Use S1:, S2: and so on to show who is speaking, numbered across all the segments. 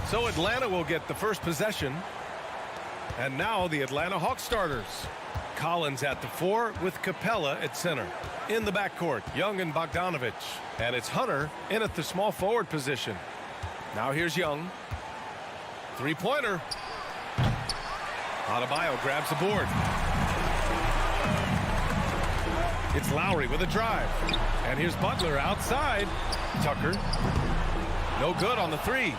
S1: So Atlanta will get the first possession. And now the Atlanta Hawks starters. Collins at the 4 with Capella at center. In the backcourt, Young and Bogdanovich. And it's Hunter in at the small forward position. Now here's Young. Three-pointer. Adebayo grabs the board. It's Lowry with a drive. And here's Butler outside. Tucker. No good on the 3.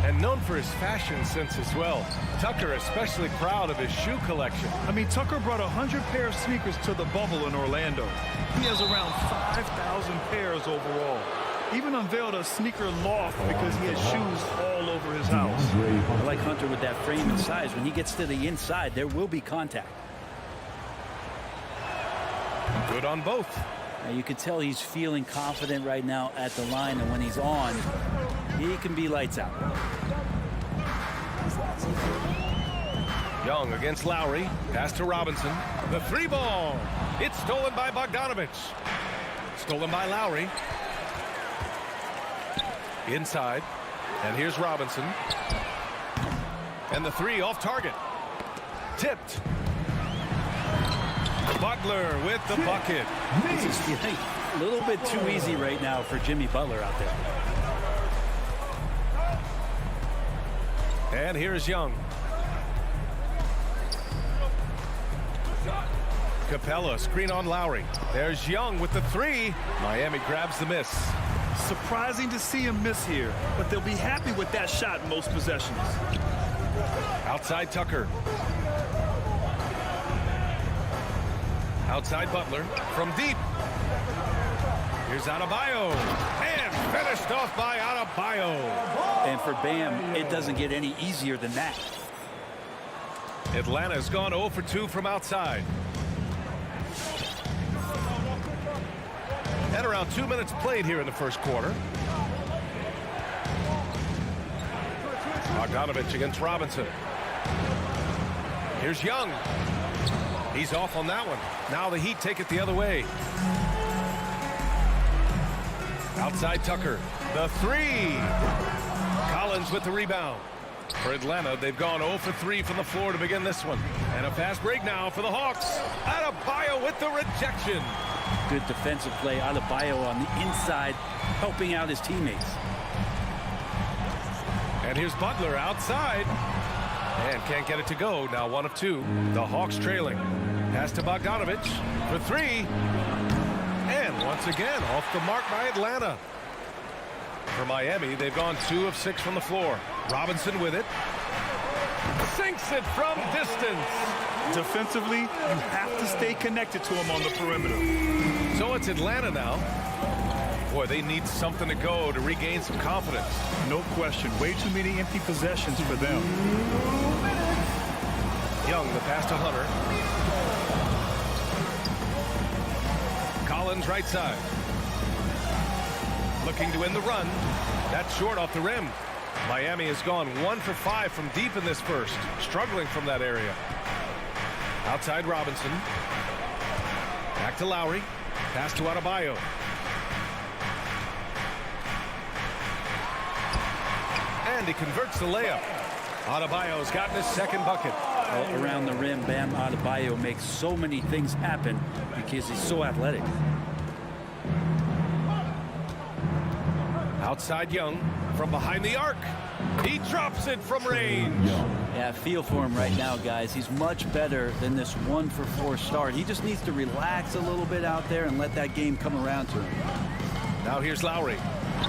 S1: And known for his fashion sense as well. Tucker especially proud of his shoe collection.
S2: I mean, Tucker brought 100 pair of sneakers to the bubble in Orlando. He has around 5,000 pairs overall. Even unveiled a sneaker loft because he has shoes all over his house.
S3: I like Hunter with that frame and size. When he gets to the inside, there will be contact.
S1: Good on both.
S3: Now you can tell he's feeling confident right now at the line, and when he's on, he can be lights out.
S1: Young against Lowry. Pass to Robinson. The 3 ball. It's stolen by Bogdanovich. Stolen by Lowry. Inside. And here's Robinson. And the 3 off target. Tipped. Butler with the bucket.
S3: This is feeling a little bit too easy right now for Jimmy Butler out there.
S1: And here's Young. Capella, screen on Lowry. There's Young with the 3. Miami grabs the miss.
S2: Surprising to see him miss here, but they'll be happy with that shot in most possessions.
S1: Outside Tucker. Outside Butler from deep. Here's Adebayo. And finished off by Adebayo.
S3: And for Bam, it doesn't get any easier than that.
S1: Atlanta's gone 0 for 2 from outside. And around 2 minutes played here in the first quarter. Bogdanovich against Robinson. Here's Young. He's off on that one. Now the Heat take it the other way. Outside Tucker. The 3. Collins with the rebound. For Atlanta, they've gone 0 for 3 from the floor to begin this one. And a fast break now for the Hawks. Adebayo with the rejection.
S3: Good defensive play. Adebayo on the inside, helping out his teammates.
S1: And here's Butler outside. And can't get it to go. Now 1 of 2. The Hawks trailing. Pass to Bogdanovich for 3. And once again, off the mark by Atlanta. For Miami, they've gone 2 of 6 from the floor. Robinson with it. Sinks it from distance.
S2: Defensively, you have to stay connected to him on the perimeter.
S1: So it's Atlanta now. Boy, they need something to go to regain some confidence.
S2: No question. Way too many empty possessions for them.
S1: Young, the pass to Hunter. Collins right side. Looking to end the run. That's short off the rim. Miami has gone 1 for 5 from deep in this first. Struggling from that area. Outside Robinson. Back to Lowry. Pass to Adebayo. And he converts the layup. Adebayo's gotten his second bucket.
S3: Well, around the rim, Bam Adebayo makes so many things happen because he's so athletic.
S1: Outside Young from behind the arc. He drops it from range.
S3: Yeah, feel for him right now, guys. He's much better than this 1 for 4 start. He just needs to relax a little bit out there and let that game come around to him.
S1: Now here's Lowry.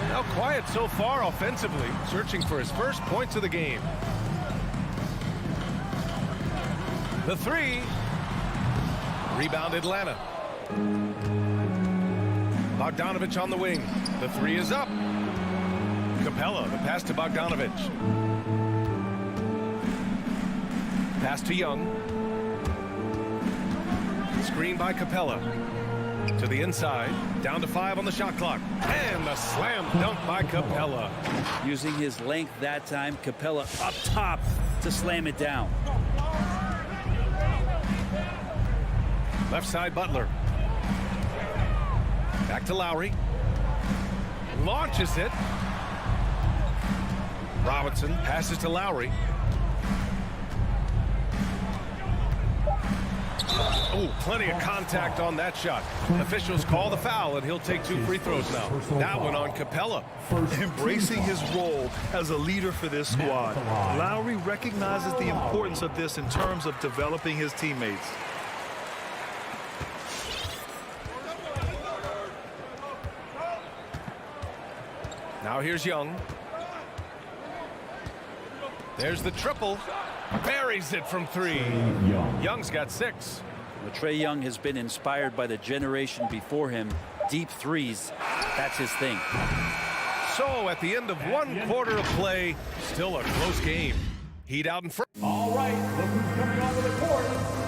S1: Now quiet so far offensively, searching for his first points of the game. The 3. Rebound Atlanta. Bogdanovich on the wing. The 3 is up. Capella, the pass to Bogdanovich. Pass to Young. Screen by Capella. To the inside. Down to 5 on the shot clock. And the slam dunk by Capella.
S3: Using his length that time, Capella up top to slam it down.
S1: Left side Butler. Back to Lowry. Launches it. Robinson passes to Lowry. Oh, plenty of contact on that shot. Officials call the foul, and he'll take 2 free throws now. That one on Capella.
S2: Embracing his role as a leader for this squad, Lowry recognizes the importance of this in terms of developing his teammates.
S1: Now here's Young. There's the triple. Buries it from 3. Young's got 6.
S3: Well, Trae Young has been inspired by the generation before him. Deep threes, that's his thing.
S1: So at the end of 1 quarter of play, still a close game. Heat out in front.
S4: All right, look who's coming onto the court.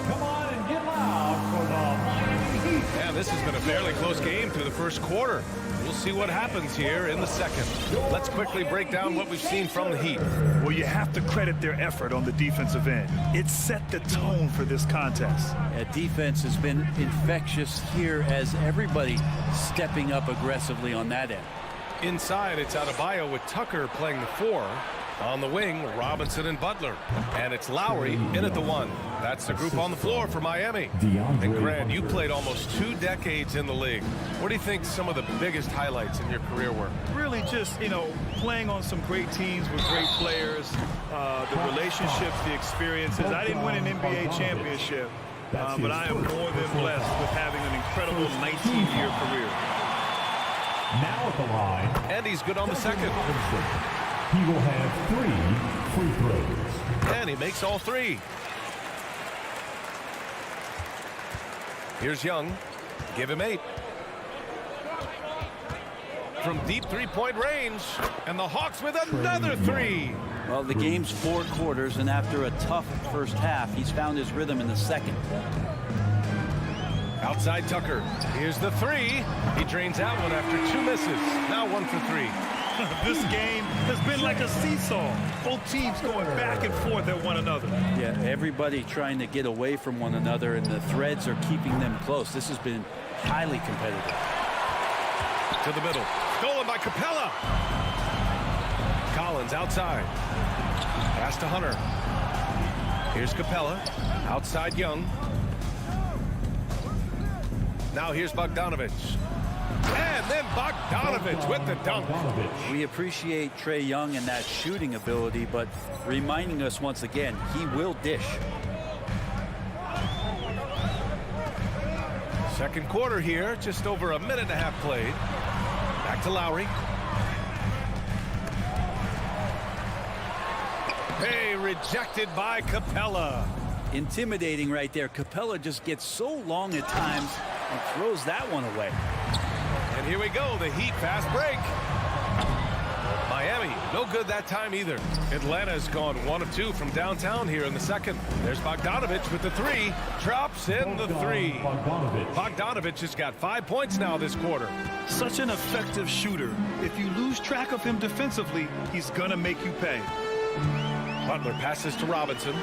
S4: Come on and get loud for the Miami Heat.
S1: Yeah, this has been a fairly close game through the first quarter. We'll see what happens here in the second. Let's quickly break down what we've seen from the Heat.
S2: Well, you have to credit their effort on the defensive end. It set the tone for this contest.
S3: Defense has been infectious here as everybody stepping up aggressively on that end.
S1: Inside, it's Adebayo with Tucker playing the 4. On the wing, Robinson and Butler. And it's Lowry in at the 1. That's the group on the floor for Miami. And Grant, you played almost 2 decades in the league. What do you think some of the biggest highlights in your career were?
S2: Really just, playing on some great teams with great players, the relationships, the experiences. I didn't win an NBA championship, but I am more than blessed with having an incredible 19-year career.
S4: Now at the line.
S1: And he's good on the second.
S4: He will have 3 free throws.
S1: And he makes all 3. Here's Young. Give him 8. From deep 3-point range. And the Hawks with another 3.
S3: Well, the game's 4 quarters, and after a tough first half, he's found his rhythm in the second.
S1: Outside Tucker. Here's the 3. He drains that one after 2 misses. Now 1 for 3.
S2: This game has been like a seesaw. Both teams going back and forth at one another.
S3: Yeah, everybody trying to get away from one another, and the threads are keeping them close. This has been highly competitive.
S1: To the middle. Stolen by Capella. Collins outside. Pass to Hunter. Here's Capella. Outside Young. Now here's Bogdanovich. And then Bogdanovich with the dunk.
S3: We appreciate Trae Young and that shooting ability, but reminding us once again, he will dish.
S1: Second quarter here, just over a minute and a half played. Back to Lowry. Hey, rejected by Capella.
S3: Intimidating right there. Capella just gets so long at times and throws that one away.
S1: And here we go, the Heat fast break. Miami, no good that time either. Atlanta's gone 1 of 2 from downtown here in the second. There's Bogdanovich with the 3. Drops in the 3. Bogdanovich has got 5 points now this quarter.
S2: Such an effective shooter. If you lose track of him defensively, he's gonna make you pay.
S1: Butler passes to Robinson.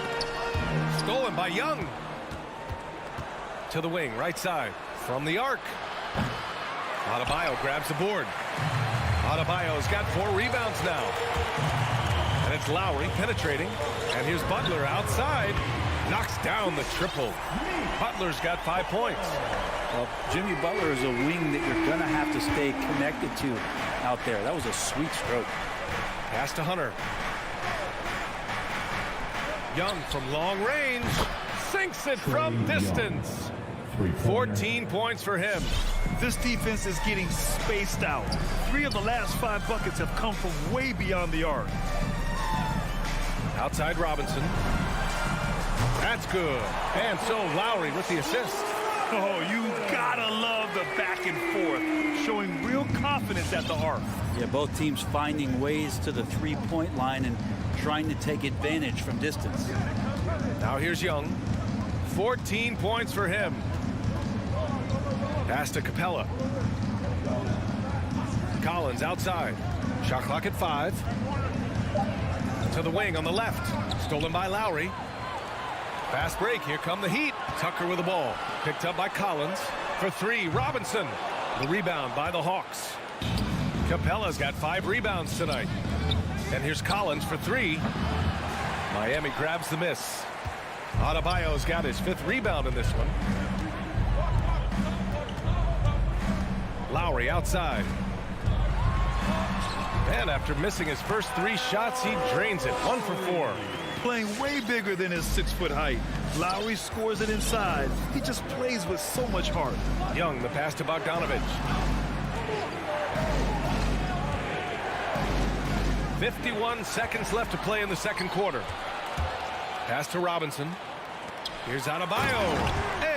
S1: Stolen by Young. To the wing, right side. From the arc. Adebayo grabs the board. Adebayo's got 4 rebounds now. And it's Lowry penetrating. And here's Butler outside. Knocks down the triple. Butler's got 5 points.
S3: Well, Jimmy Butler is a wing that you're going to have to stay connected to out there. That was a sweet stroke.
S1: Pass to Hunter. Young from long range. Sinks it from distance. 14 points for him.
S2: This defense is getting spaced out. 3 of the last 5 buckets have come from way beyond the arc.
S1: Outside Robinson. That's good. And so Lowry with the assist.
S2: Oh, you gotta love the back and forth, showing real confidence at the arc.
S3: Yeah, both teams finding ways to the 3-point line and trying to take advantage from distance.
S1: Now here's Young. 14 points for him. Pass to Capella. Collins outside. Shot clock at 5. To the wing on the left. Stolen by Lowry. Fast break. Here come the Heat. Tucker with the ball. Picked up by Collins. For 3, Robinson. The rebound by the Hawks. Capella's got 5 rebounds tonight. And here's Collins for three. Miami grabs the miss. Adebayo's got his 5th rebound in this one. Lowry outside. And after missing his first 3 shots, he drains it. 1 for 4.
S2: Playing way bigger than his 6-foot height. Lowry scores it inside. He just plays with so much heart.
S1: Young, the pass to Bogdanovich. 51 seconds left to play in the second quarter. Pass to Robinson. Here's Adebayo.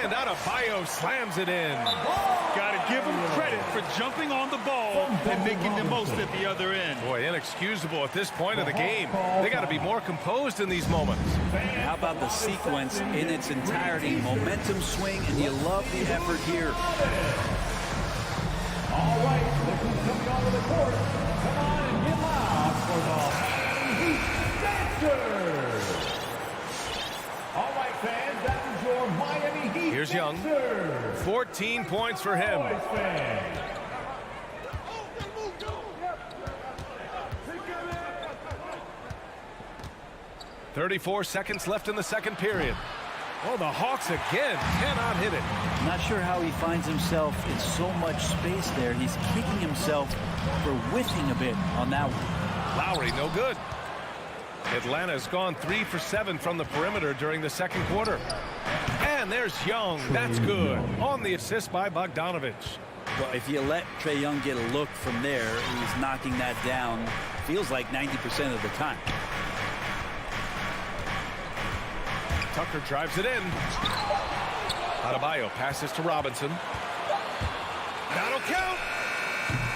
S1: And Adebayo slams it in.
S2: Got to give him credit for jumping on the ball and making the most at the other end.
S1: Boy, inexcusable at this point of the game. They got to be more composed in these moments.
S3: How about the sequence in its entirety? Momentum swing, and you love the effort here.
S4: All right, this is coming onto the court. Come on and get loud for the Miami Heat Dancers. All right, fans, that is your Miami Heat.
S1: Here's Young. 14 points for him. 34 seconds left in the second period. Oh, the Hawks again cannot hit it.
S3: Not sure how he finds himself in so much space there. He's kicking himself for whiffing a bit on that one.
S1: Lowry, no good. Atlanta's gone 3 for 7 from the perimeter during the second quarter. And there's Young. That's good. On the assist by Bogdanovich.
S3: Well, if you let Trae Young get a look from there, he's knocking that down, feels like 90% of the time.
S1: Tucker drives it in. Adebayo passes to Robinson. That'll count.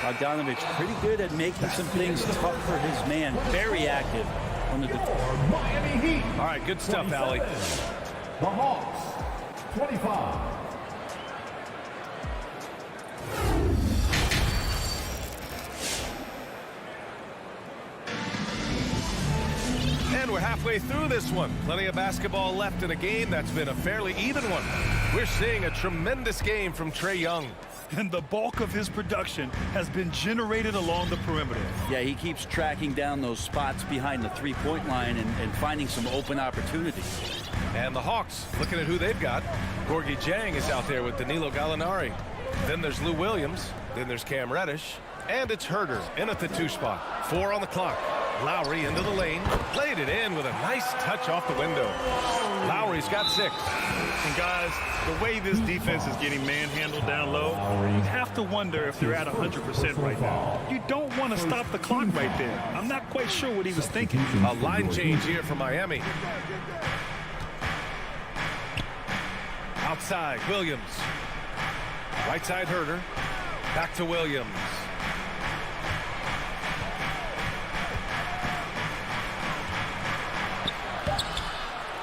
S3: Bogdanovich pretty good at making some things tough for his man. Very active on the defense.
S4: Miami Heat.
S1: All right, good stuff, Allie.
S4: The Hawks, 25.
S1: And we're halfway through this one. Plenty of basketball left in a game that's been a fairly even one. We're seeing a tremendous game from Trae Young.
S2: And the bulk of his production has been generated along the perimeter.
S3: Yeah, he keeps tracking down those spots behind the three-point line and finding some open opportunities.
S1: And the Hawks, looking at who they've got. Gorgie Jang is out there with Danilo Gallinari. Then there's Lou Williams. Then there's Cam Reddish. And it's Herter in at the 2 spot. 4 on the clock. Lowry into the lane. Played it in with a nice touch off the window. Lowry's got 6.
S2: And guys, the way this defense is getting manhandled down low, you have to wonder if they're at 100% right now. You don't want to stop the clock right there. I'm not quite sure what he was thinking.
S1: A line change here for Miami. Outside, Williams. Right side, Herter. Back to Williams.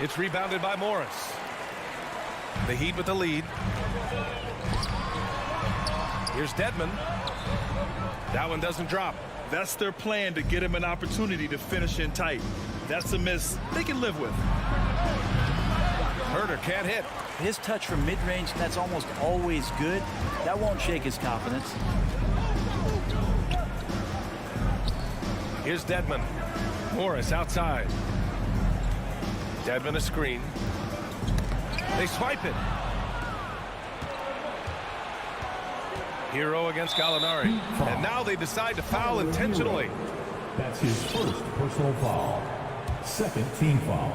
S1: It's rebounded by Morris. The Heat with the lead. Here's Dedmon. That one doesn't drop.
S2: That's their plan, to get him an opportunity to finish in tight. That's a miss they can live with.
S1: Herter can't hit.
S3: His touch from mid-range, that's almost always good. That won't shake his confidence.
S1: Here's Dedmon. Morris outside. Dedmon a screen. They swipe it. Hero against Gallinari. And now they decide to foul intentionally.
S4: That's his first personal foul. Second team foul.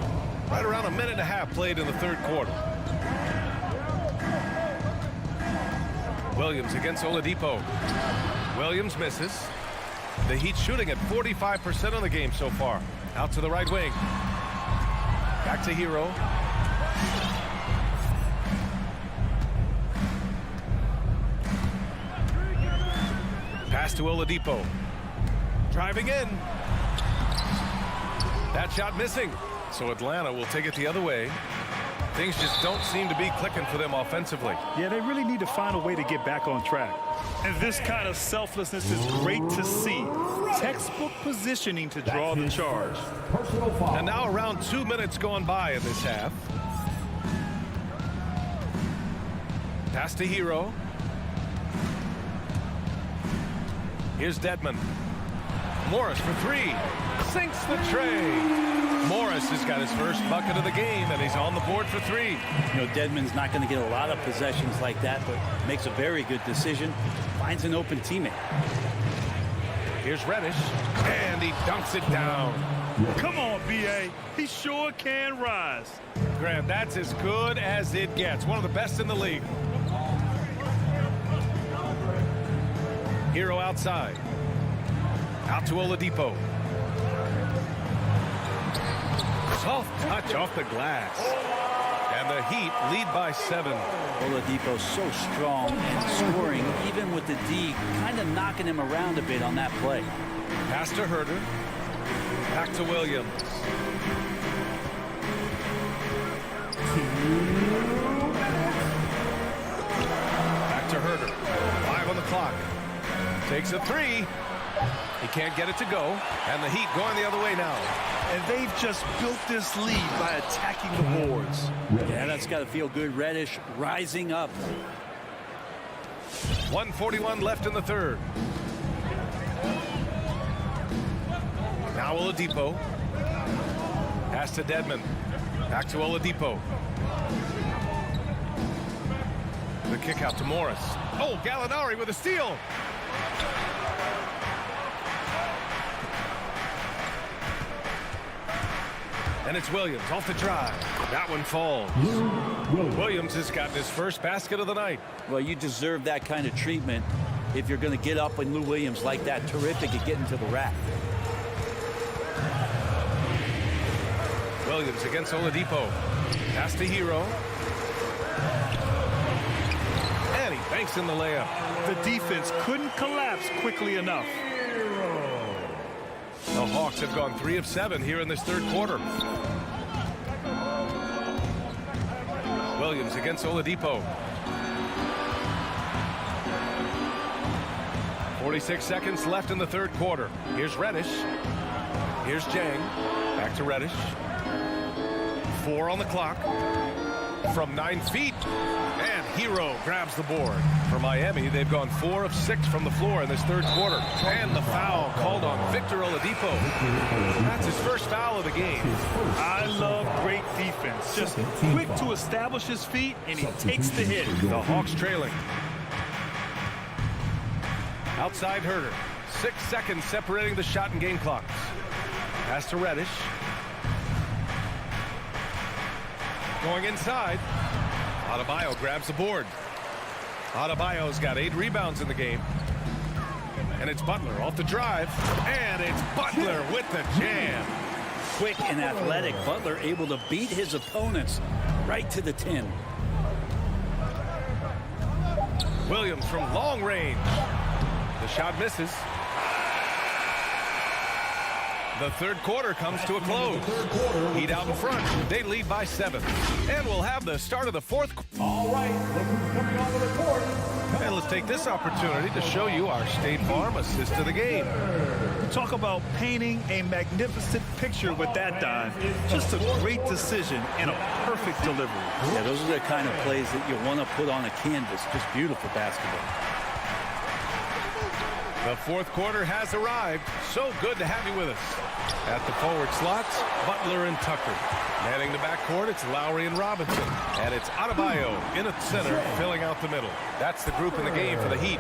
S1: Right around a minute and a half played in the third quarter. Williams against Oladipo. Williams misses. The Heat shooting at 45% of the game so far. Out to the right wing. Back to Hero. Pass to Oladipo. Driving in. That shot missing. So Atlanta will take it the other way. Things just don't seem to be clicking for them offensively.
S2: Yeah, they really need to find a way to get back on track. And this kind of selflessness is great to see. Textbook positioning to draw the charge.
S4: Personal foul.
S1: And now around 2 minutes gone by in this half. Pass to Hero. Here's Dedmon. Morris for three. Sinks the tray. Morris has got his first bucket of the game, and he's on the board for three.
S3: You know, Dedmon's not going to get a lot of possessions like that, but makes a very good decision. Finds an open teammate.
S1: Here's Reddish, and he dunks it down.
S2: Come on, B.A. He sure can rise.
S1: Grant, that's as good as it gets. One of the best in the league. Hero outside. Out to Oladipo. Soft touch off the glass. And the Heat lead by 7.
S3: Oladipo so strong and scoring, even with the D, kind of knocking him around a bit on that play.
S1: Pass to Herter. Back to Williams. Back to Herter. 5 on the clock. Takes a three. He can't get it to go. And the Heat going the other way now.
S2: And they've just built this lead by attacking the boards.
S3: Yeah, that's got to feel good. Reddish rising up.
S1: 1:41 left in the third. Now Oladipo. Pass to Dedmon. Back to Oladipo. The kick out to Morris. Oh, Gallinari with a steal. And it's Williams off the drive. That one falls. Williams has gotten his first basket of the night.
S3: Well, you deserve that kind of treatment if you're going to get up on Lou Williams like that. Terrific at getting to the rack.
S1: Williams against Oladipo. Pass to Hero. And he banks in the layup.
S2: The defense couldn't collapse quickly enough.
S1: The Hawks have gone 3 of 7 here in this third quarter. Williams against Oladipo. 46 seconds left in the third quarter. Here's Reddish. Here's Jang. Back to Reddish. 4 on the clock. From 9 feet. And Hero grabs the board. For Miami, they've gone 4 of 6 from the floor in this third quarter. And the foul called on Victor Oladipo. That's his first foul of the game.
S2: I love great defense. Just quick to establish his feet, and he takes the hit.
S1: The Hawks trailing. Outside Herter. 6 seconds separating the shot and game clocks. Pass to Reddish. Going inside. Adebayo grabs the board. Adebayo's got 8 rebounds in the game. And it's Butler off the drive. And it's Butler with the jam.
S3: Quick and athletic. Butler able to beat his opponents right to the 10.
S1: Williams from long range. The shot misses. The third quarter comes to a close. Heat out in front. They lead by 7. And we'll have the start of the fourth.
S4: All right, look who's coming onto the court.
S1: And let's take this opportunity to show you our State Farm assist to the game.
S2: Talk about painting a magnificent picture with that dive. Just a great decision and a perfect delivery.
S3: Yeah, those are the kind of plays that you want to put on a canvas. Just beautiful basketball.
S1: The fourth quarter has arrived. So good to have you with us. At the forward slots, Butler and Tucker. Manning the backcourt, it's Lowry and Robinson. And it's Adebayo in at center, filling out the middle. That's the group in the game for the Heat.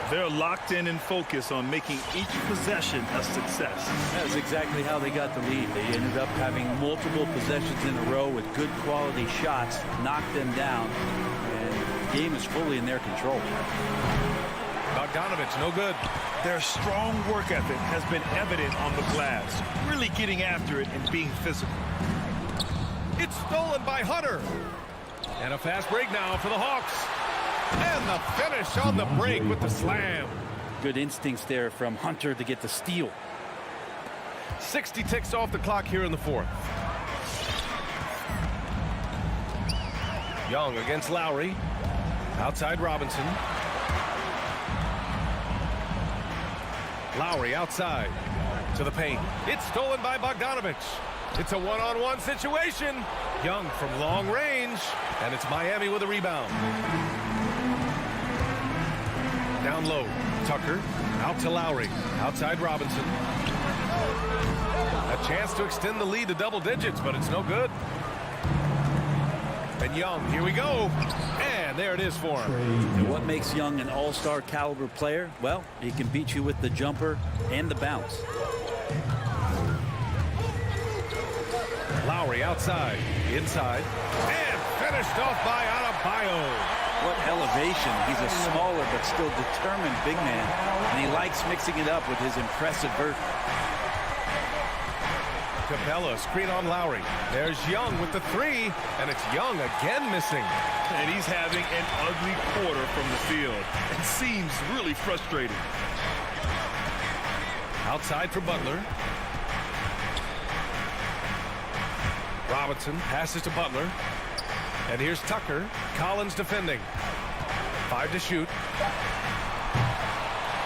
S2: They're locked in and focused on making each possession a success.
S3: That's exactly how they got the lead. They ended up having multiple possessions in a row with good quality shots, knocked them down, and the game is fully in their control.
S1: Bogdanovich, no good.
S2: Their strong work ethic has been evident on the glass, really getting after it and being physical.
S1: It's stolen by Hunter. And a fast break now for the Hawks. And the finish on the break with the slam.
S3: Good instincts there from Hunter to get the steal.
S1: 60 ticks off the clock here in the fourth. Young against Lowry. Outside Robinson. Lowry outside to the paint. It's stolen by Bogdanovich. It's a one-on-one situation. Young from long range. And it's Miami with a rebound. Down low. Tucker out to Lowry. Outside Robinson. A chance to extend the lead to double digits, but it's no good. And Young, here we go. And there it is for him.
S3: And what makes Young an all-star caliber player? Well, he can beat you with the jumper and the bounce.
S1: Lowry outside, inside, and finished off by Adebayo.
S3: What elevation. He's a smaller but still determined big man, and he likes mixing it up with his impressive vert.
S1: Capella, screen on Lowry. There's Young with the three, and it's Young again missing.
S2: And he's having an ugly quarter from the field. It seems really frustrating.
S1: Outside for Butler. Robinson passes to Butler. And here's Tucker. Collins defending. 5 to shoot.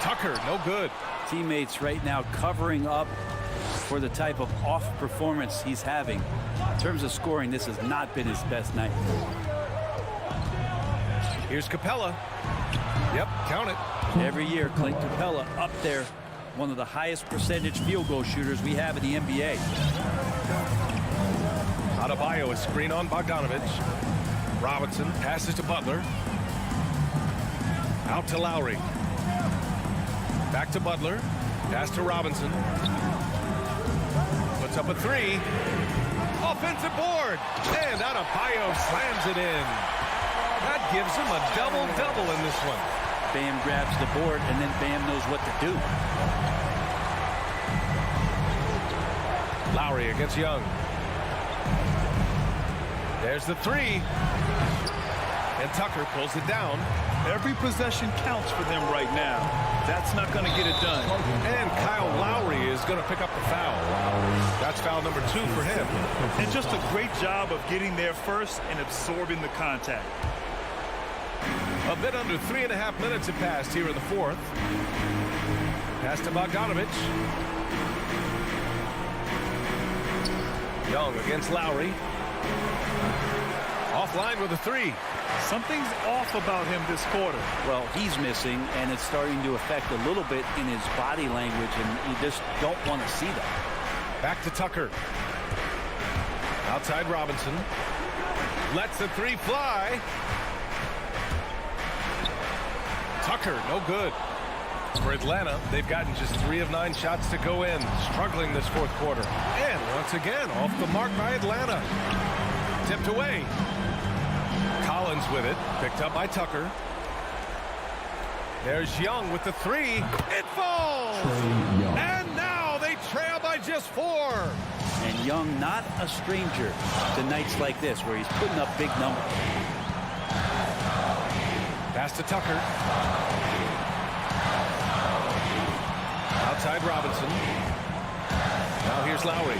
S1: Tucker, no good.
S3: Teammates right now covering up for the type of off performance he's having. In terms of scoring, this has not been his best night.
S1: Here's Capella. Yep, count it.
S3: Every year, Clint Capella up there, one of the highest percentage field goal shooters we have in the NBA.
S1: Adebayo is screen on Bogdanovich. Robinson passes to Butler. Out to Lowry. Back to Butler. Pass to Robinson. Puts up a three. Offensive board. And Adebayo slams it in. That gives him a double-double in this one.
S3: Bam grabs the board, and then Bam knows what to do.
S1: Lowry against Young. There's the three. And Tucker pulls it down.
S2: Every possession counts for them right now. That's not going to get it done.
S1: And Kyle Lowry is going to pick up the foul. That's foul number 2 for him.
S2: And just a great job of getting there first and absorbing the contact.
S1: A bit under 3.5 minutes have passed here in the fourth. Pass to Bogdanovich. Young against Lowry. Offline with a three.
S2: Something's off about him this quarter.
S3: Well, he's missing, and it's starting to affect a little bit in his body language, and you just don't want to see that.
S1: Back to Tucker. Outside Robinson. Lets the three fly. Tucker, no good. For Atlanta, they've gotten just 3 of 9 shots to go in. Struggling this fourth quarter. And once again, off the mark by Atlanta. Tipped away. Collins with it. Picked up by Tucker. There's Young with the three. It falls! And now they trail by just 4.
S3: And Young not a stranger to nights like this where he's putting up big numbers.
S1: Pass to Tucker. Outside Robinson. Now here's Lowry.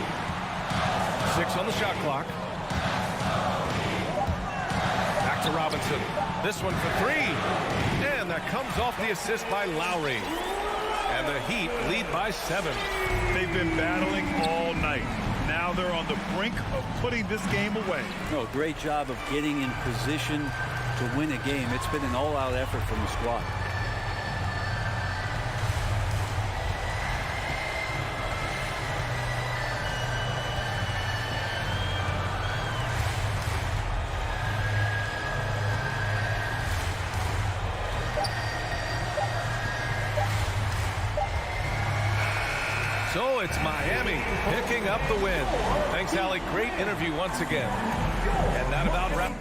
S1: 6 on the shot clock. Back to Robinson. This one for 3. And that comes off the assist by Lowry. And the Heat lead by 7.
S2: They've been battling all night. Now they're on the brink of putting this game away.
S3: No, great job of getting in position to win a game. It's been an all-out effort from the squad.
S1: So it's Miami picking up the win. Thanks, Allie. Great interview once again. And that about wraps.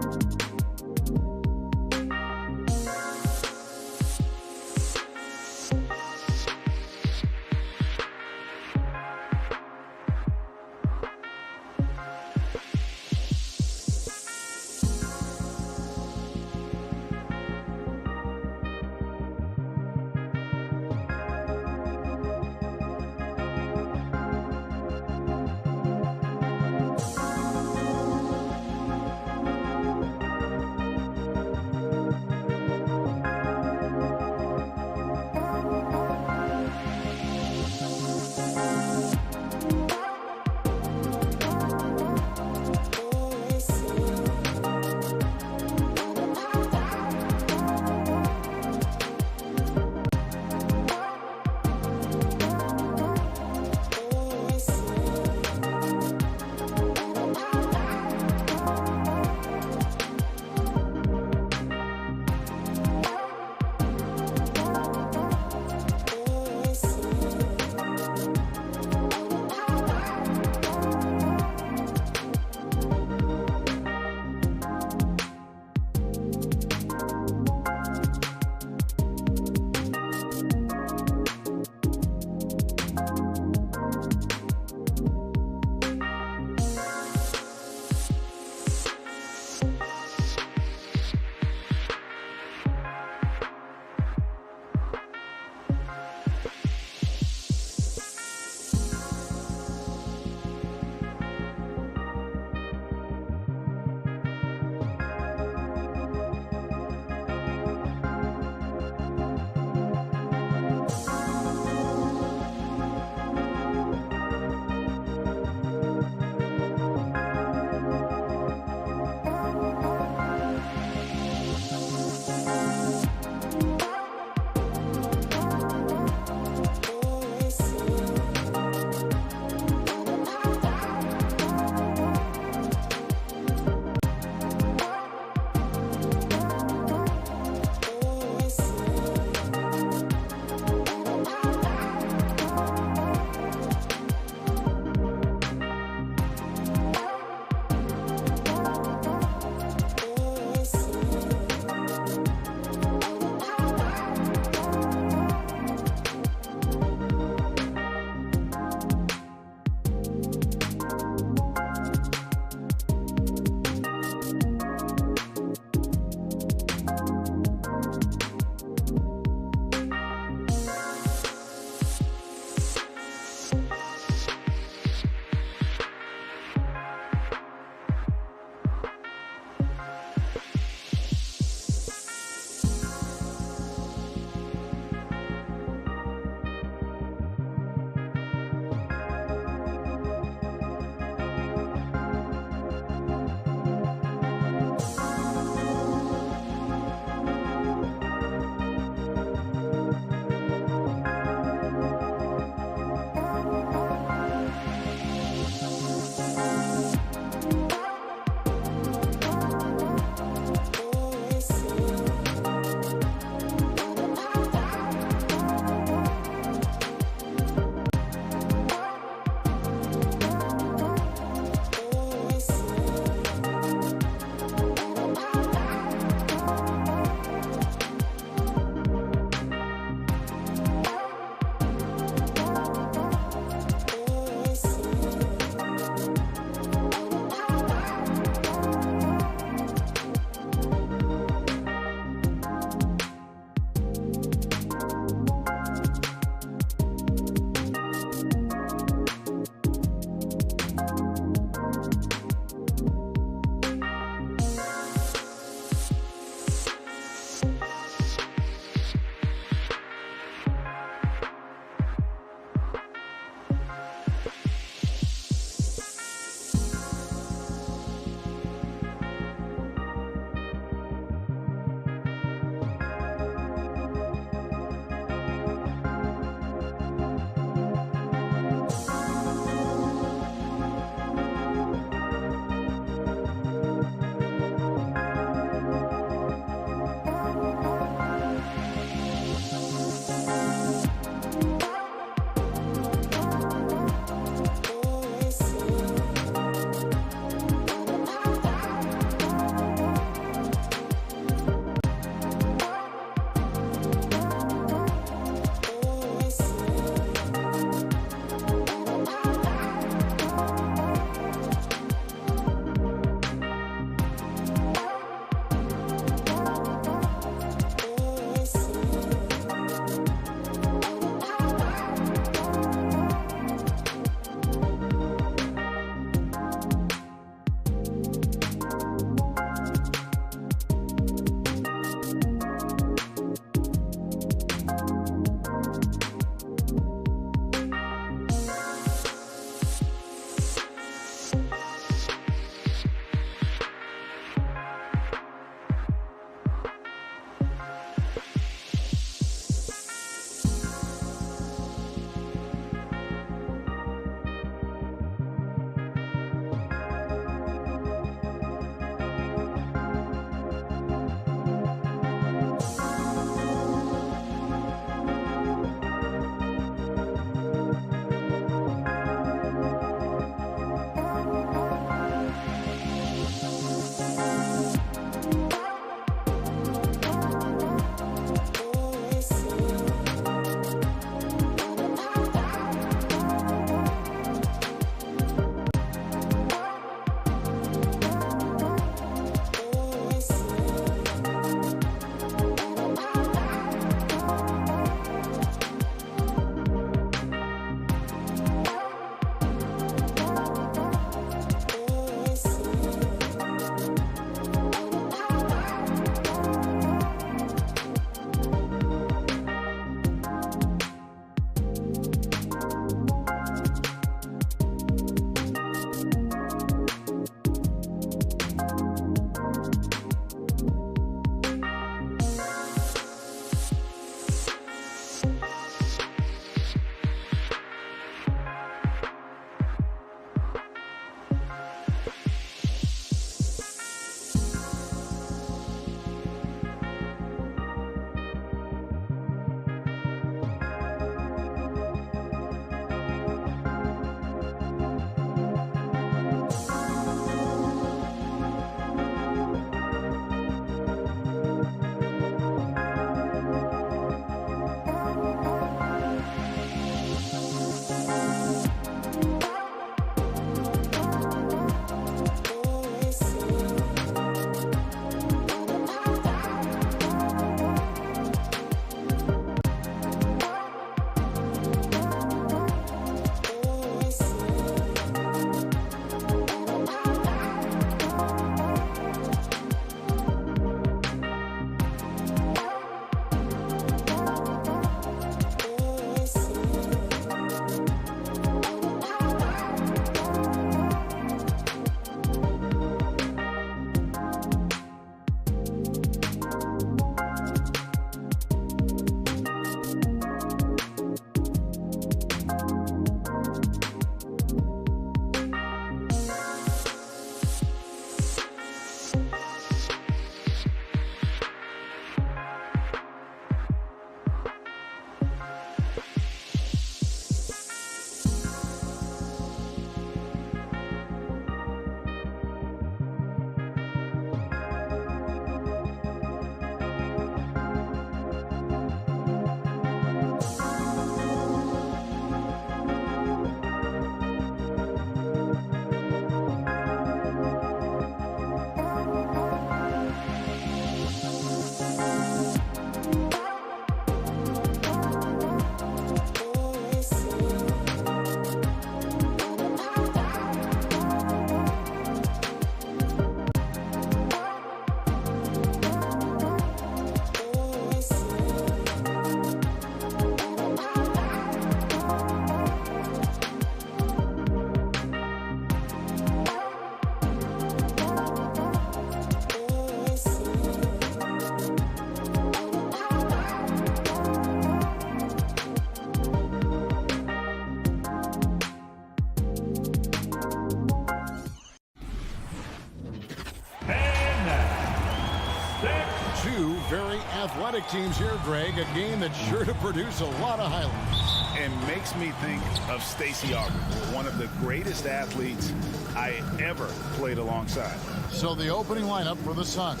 S5: very athletic teams here, Greg. A game that's sure to produce a lot of highlights.
S2: And makes me think of Stacey Aubrey, one of the greatest athletes I ever played alongside.
S5: So the opening lineup for the Suns.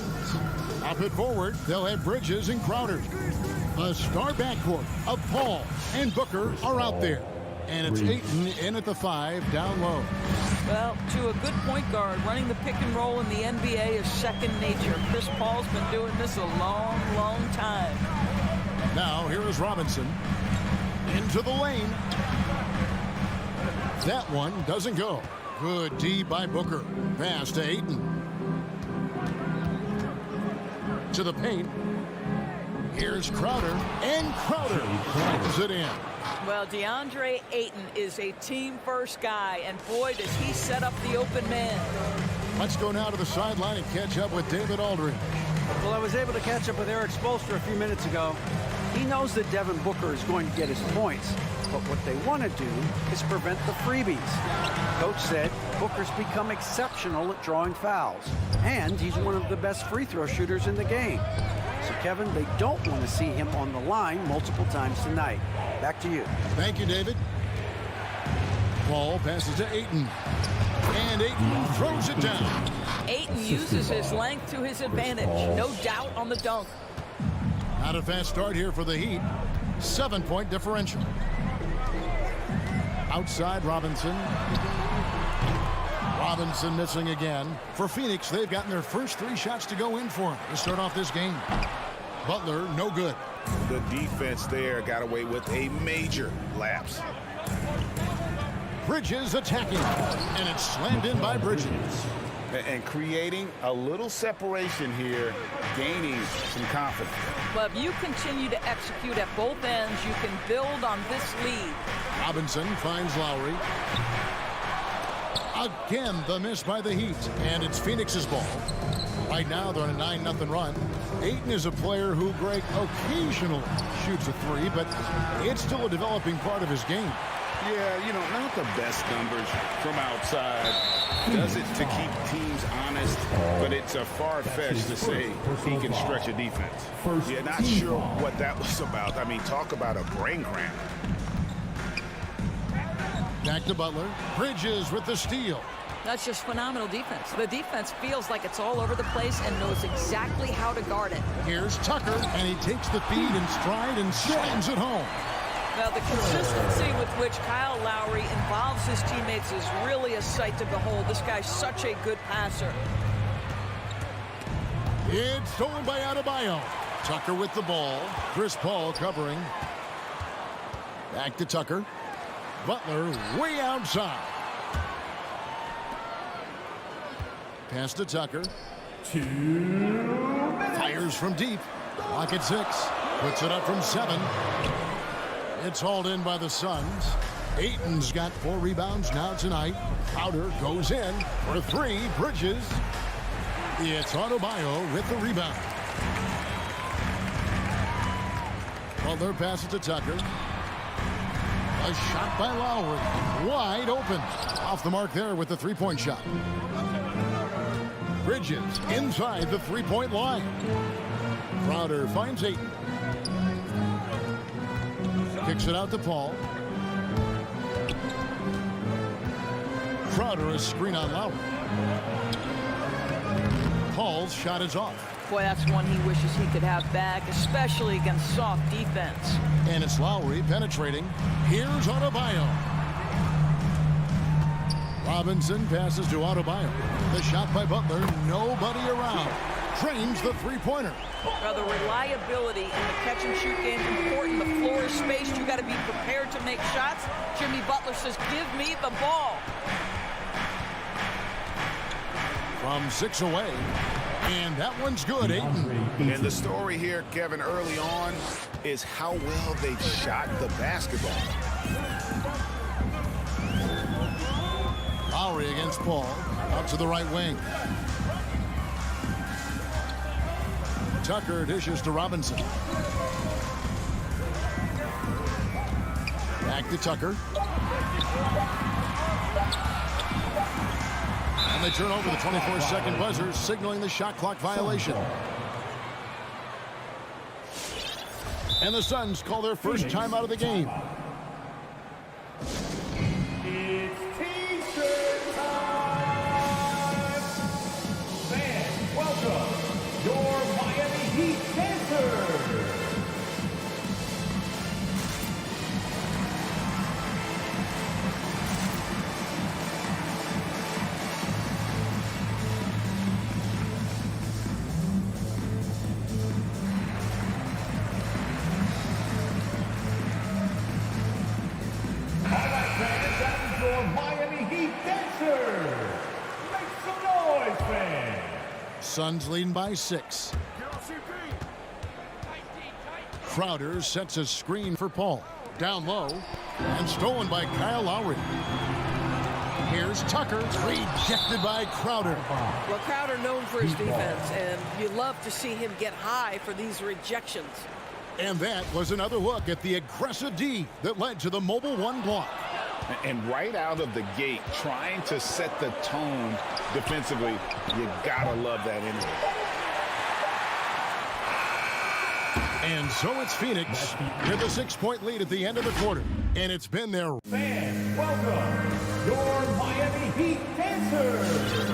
S5: Up at forward, they'll have Bridges and Crowder. A star backcourt of Paul and Booker are out there. And it's Ayton in at the 5, down low.
S6: Well, to a good point guard, running the pick and roll in the NBA is second nature. Chris Paul's been doing this a long, long time.
S5: Now, here is Robinson. Into the lane. That one doesn't go. Good D by Booker. Pass to Ayton. To the paint. Here's Crowder. And Crowder puts it in.
S6: Well, DeAndre Ayton is a team-first guy, and boy, does he set up the open man.
S5: Let's go now to the sideline and catch up with David Aldridge.
S7: Well, I was able to catch up with Eric Spoelstra a few minutes ago. He knows that Devin Booker is going to get his points, but what they want to do is prevent the freebies. Coach said Booker's become exceptional at drawing fouls, and he's one of the best free throw shooters in the game. So, Kevin, they don't want to see him on the line multiple times tonight. Back to you.
S5: Thank you, David. Paul passes to Ayton. And Ayton throws it down.
S6: Ayton uses his length to his advantage. No doubt on the dunk.
S5: Not a fast start here for the Heat. 7-point differential. Outside Robinson. Robinson missing again. For Phoenix, they've gotten their first 3 shots to go in for him to start off this game. Butler, no good.
S2: The defense there got away with a major lapse.
S5: Bridges attacking. And it's slammed in by Bridges.
S2: And creating a little separation here, gaining some confidence.
S6: But if you continue to execute at both ends, you can build on this lead.
S5: Robinson finds Lowry. Again, the miss by the Heat. And it's Phoenix's ball. Right now, they're on a 9-0 run. Ayton is a player who, Greg, occasionally shoots a 3, but it's still a developing part of his game.
S2: Yeah, you know, not the best numbers from outside. Does it to keep teams honest, but it's a far-fetched to say he can stretch a defense. Yeah, not sure what that was about. I mean, talk about a brain cramp.
S5: Back to Butler. Bridges with the steal.
S6: That's just phenomenal defense. The defense feels like it's all over the place and knows exactly how to guard it.
S5: Here's Tucker, and he takes the feed in stride and slams it home.
S6: Well, the consistency with which Kyle Lowry involves his teammates is really a sight to behold. This guy's such a good passer.
S5: It's stolen by Adebayo. Tucker with the ball. Chris Paul covering. Back to Tucker. Butler way outside. Pass to Tucker. Fires from deep. Clock at 6. Puts it up from 7. It's hauled in by the Suns. Ayton's got 4 rebounds now tonight. Crowder goes in for 3. Bridges. It's Adebayo with the rebound. Butler passes to Tucker. A shot by Lowry. Wide open. Off the mark there with the 3-point shot. Bridges inside the 3-point line. Crowder finds Ayton. Kicks it out to Paul. Crowder a screen on Lowry. Paul's shot is off.
S6: Boy, that's one he wishes he could have back, especially against soft defense.
S5: And it's Lowry penetrating. Here's Adebayo. Robinson passes to Adebayo. The shot by Butler. Nobody around. Trains the 3-pointer.
S6: Now, the reliability in the catch-and-shoot game is important. The floor is spaced. You got to be prepared to make shots. Jimmy Butler says, give me the ball.
S5: From 6 away. And that one's good, Ayton.
S2: And the story here, Kevin, early on is how well they shot the basketball.
S5: Lowry against Paul. Out to the right wing. Tucker dishes to Robinson. Back to Tucker. And they turn over the 24-second buzzer, signaling the shot clock violation. And the Suns call their first time out of the game.
S4: It's T-shirt time! Fans, welcome your Miami Heat dancers! Miami Heat dancers! Make some noise, fans!
S5: Suns leading by 6. Crowder sets a screen for Paul. Down low. And stolen by Kyle Lowry. Here's Tucker. Rejected by Crowder.
S8: Well, Crowder known for his defense, and you love to see him get high for these rejections.
S5: And that was another look at the aggressive D that led to the mobile 1 block.
S9: And right out of the gate, trying to set the tone defensively, you gotta love that energy.
S5: And so it's Phoenix with a 6-point lead at the end of the quarter. And it's been their...
S4: Fans, welcome your Miami Heat dancers!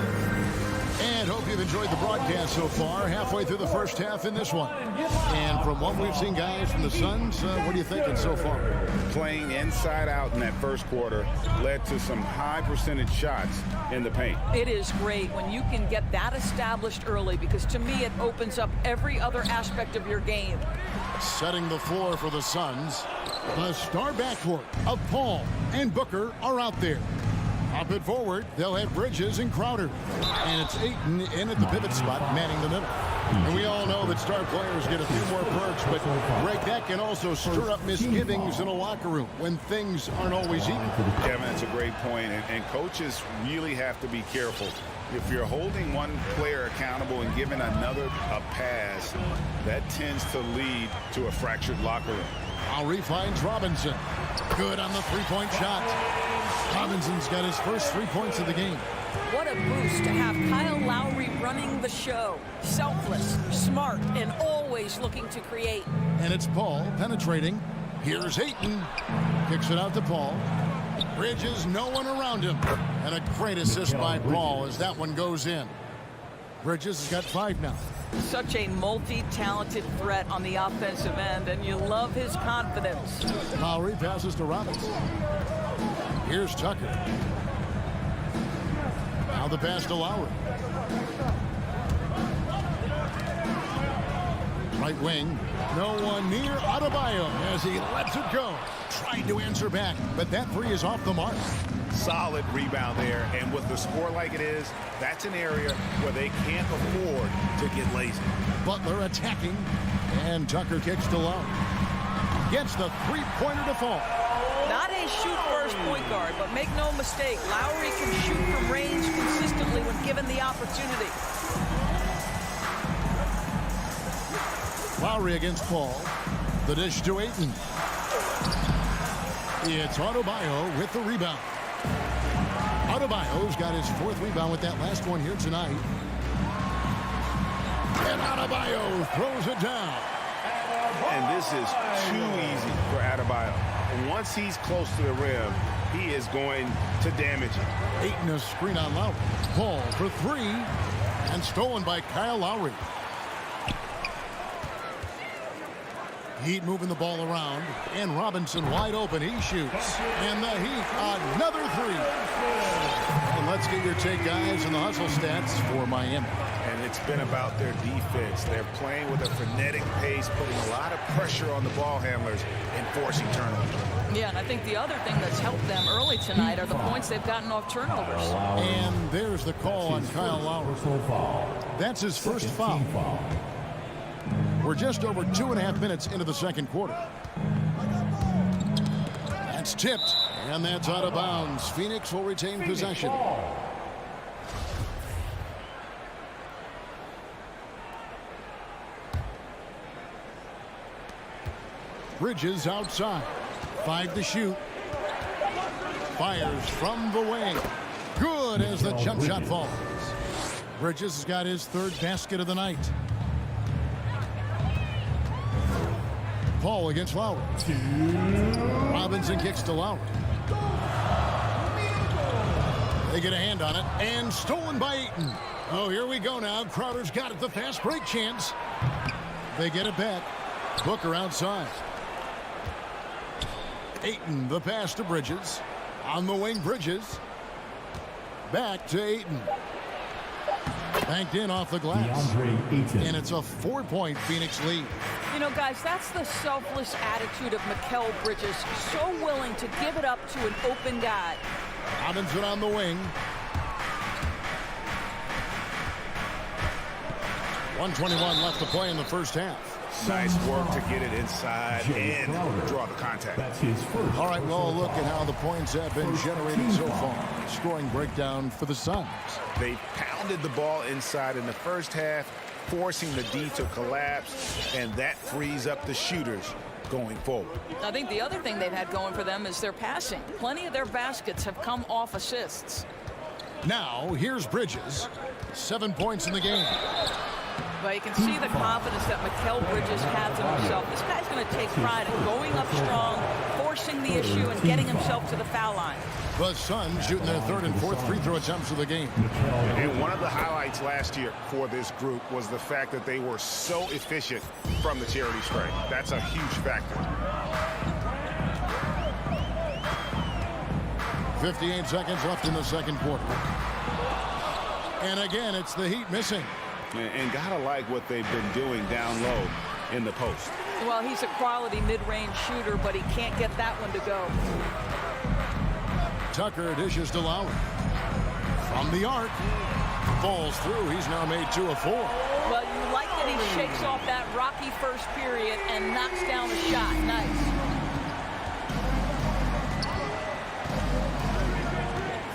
S5: And hope you've enjoyed the broadcast so far, halfway through the first half in this one. And from what we've seen, guys, from the Suns, what are you thinking so far?
S9: Playing inside out in that first quarter led to some high percentage shots in the paint.
S6: It is great when you can get that established early, because to me it opens up every other aspect of your game.
S5: Setting the floor for the Suns, the star backcourt of Paul and Booker are out there. Up and forward, they'll have Bridges and Crowder. And it's Ayton in at the pivot spot, manning the middle. And we all know that star players get a few more perks, but Greg, that can also stir up misgivings in a locker room when things aren't always even.
S9: Kevin, that's a great point, and coaches really have to be careful. If you're holding one player accountable and giving another a pass, that tends to lead to a fractured locker room.
S5: Lowry finds Robinson. Good on the three-point shot. Robinson's got his first 3 points of the game.
S6: What a boost to have Kyle Lowry running the show. Selfless, smart, and always looking to create.
S5: And it's Paul penetrating. Here's Ayton. Kicks it out to Paul. Bridges, no one around him. And a great assist by Paul as that one goes in. Bridges has got 5 now.
S6: Such a multi-talented threat on the offensive end, and you love his confidence.
S5: Lowry passes to Robinson. Here's Tucker. Now the pass to Lowry. Right wing. No one near Adebayo as he lets it go. Tried to answer back, but that three is off the mark.
S9: Solid rebound there, and with the score like it is, that's an area where they can't afford to get lazy.
S5: Butler attacking, and Tucker kicks to Low. Gets the three-pointer to fall.
S6: Not a shoot-first point guard, but make no mistake, Lowry can shoot from range consistently when given the opportunity.
S5: Lowry against Paul. The dish to Ayton. It's Adebayo with the rebound. Adebayo's got his 4th rebound with that last one here tonight. And Adebayo throws it down.
S9: And this is too easy for Adebayo. Once he's close to the rim, he is going to damage it.
S5: Ayton a screen on Lowry. Paul for 3. And stolen by Kyle Lowry. Heat moving the ball around, and Robinson wide open. He shoots, and the Heat another 3. And let's get your take, guys, on the hustle stats for Miami.
S9: And it's been about their defense. They're playing with a frenetic pace, putting a lot of pressure on the ball handlers and forcing turnovers.
S6: Yeah, and I think the other thing that's helped them early tonight are the points they've gotten off turnovers.
S5: And there's the call on Kyle Lowry. That's his first foul. We're just over 2.5 minutes into the second quarter. That's tipped, and that's out of bounds. Phoenix will retain possession. Bridges outside. 5 to shoot. Fires from the wing. Good as the jump shot falls. Bridges has got his 3rd basket of the night. Paul against Lowry. Robinson kicks to Lowry. They get a hand on it, and stolen by Ayton. Oh, here we go now. Crowder's got it, the fast break chance. They get it back. Booker outside. Ayton, the pass to Bridges. On the wing, Bridges. Back to Ayton. Banked in off the glass. And it's a 4-point Phoenix lead.
S6: You know, guys, that's the selfless attitude of Mikal Bridges. So willing to give it up to an open guy.
S5: Robinson on the wing. 1:21 left to play in the first half.
S9: Nice work to get it inside and draw the contact.
S5: All right, well, look at how the points have been generated so far. Scoring breakdown for the Suns.
S9: They pounded the ball inside in the first half, forcing the D to collapse, and that frees up the shooters going forward.
S6: I think the other thing they've had going for them is their passing. Plenty of their baskets have come off assists.
S5: Now, here's Bridges. 7 points in the game.
S6: But you can see the confidence that Mikal Bridges has in himself. This guy's going to take pride in going up strong, forcing the issue, and getting himself to the foul line.
S5: The Suns shooting their third and fourth free throw attempts of the game.
S9: And one of the highlights last year for this group was the fact that they were so efficient from the charity stripe. That's a huge factor.
S5: 58 seconds left in the second quarter. And again, it's the Heat missing.
S9: And gotta like what they've been doing down low in the post.
S6: Well, he's a quality mid-range shooter, but he can't get that one to go.
S5: Tucker dishes to Lowry. From the arc. Falls through. He's now made 2 of 4.
S6: Well, you like that he shakes off that rocky first period and knocks down a shot. Nice.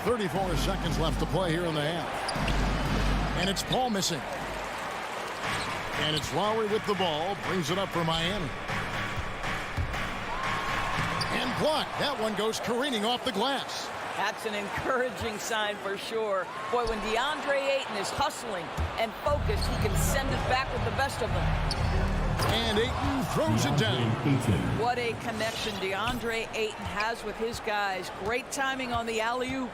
S5: 34 seconds left to play here in the half. And it's Paul missing. And it's Lowry with the ball. Brings it up for Miami. And blocked. That one goes careening off the glass.
S6: That's an encouraging sign for sure. Boy, when DeAndre Ayton is hustling and focused, he can send it back with the best of them.
S5: And Ayton throws it down.
S6: What a connection DeAndre Ayton has with his guys. Great timing on the alley-oop.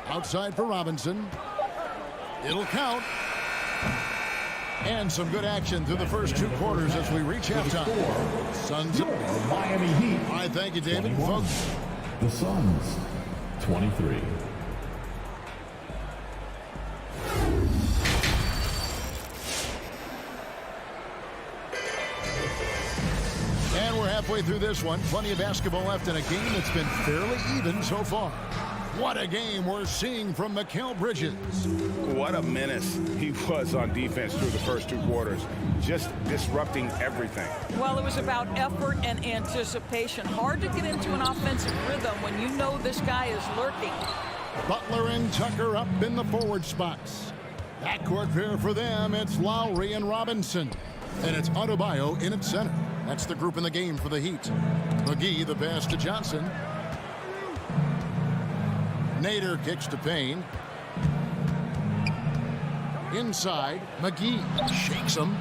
S5: Outside for Robinson. It'll count. And some good action through the first 2 quarters as we reach halftime. Suns.
S4: Miami Heat.
S5: All right, thank you, David. Folks.
S4: The Suns, 23.
S5: And we're halfway through this one. Plenty of basketball left in a game that's been fairly even so far. What a game we're seeing from Mikal Bridges.
S9: What a menace he was on defense through the first 2 quarters. Just disrupting everything.
S6: Well, it was about effort and anticipation. Hard to get into an offensive rhythm when you know this guy is lurking.
S5: Butler and Tucker up in the forward spots. Backcourt pair for them, it's Lowry and Robinson. And it's Adebayo in at center. That's the group in the game for the Heat. McGee, the pass to Johnson. Nader kicks to Payne. Inside, McGee shakes him.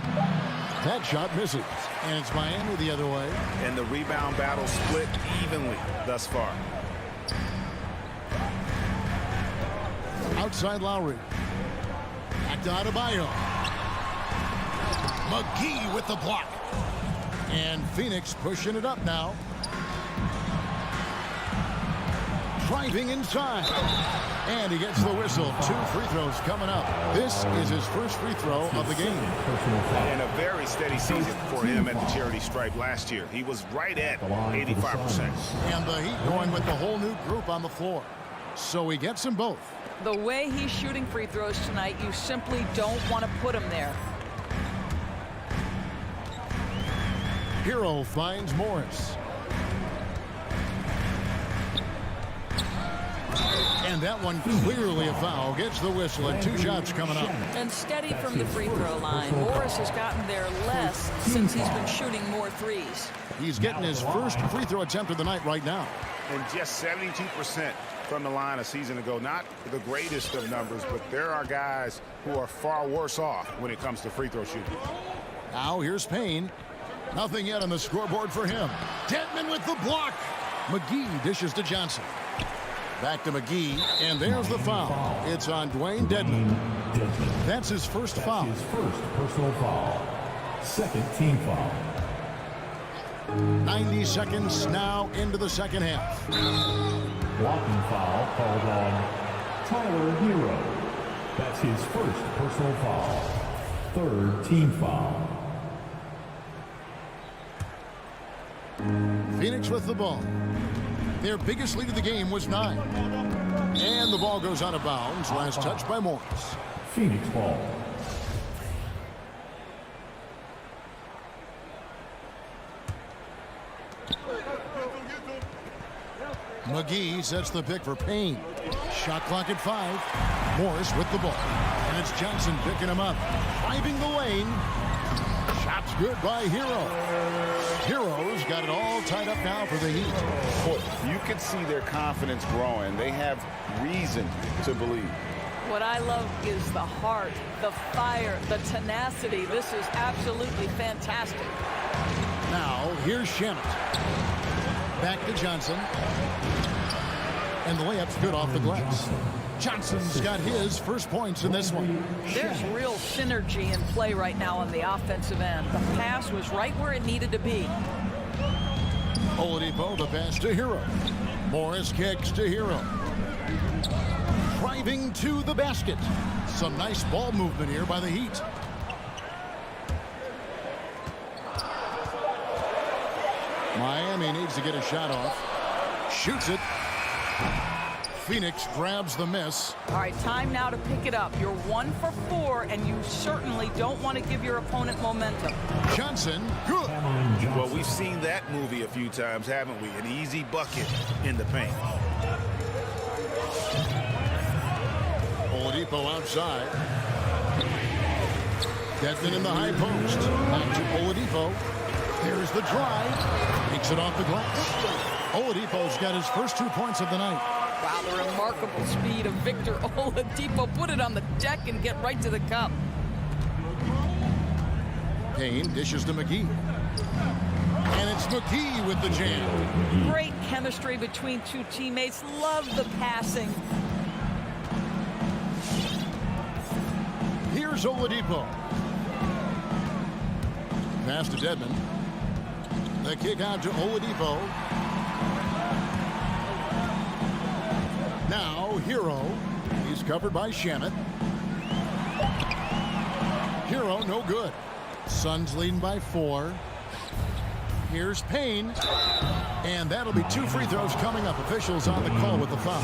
S5: That shot misses. And it's Miami the other way.
S9: And the rebound battle split evenly thus far.
S5: Outside Lowry. Back to Adebayo. McGee with the block. And Phoenix pushing it up now. Driving inside. And he gets the whistle. 2 free throws coming up. This is his first free throw of the game.
S9: And a very steady season for him at the charity stripe last year. He was right at 85%.
S5: And the Heat going with the whole new group on the floor. So he gets them both.
S6: The way he's shooting free throws tonight, you simply don't want to put him there.
S5: Hero finds Morris. And that one clearly a foul. Gets the whistle and 2 shots coming up.
S6: And steady from the free throw line. Morris has gotten there less since he's been shooting more threes.
S5: He's getting his first free throw attempt of the night right now.
S9: And just 72% from the line a season ago. Not the greatest of numbers, but there are guys who are far worse off when it comes to free throw shooting.
S5: Now here's Payne. Nothing yet on the scoreboard for him. Dedmon with the block. McGee dishes to Johnson. Back to McGee, and there's the foul. It's on Dwayne Dedmon. That's his first foul.
S4: His first personal foul. Second team foul.
S5: 90 seconds now into the second half.
S4: Blocking foul called on Tyler Hero. That's his first personal foul. Third team foul.
S5: Phoenix with the ball. Their biggest lead of the game was 9. And the ball goes out of bounds. Last touch by Morris.
S4: Phoenix ball.
S5: McGee sets the pick for Payne. Shot clock at 5. Morris with the ball. And it's Johnson picking him up. Driving the lane. Shot's good by Hero. Hero's got it all tied up now for the Heat.
S9: Boy, you can see their confidence growing. They have reason to believe.
S6: What I love is the heart, the fire, the tenacity. This is absolutely fantastic.
S5: Now, here's Shamet. Back to Johnson. And the layup's good off the glass. Johnson's got his first points in this one.
S6: There's real synergy in play right now on the offensive end. The pass was right where it needed to be.
S5: Oladipo, the pass to Hero. Morris kicks to Hero. Driving to the basket. Some nice ball movement here by the Heat. Miami needs to get a shot off. Shoots it. Phoenix grabs the miss.
S6: All right, time now to pick it up. You're 1 for 4, and you certainly don't want to give your opponent momentum.
S5: Johnson, good.
S9: Well, we've seen that movie a few times, haven't we? An easy bucket in the paint.
S5: Oladipo outside. Dedmon in the high post. Back to Oladipo. There's the drive. Takes it off the glass. Oladipo's got his first 2 points of the night.
S6: Wow, the remarkable speed of Victor Oladipo. Put it on the deck and get right to the cup.
S5: Payne dishes to McGee. And it's McGee with the jam.
S6: Great chemistry between two teammates. Love the passing.
S5: Here's Oladipo. Pass to Dedmon. The kick out to Oladipo. Now Hero. He's covered by Shamet. Hero no good. Suns leading by 4. Here's Payne. And that'll be 2 free throws coming up. Officials on the call with the foul.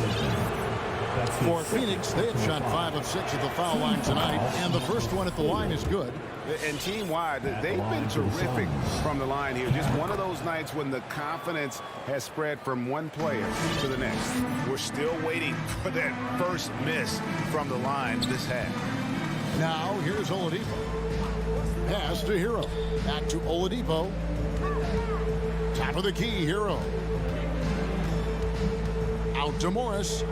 S5: For Phoenix, they have shot 5 of 6 at the foul line tonight. And the first one at the line is good.
S9: And team-wide, they've been terrific from the line here. Just one of those nights when the confidence has spread from one player to the next. We're still waiting for that first miss from the line this half.
S5: Now, here's Oladipo. Pass to Hero. Back to Oladipo. Top of the key, Hero. Out to Morris.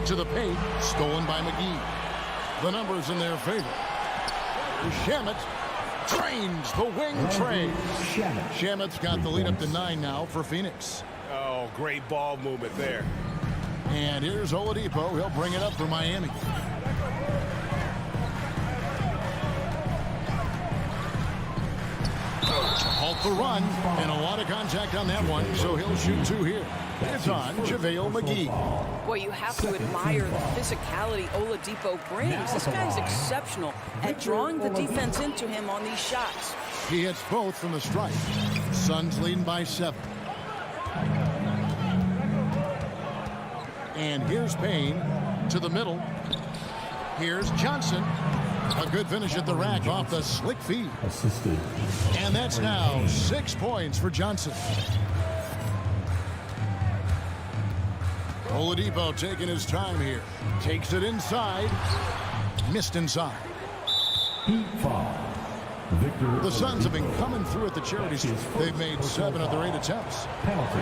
S5: To the paint. Stolen by McGee. The numbers in their favor. Shamet drains the wing trade. Shamet's got the lead up to 9 now for Phoenix.
S1: Oh, great ball movement there.
S5: And here's Oladipo. He'll bring it up for Miami. Halt the run. And a lot of contact on that one, so he'll shoot 2 here. It's on JaVale McGee.
S6: Well, you have to admire the physicality Oladipo brings. This guy's exceptional at drawing the defense into him on these shots.
S5: He hits both from the stripe. Suns leading by 7. And here's Payne to the middle. Here's Johnson. A good finish at the rack off the slick feed.
S4: Assisted.
S5: And that's now 6 points for Johnson. Oladipo taking his time here. Takes it inside. Missed inside.
S4: Heat foul. Victor.
S5: The Suns have been coming through at the charity stripe. They've made 7 of their 8 attempts.
S4: Penalty.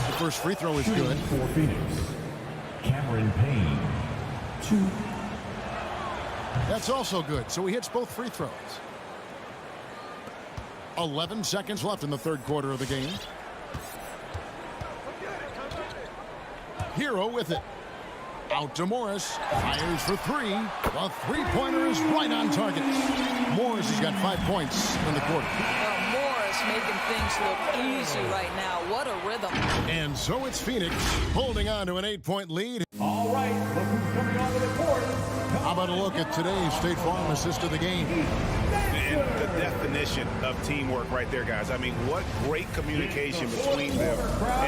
S5: The first free throw is good.
S4: For Phoenix. Cameron Payne. 2.
S5: That's also good, so he hits both free throws. 11 seconds left in the third quarter of the game. Hero with it. Out to Morris. Fires for three. The three-pointer is right on target. Morris has got 5 points in the quarter.
S6: Well, Morris making things look easy right now. What a rhythm.
S5: And so it's Phoenix holding on to an 8-point lead.
S4: All right, look who's coming onto the court.
S5: How about a look at today's State Farm assist of the game?
S9: And the definition of teamwork right there, guys. I mean, what great communication between them,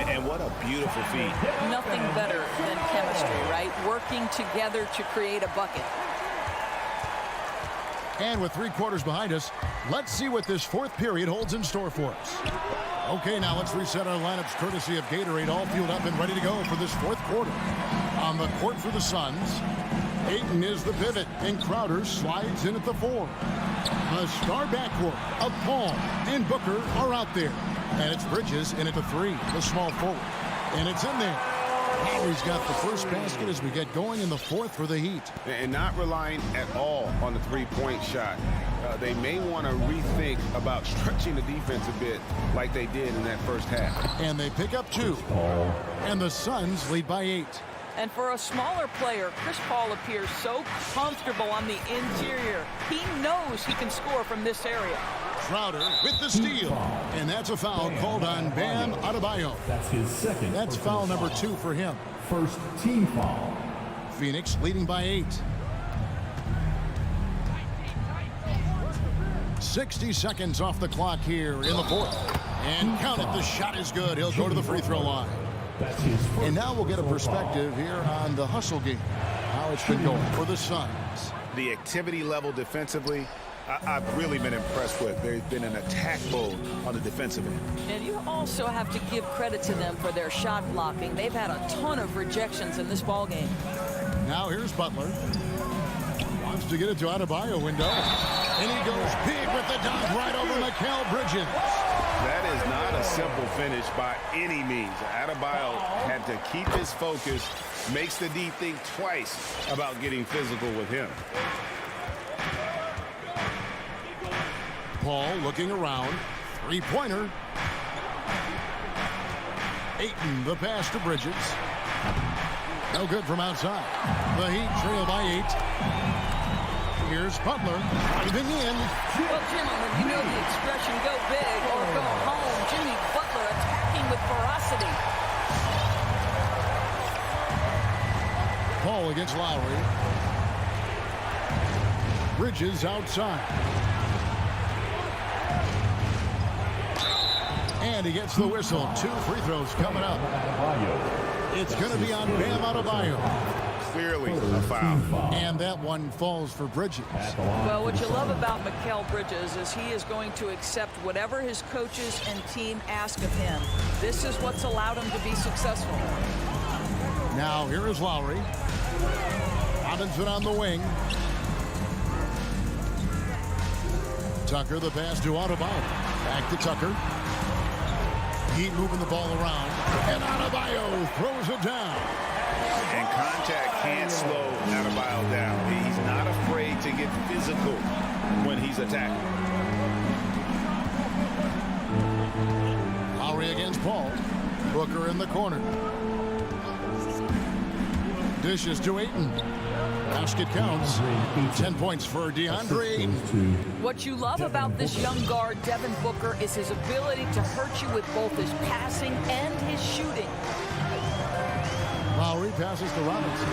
S9: and what a beautiful feed.
S6: Nothing better than chemistry, right? Working together to create a bucket.
S5: And with 3 quarters behind us, let's see what this fourth period holds in store for us. Okay, now let's reset our lineups courtesy of Gatorade, all fueled up and ready to go for this fourth quarter. On the court for the Suns, Ayton is the pivot, and Crowder slides in at the 4. The star backcourt of Paul and Booker are out there. And it's Bridges in at the 3, the small forward. And it's in there. Lowry's got the first basket as we get going in the fourth for the Heat.
S10: And not relying at all on the three-point shot. They may want to rethink about stretching the defense a bit like they did in that first half.
S5: And they pick up 2. And the Suns lead by 8.
S6: And for a smaller player, Chris Paul appears so comfortable on the interior. He knows he can score from this area.
S5: Crowder with the steal. And that's a foul called on Bam Adebayo.
S4: That's his second.
S5: That's foul number 2 for him.
S4: First team foul.
S5: Phoenix leading by 8. 60 seconds off the clock here in the fourth. And count it, the shot is good. He'll go to the free throw line.
S4: That's his first.
S5: And now we'll get a perspective here on the hustle game. How it's been going for the Suns.
S9: The activity level defensively, I've really been impressed with. There's been an attack mode on the defensive end.
S6: And you also have to give credit to them for their shot blocking. They've had a ton of rejections in this ball game.
S5: Now here's Butler. Wants to get it to Adebayo window. And he goes big with the dunk right over Mikal Bridges.
S9: That is not a simple finish by any means. Adebayo had to keep his focus, makes the D think twice about getting physical with him.
S5: Paul looking around. Three-pointer. Ayton, the pass to Bridges. No good from outside. The Heat trail by 8. Here's Butler driving in.
S6: Well, gentlemen, you know the expression, go big or go home. Jimmy Butler attacking with ferocity.
S5: Paul against Lowry. Bridges outside. And he gets the whistle. 2 free throws coming up. It's going to be on Bam Adebayo.
S9: Clearly a foul.
S5: And that one falls for Bridges.
S6: Well, what you love about Mikal Bridges is he is going to accept whatever his coaches and team ask of him. This is what's allowed him to be successful.
S5: Now here is Lowry. Robinson on the wing. Tucker, the pass to Adebayo. Back to Tucker. Heat moving the ball around. And Adebayo throws it down.
S9: And contact can't slow Adebayo down. He's not afraid to get physical when he's attacking.
S5: Lowry against Paul. Booker in the corner. Dishes to Ayton. Basket counts. 10 points for DeAndre Ayton.
S6: What you love about this young guard, Devin Booker, is his ability to hurt you with both his passing and his shooting.
S5: Lowry passes to Robinson.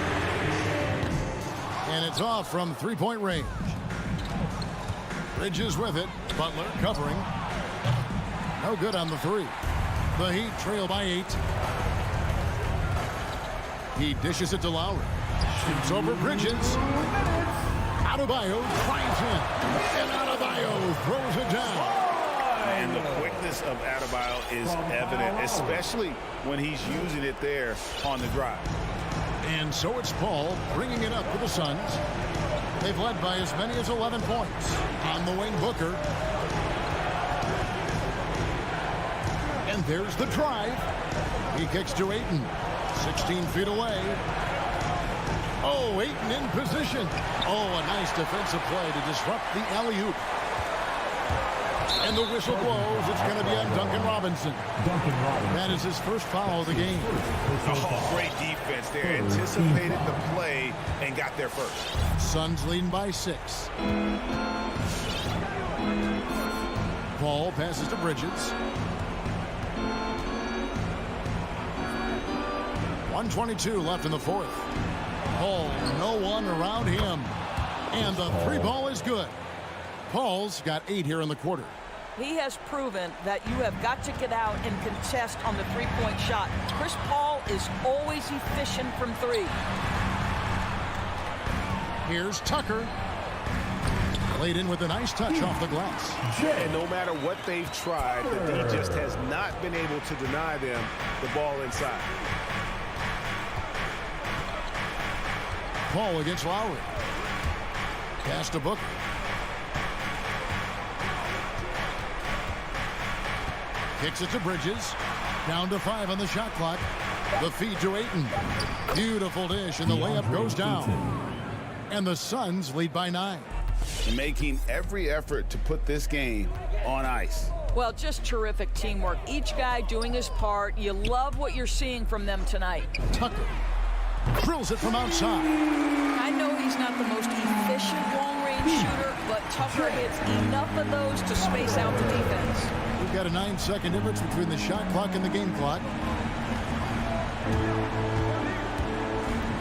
S5: And it's off from three-point range. Bridges with it. Butler covering. No good on the 3. The Heat trail by 8. He dishes it to Lowry. Shoots over Bridges. Adebayo drives in. And Adebayo throws it down.
S9: And the quickness of Adebayo is evident, especially when he's using it there on the drive.
S5: And so it's Paul bringing it up for the Suns. They've led by as many as 11 points. On the wing, Booker. And there's the drive. He kicks to Ayton. 16 feet away. Oh, Ayton in position. Oh, a nice defensive play to disrupt the alley-oop. And the whistle blows. It's going to be on Duncan Robinson. That is his first foul of the game.
S9: Oh, great defense there. Anticipated the play and got there first.
S5: Suns leading by 6. Paul passes to Bridges. 1:22 left in the fourth. Paul, no one around him. And the three ball is good. Paul's got 8 here in the quarter.
S6: He has proven that you have got to get out and contest on the three-point shot. Chris Paul is always efficient from 3.
S5: Here's Tucker. Played in with a nice touch off the glass.
S10: And no matter what they've tried, the D just has not been able to deny them the ball inside.
S5: Paul against Lowry. Pass to Booker. Kicks it to Bridges. Down to 5 on the shot clock. The feed to Ayton. Beautiful dish, and the layup goes down. And the Suns lead by 9.
S9: Making every effort to put this game on ice.
S6: Well, just terrific teamwork. Each guy doing his part. You love what you're seeing from them tonight.
S5: Tucker drills it from outside.
S6: I know he's not the most efficient long-range shooter, but Tucker hits enough of those to space out the defense.
S5: We've got a 9-second difference between the shot clock and the game clock.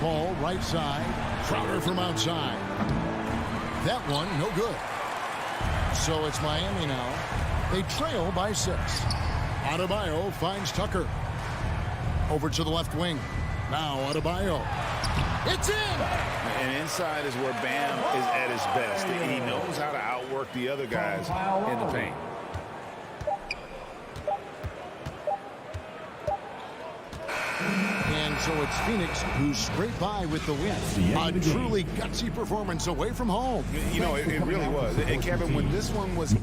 S5: Paul right side. Crowder from outside. That one, no good. So it's Miami now. They trail by 6. Adebayo finds Tucker. Over to the left wing. Now Adebayo. It's in!
S9: And inside is where Bam is at his best. He knows how to outwork the other guys in the paint.
S5: And so it's Phoenix who scraped by with the win. A truly gutsy performance away from home.
S9: You know, it really was. And Kevin, when this one was...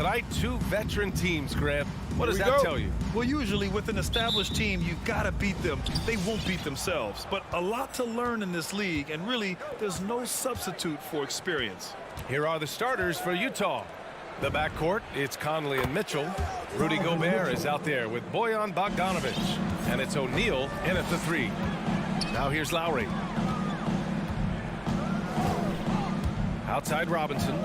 S1: tonight, two veteran teams, Grant. What does that tell you?
S2: Well, usually with an established team, you've got to beat them. They won't beat themselves. But a lot to learn in this league, and really, there's no substitute for experience.
S1: Here are the starters for Utah. The backcourt, it's Conley and Mitchell. Rudy Gobert is out there with Bojan Bogdanovic. And it's O'Neal in at the 3. Now here's Lowry. Outside Robinson.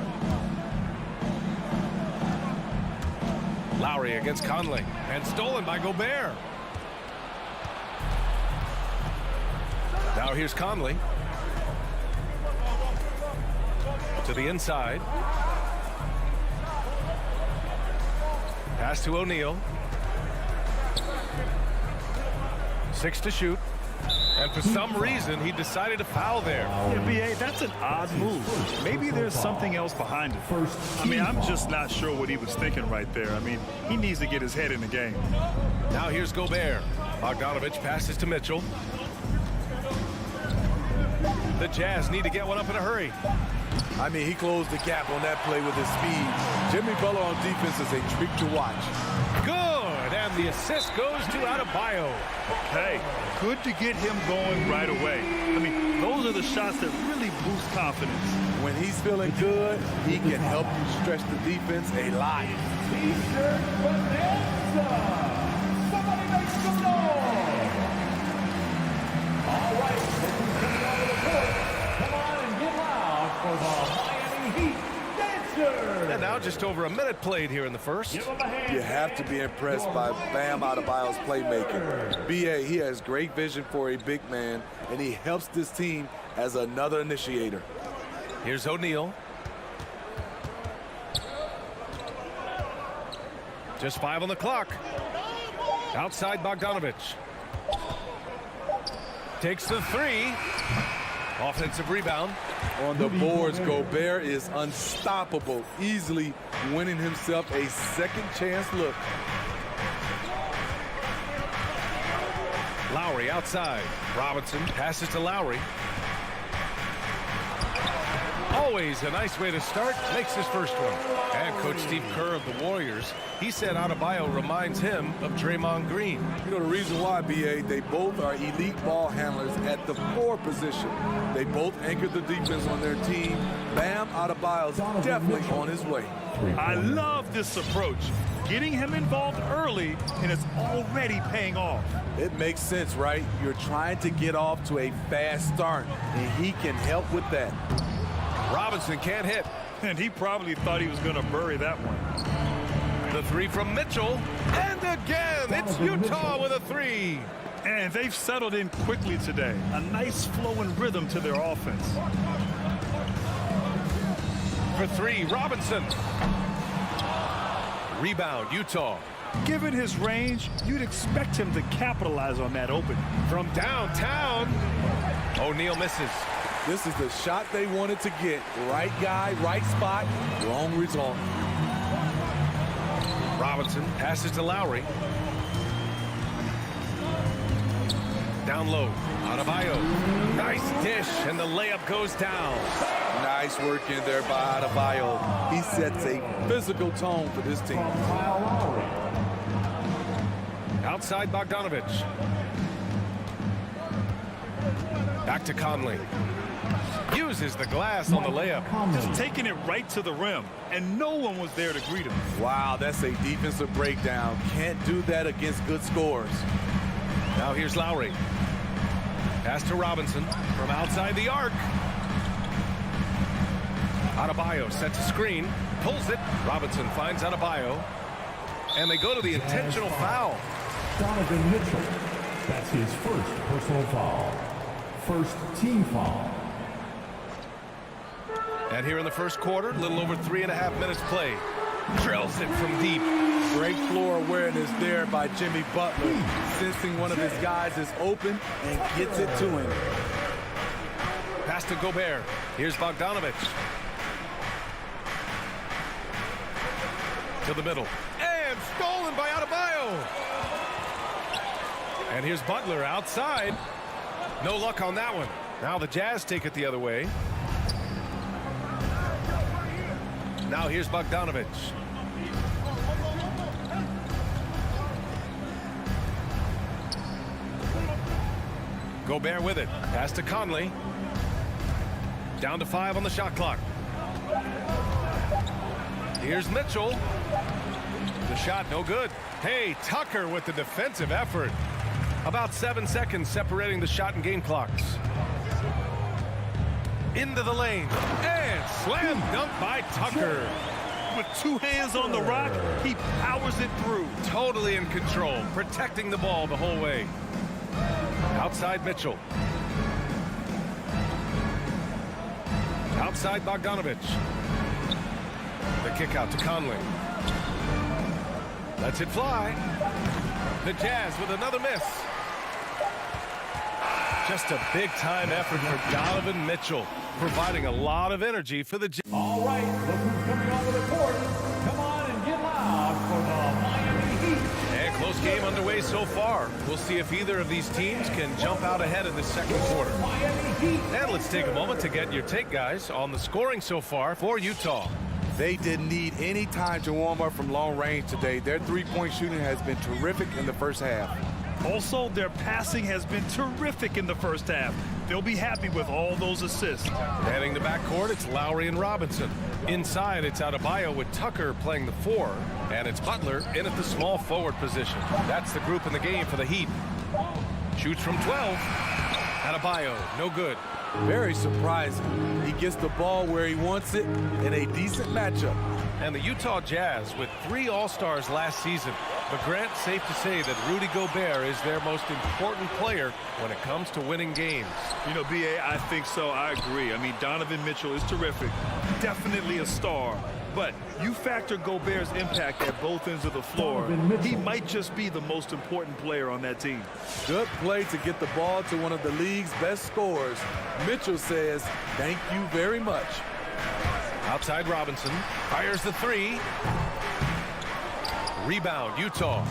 S1: Lowry against Conley. And stolen by Gobert. Now here's Conley. To the inside. Pass to O'Neal. 6 to shoot. And for some reason, he decided to foul there.
S2: Yeah, B.A., that's an odd move. Maybe there's something else behind it. I mean, I'm just not sure what he was thinking right there. I mean, he needs to get his head in the game.
S1: Now here's Gobert. Bogdanovic passes to Mitchell. The Jazz need to get one up in a hurry.
S11: I mean, he closed the gap on that play with his speed. Jimmy Butler on defense is a treat to watch.
S1: Good, and the assist goes to Adebayo.
S2: Hey, good to get him going right away. I mean, those are the shots that really boost confidence.
S11: When he's feeling good, he can help you stretch the defense a lot.
S4: T-shirt bonanza. Somebody make some noise. All right, coming out of the court. Come on and get loud for the Miami Heat Dancers.
S1: And now just over a minute played here in the first.
S11: You have to be impressed by Bam Adebayo's playmaking. B.A., he has great vision for a big man, and he helps this team as another initiator.
S1: Here's O'Neal. Just 5 on the clock. Outside Bogdanovic. Takes the 3. Offensive rebound.
S11: On the boards, Gobert is unstoppable, easily winning himself a second chance look.
S1: Lowry outside. Robinson passes to Lowry. Always a nice way to start. Makes his first one. And Coach Steve Kerr of the Warriors, he said Adebayo reminds him of Draymond Green.
S11: You know the reason why, B.A., they both are elite ball handlers at the 4 position. They both anchor the defense on their team. Bam Adebayo's definitely on his way.
S2: I love this approach. Getting him involved early, and it's already paying off.
S11: It makes sense, right? You're trying to get off to a fast start, and he can help with that.
S1: Robinson can't hit.
S2: And he probably thought he was going to bury that one.
S1: The 3 from Mitchell. And again, it's Utah with a 3.
S2: And they've settled in quickly today. A nice flowing rhythm to their offense.
S1: For 3, Robinson. Rebound, Utah.
S2: Given his range, you'd expect him to capitalize on that opening.
S1: From downtown, O'Neal misses.
S11: This is the shot they wanted to get. Right guy, right spot, wrong result.
S1: Robinson passes to Lowry. Down low, Adebayo. Nice dish, and the layup goes down.
S11: Nice work in there by Adebayo. He sets a physical tone for this team.
S1: Outside Bogdanovic. Back to Conley. Uses the glass on the layup.
S2: Just taking it right to the rim, and no one was there to greet him.
S11: Wow, that's a defensive breakdown. Can't do that against good scores.
S1: Now here's Lowry. Pass to Robinson from outside the arc. Adebayo sets a screen, pulls it. Robinson finds Adebayo, and they go to the intentional foul.
S4: Donovan Mitchell. That's his first personal foul. First team foul.
S1: And here in the first quarter, a little over 3.5 minutes played. Drills it from deep.
S11: Great floor awareness there by Jimmy Butler. Sensing one of his guys is open and gets it to him.
S1: Pass to Gobert. Here's Bogdanovic. To the middle. And stolen by Adebayo. And here's Butler outside. No luck on that one. Now the Jazz take it the other way. Now here's Bogdanovic. Gobert with it. Pass to Conley. Down to 5 on the shot clock. Here's Mitchell. The shot no good. Hey, Tucker with the defensive effort. About 7 seconds separating the shot and game clocks. Into the lane. And slam dunk by Tucker.
S2: With 2 hands on the rock, he powers it through.
S1: Totally in control, protecting the ball the whole way. Outside Mitchell. Outside Bogdanovich. The kick out to Conley. Lets it fly. The Jazz with another miss. Just a big-time effort for Donovan Mitchell, providing a lot of energy for the Jazz.
S4: All right, look who's coming onto the court. Come on and get loud for the Miami Heat.
S1: And close game underway so far. We'll see if either of these teams can jump out ahead in the second quarter. And let's take a moment to get your take, guys, on the scoring so far for Utah.
S11: They didn't need any time to warm up from long range today. Their three-point shooting has been terrific in the first half.
S2: Also, their passing has been terrific in the first half. They'll be happy with all those assists.
S1: Heading to backcourt, it's Lowry and Robinson. Inside, it's Adebayo with Tucker playing the 4, and it's Butler in at the small forward position. That's the group in the game for the Heat. Shoots from 12. Adebayo, no good.
S11: Very surprising. He gets the ball where he wants it in a decent matchup.
S1: And the Utah Jazz with 3 All-Stars last season. But Grant, safe to say that Rudy Gobert is their most important player when it comes to winning games.
S2: You know, B.A., I think so. I agree. I mean, Donovan Mitchell is terrific. Definitely a star. But you factor Gobert's impact at both ends of the floor, he might just be the most important player on that team.
S11: Good play to get the ball to one of the league's best scorers. Mitchell says, thank you very much.
S1: Outside Robinson. Fires the 3. Rebound, Utah.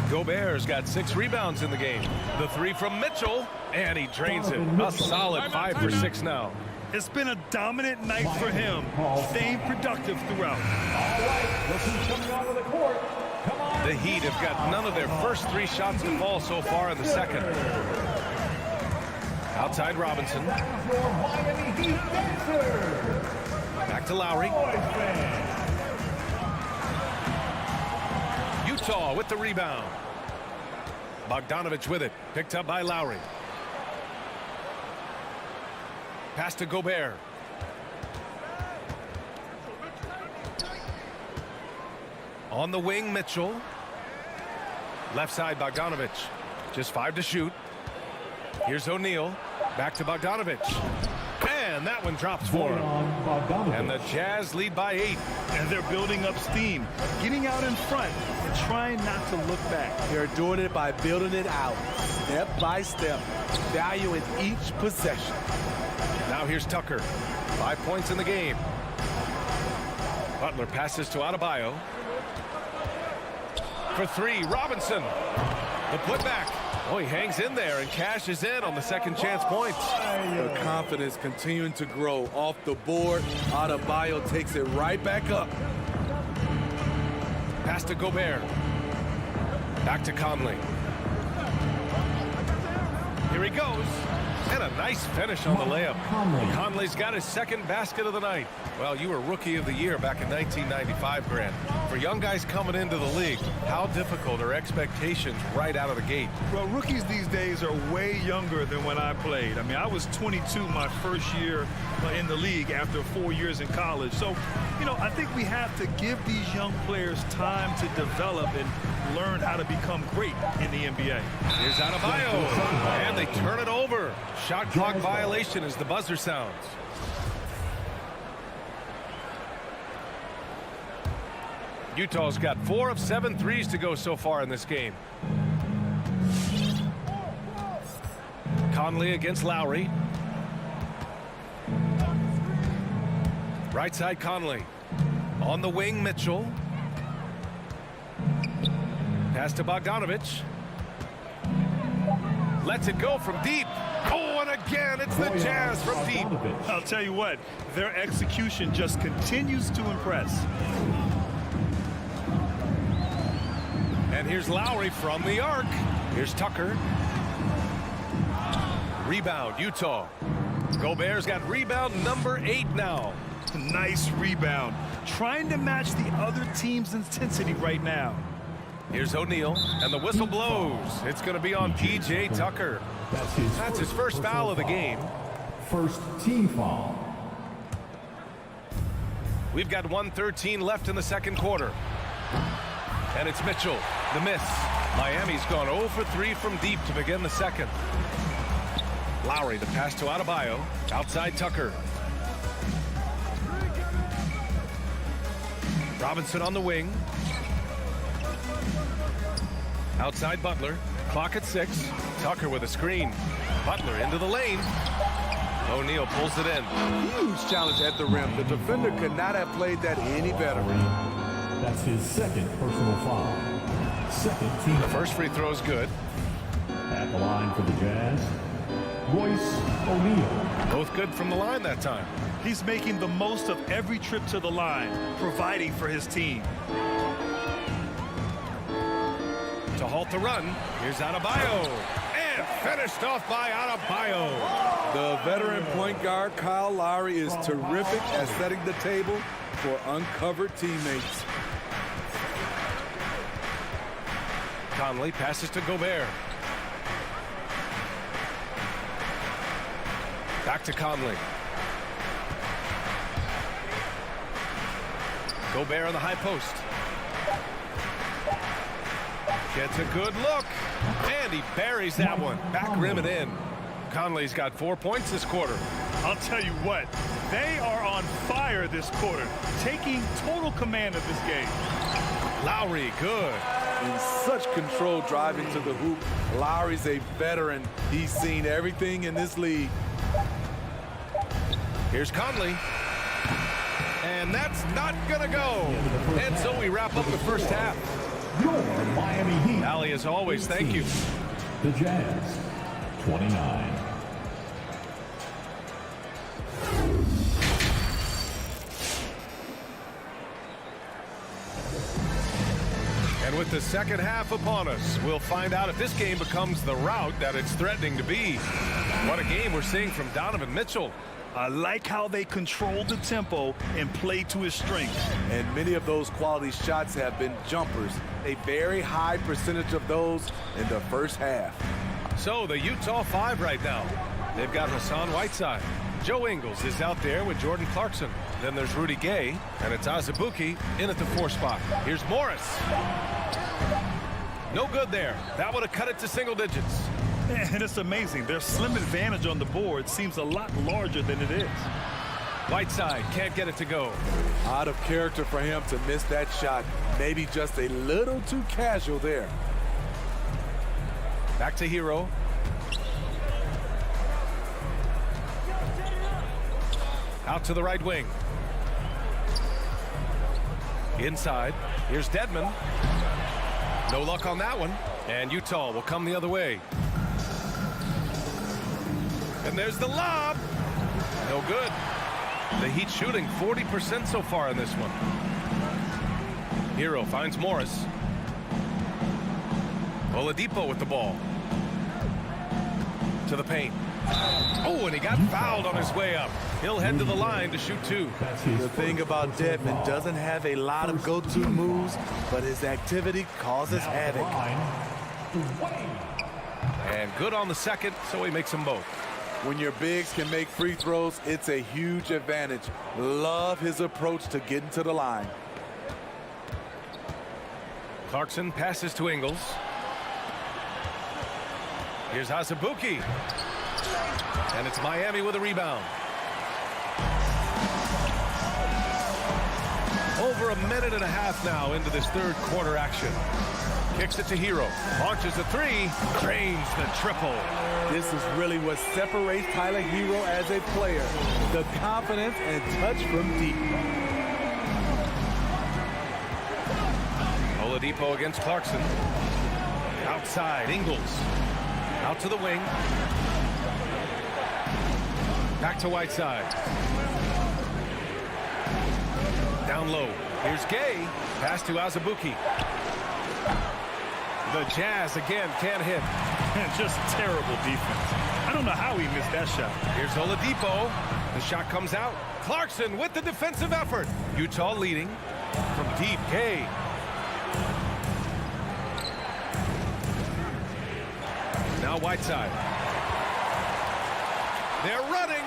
S1: Gobert's got 6 rebounds in the game. The 3 from Mitchell, and he drains it. A solid 5 for 6 now.
S2: It's been a dominant night for him. Staying productive throughout.
S4: All right, look who's coming onto the court. Come on.
S1: The Heat have got none of their first 3 shots to fall so far in the second. Outside Robinson.
S4: Miami Heat dancer.
S1: Back to Lowry. Utah with the rebound. Bogdanovich with it. Picked up by Lowry. Pass to Gobert. On the wing, Mitchell. Left side, Bogdanovich. Just 5 to shoot. Here's O'Neal. Back to Bogdanovich. And that one drops for him. And the Jazz lead by 8.
S2: And they're building up steam, getting out in front and trying not to look back.
S11: They're doing it by building it out, step by step, valuing each possession.
S1: Now here's Tucker. 5 points in the game. Butler passes to Adebayo. For 3, Robinson. The putback. Oh, he hangs in there and cashes in on the second chance points.
S11: The confidence continuing to grow off the board. Adebayo takes it right back up.
S1: Pass to Gobert. Back to Conley. Here he goes. And a nice finish on the layup. Conley's got his second basket of the night. Well, you were Rookie of the Year back in 1995, Grant. For young guys coming into the league, how difficult are expectations right out of the gate?
S2: Well, rookies these days are way younger than when I played. I mean, I was 22 my first year in the league after 4 years in college. So, you know, I think we have to give these young players time to develop and learn how to become great in the NBA.
S1: Here's Adebayo, and they turn it over. Shot clock violation as the buzzer sounds. Utah's got 4 of 7 threes to go so far in this game. Conley against Lowry. Right side Conley. On the wing, Mitchell. Pass to Bogdanovich. Lets it go from deep. Oh, and again, it's the Jazz from deep.
S2: I'll tell you what, their execution just continues to impress. And
S1: here's Lowry from the arc. Here's Tucker. Rebound, Utah. Gobert's got rebound number 8 now.
S2: Nice rebound. Trying to match the other team's intensity right now.
S1: Here's O'Neal, and the whistle blows. It's going to be on P.J. Tucker. That's his first foul of the game.
S4: First team foul.
S1: We've got 1:13 left in the second quarter. And it's Mitchell, the miss. Miami's gone 0 for 3 from deep to begin the second. Lowry, the pass to Adebayo. Outside Tucker. Robinson on the wing. Outside Butler. Clock at 6. Tucker with a screen. Butler into the lane. O'Neal pulls it in.
S11: Huge challenge at the rim. The defender could not have played that any better.
S4: That's his second personal foul. Second team.
S1: The first free throw is good.
S4: At the line for the Jazz, Royce O'Neal.
S1: Both good from the line that time.
S2: He's making the most of every trip to the line, providing for his team.
S1: To halt the run, here's Adebayo. And finished off by Adebayo.
S11: The veteran point guard, Kyle Lowry, is terrific at setting the table for uncovered teammates.
S1: Conley passes to Gobert. Back to Conley. Gobert on the high post. Gets a good look. And he buries that one. Back rim and in. Conley's got 4 points this quarter.
S2: I'll tell you what, they are on fire this quarter, taking total command of this game.
S1: Lowry, good.
S11: In such control driving to the hoop. Lowry's a veteran. He's seen everything in this league.
S1: Here's Conley. And that's not going to go. And so we wrap up the first half.
S4: Your Miami Heat.
S1: Allie, as always, thank you.
S4: The Jazz, 29.
S1: And with the second half upon us, we'll find out if this game becomes the rout that it's threatening to be. What a game we're seeing from Donovan Mitchell.
S2: I like how they controlled the tempo and played to his strengths.
S11: And many of those quality shots have been jumpers. A very high percentage of those in the first half.
S1: So the Utah 5 right now. They've got Hassan Whiteside. Joe Ingles is out there with Jordan Clarkson. Then there's Rudy Gay, and it's Azubuike in at the 4 spot. Here's Morris. No good there. That would have cut it to single digits.
S2: And it's amazing. Their slim advantage on the board seems a lot larger than it is.
S1: Whiteside can't get it to go.
S11: Out of character for him to miss that shot. Maybe just a little too casual there.
S1: Back to Hero. Out to the right wing. Inside. Here's Dedmon. No luck on that one. And Utah will come the other way. And there's the lob. No good. The Heat shooting 40% so far in this one. Hero finds Morris. Oladipo with the ball. To the paint. Oh, and he got fouled on his way up. He'll head to the line to shoot 2.
S11: The thing about Dedmon, doesn't have a lot of go-to moves, but his activity causes havoc.
S1: And good on the second, so he makes them both.
S11: When your bigs can make free throws, it's a huge advantage. Love his approach to getting to the line.
S1: Clarkson passes to Ingles. Here's Azubuike. And it's Miami with a rebound. Over a minute and a half now into this third quarter action. Kicks it to Hero. Launches a 3. Drains the triple.
S11: This is really what separates Tyler Hero as a player. The confidence and touch from deep.
S1: Oladipo against Clarkson. Outside, Ingles. Out to the wing. Back to Whiteside. Down low. Here's Gay. Pass to Azubuike. The Jazz again can't hit.
S2: Just terrible defense. I don't know how he missed that shot.
S1: Here's Oladipo. The shot comes out. Clarkson with the defensive effort. Utah leading from deep. Gay. Now Whiteside. They're running.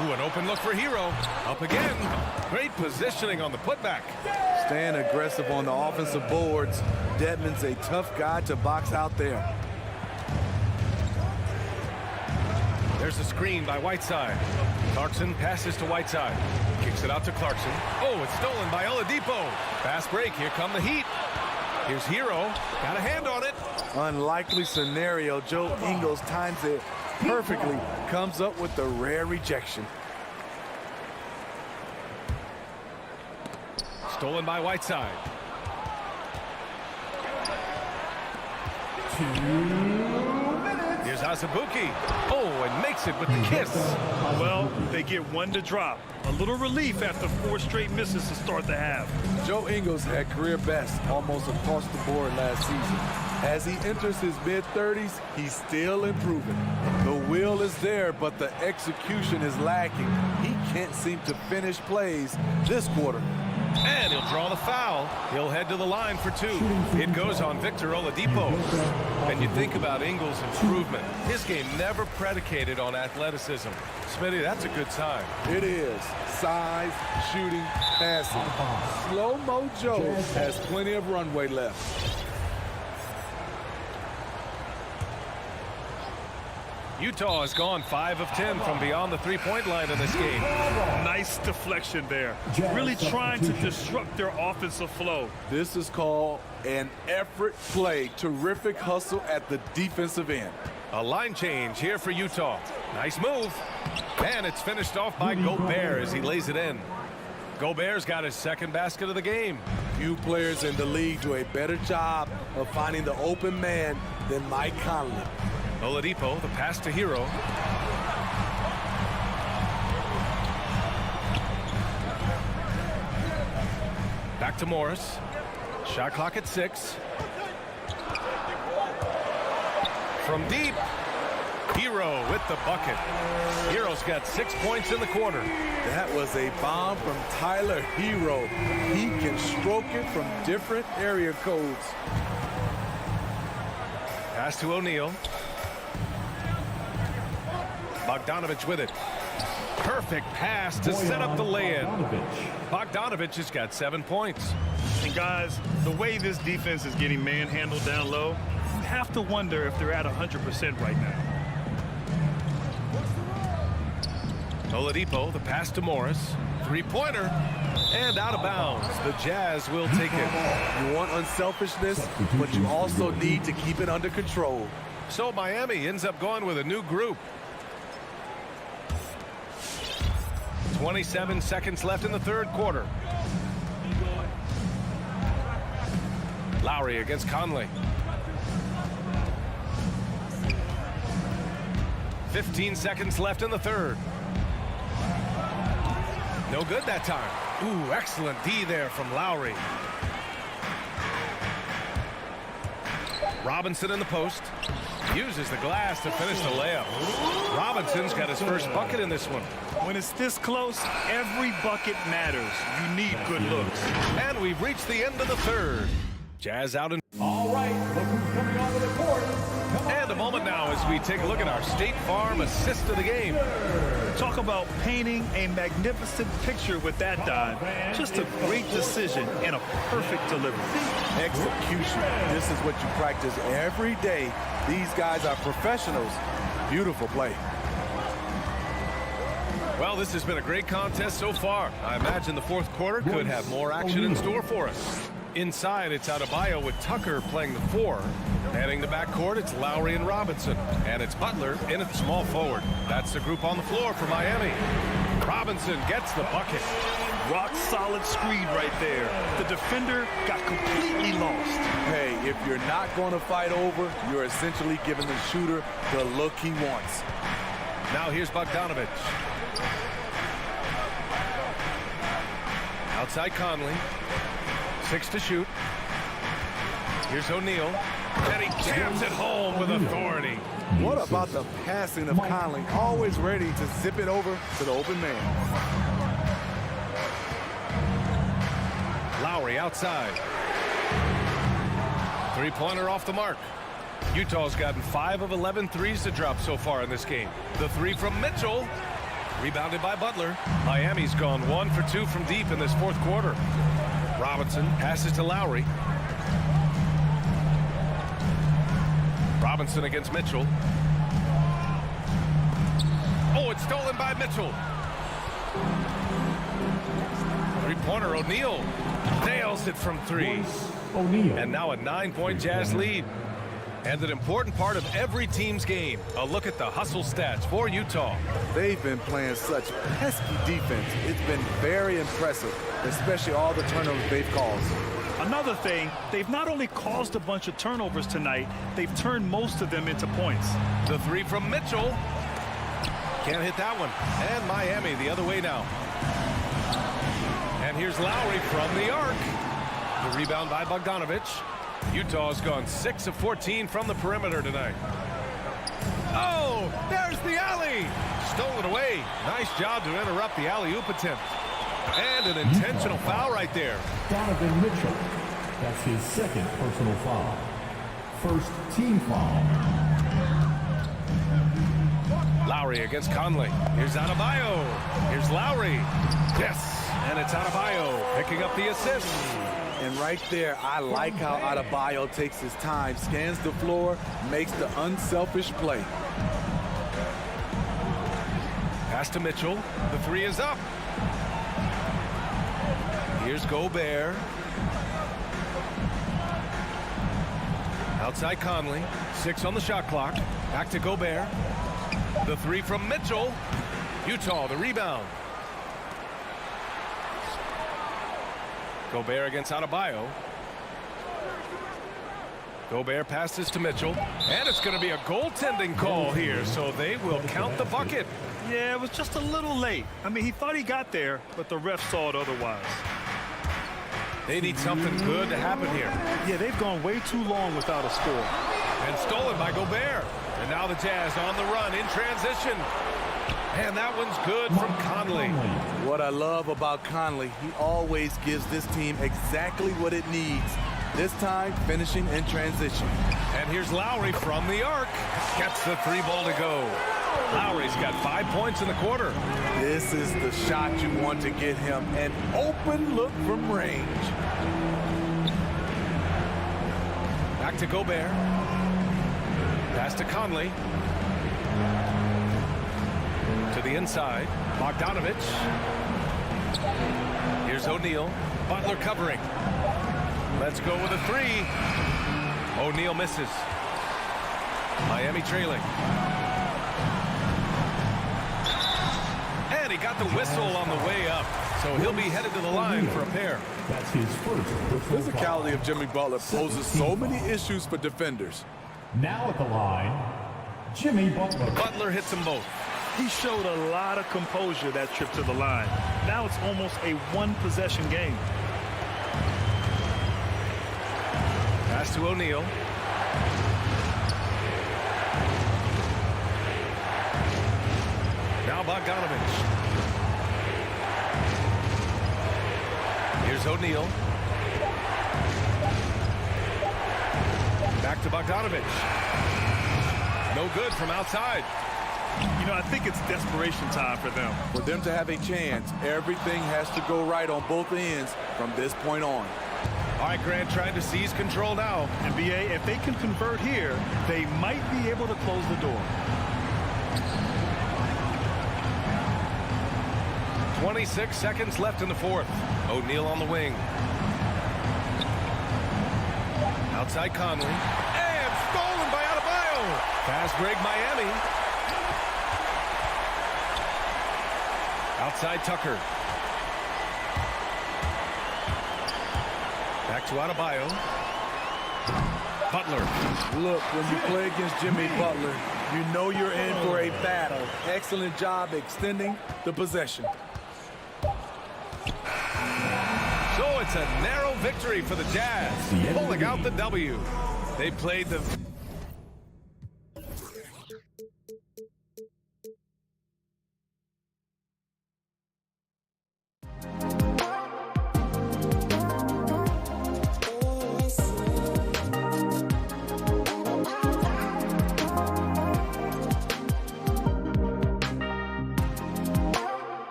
S1: Ooh, an open look for Hero. Up again. Great positioning on the putback.
S11: Staying aggressive on the offensive boards. Dedmon's a tough guy to box out there.
S1: There's a screen by Whiteside. Clarkson passes to Whiteside. Kicks it out to Clarkson. Oh, it's stolen by Oladipo. Fast break. Here come the Heat. Here's Hero. Got a hand on it.
S11: Unlikely scenario. Joe Ingles times it perfectly. Comes up with the rare rejection.
S1: Stolen by Whiteside.
S4: 2 minutes.
S1: Here's Azubuike. Oh, and makes it with the kiss.
S2: Well, they get one to drop. A little relief after 4 straight misses to start the half.
S11: Joe Ingles had career best almost across the board last season. As he enters his mid-30s, he's still improving. The will is there, but the execution is lacking. He can't seem to finish plays this quarter.
S1: And he'll draw the foul. He'll head to the line for 2. It goes on Victor Oladipo. And you think about Ingles' improvement. His game never predicated on athleticism. Smitty, that's a good sign.
S11: It is. Size, shooting, passing. Slow-mo Joe has plenty of runway left.
S1: Utah has gone 5 of 10 from beyond the three-point line in this game.
S2: Nice deflection there. Really trying to disrupt their offensive flow.
S11: This is called an effort play. Terrific hustle at the defensive end.
S1: A line change here for Utah. Nice move. And it's finished off by Gobert as he lays it in. Gobert's got his second basket of the game.
S11: Few players in the league do a better job of finding the open man than Mike Conley.
S1: Oladipo, the pass to Hero. Back to Morris. Shot clock at 6. From deep. Hero with the bucket. Hero's got 6 points in the quarter.
S11: That was a bomb from Tyler Hero. He can stroke it from different area codes.
S1: Pass to O'Neal. Bogdanovich with it. Perfect pass to set up the lay-in. Bogdanovich has got 7 points.
S2: And guys, the way this defense is getting manhandled down low, you have to wonder if they're at 100% right now.
S1: Oladipo, the pass to Morris. Three-pointer. And out of bounds. The Jazz will take it.
S11: You want unselfishness, but you also need to keep it under control.
S1: So Miami ends up going with a new group. 27 seconds left in the third quarter. Lowry against Conley. 15 seconds left in the third. No good that time. Ooh, excellent D there from Lowry. Robinson in the post. Uses the glass to finish the layup. Robinson's got his first bucket in this one.
S2: When it's this close, every bucket matters. You need good looks.
S1: And we've reached the end of the third. Jazz out in.
S4: All right, look who's coming onto the court.
S1: And a moment now as we take a look at our State Farm assist of the game.
S2: Talk about painting a magnificent picture with that dive. Just a great decision and a perfect delivery.
S11: Execution. This is what you practice every day. These guys are professionals. Beautiful play.
S1: Well, this has been a great contest so far. I imagine the fourth quarter could have more action in store for us. Inside, it's Adebayo with Tucker playing the 4. Heading to backcourt, it's Lowry and Robinson. And it's Butler in at the small forward. That's the group on the floor for Miami. Robinson gets the bucket.
S2: Rock solid screen right there. The defender got completely lost.
S11: Hey, if you're not going to fight over, you're essentially giving the shooter the look he wants.
S1: Now here's Bogdanovich. Outside Conley. 6 to shoot. Here's O'Neal. And he jams it home with authority.
S11: What about the passing of Conley? Always ready to zip it over to the open man.
S1: Lowry outside. Three-pointer off the mark. Utah's gotten 5 of 11 threes to drop so far in this game. The three from Mitchell. Rebounded by Butler. Miami's gone 1 for 2 from deep in this fourth quarter. Robinson passes to Lowry. Robinson against Mitchell. Oh, it's stolen by Mitchell. Three-pointer, O'Neal nails it from 3. And now a 9-point Jazz lead. And an important part of every team's game. A look at the hustle stats for Utah.
S11: They've been playing such pesky defense. It's been very impressive, especially all the turnovers they've caused.
S2: Another thing, they've not only caused a bunch of turnovers tonight, they've turned most of them into points.
S1: The three from Mitchell. Can't hit that one. And Miami the other way now. And here's Lowry from the arc. The rebound by Bogdanovich. Utah's gone 6 of 14 from the perimeter tonight. Oh, there's the alley. Stolen away. Nice job to interrupt the alley-oop attempt. And an intentional foul right there.
S4: Donovan Mitchell. That's his second personal foul. First team foul.
S1: Lowry against Conley. Here's Adebayo. Here's Lowry. Yes, and it's Adebayo picking up the assist.
S11: And right there, I like how Adebayo takes his time, scans the floor, makes the unselfish play.
S1: Pass to Mitchell. The three is up. Here's Gobert. Outside Conley. 6 on the shot clock. Back to Gobert. The three from Mitchell. Utah, the rebound. Gobert against Adebayo. Gobert passes to Mitchell. And it's going to be a goaltending call here, so they will count the bucket.
S2: Yeah, it was just a little late. I mean, he thought he got there, but the ref saw it otherwise.
S1: They need something good to happen here.
S2: Yeah, they've gone way too long without a score.
S1: And stolen by Gobert. And now the Jazz on the run in transition. And that one's good from Conley.
S11: What I love about Conley, he always gives this team exactly what it needs. This time, finishing in transition.
S1: And here's Lowry from the arc. Gets the three ball to go. Lowry's got 5 points in the quarter.
S11: This is the shot you want to get him. An open look from range.
S1: Back to Gobert. Pass to Conley. To the inside. Bogdanovich. Here's O'Neal. Butler covering. Let's go with a three. O'Neal misses. Miami trailing. And he got the whistle on the way up. So he'll be headed to the line for a pair.
S4: That's his first.
S11: The physicality of Jimmy Butler poses so many issues for defenders.
S4: Now at the line, Jimmy Butler.
S1: Butler hits them both.
S2: He showed a lot of composure that trip to the line. Now it's almost a one-possession game.
S1: Pass to O'Neal. Now Bogdanovich. Here's O'Neal. Back to Bogdanovich. No good from outside.
S2: You know, I think it's desperation time for them.
S11: For them to have a chance, everything has to go right on both ends from this point on.
S1: All right, Grant trying to seize control now.
S2: And BA, if they can convert here, they might be able to close the door.
S1: 26 seconds left in the fourth. O'Neal on the wing. Outside Conley. And stolen by Adebayo. Fast break Miami. Outside Tucker. Back to Adebayo. Butler.
S11: Look, when you play against Jimmy Butler, you know you're in for a battle. Excellent job extending the possession.
S1: So it's a narrow victory for the Jazz, pulling out the W. They played the...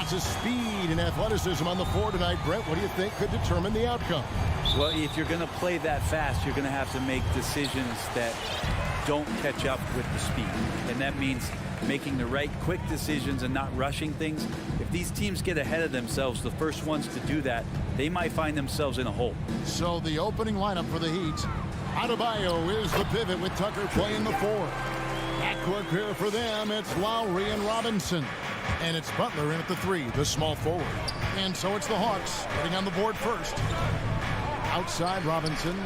S5: Lots of speed and athleticism on the floor tonight. Brett, what do you think could determine the outcome?
S3: Well, if you're going to play that fast, you're going to have to make decisions that don't catch up with the speed. And that means making the right quick decisions and not rushing things. If these teams get ahead of themselves, the first ones to do that, they might find themselves in a hole.
S5: So the opening lineup for the Heat. Adebayo is the pivot with Tucker playing the 4. Backcourt pair for them, it's Lowry and Robinson. And it's Butler in at the 3, the small forward. And so it's the Hawks getting on the board first. Outside Robinson.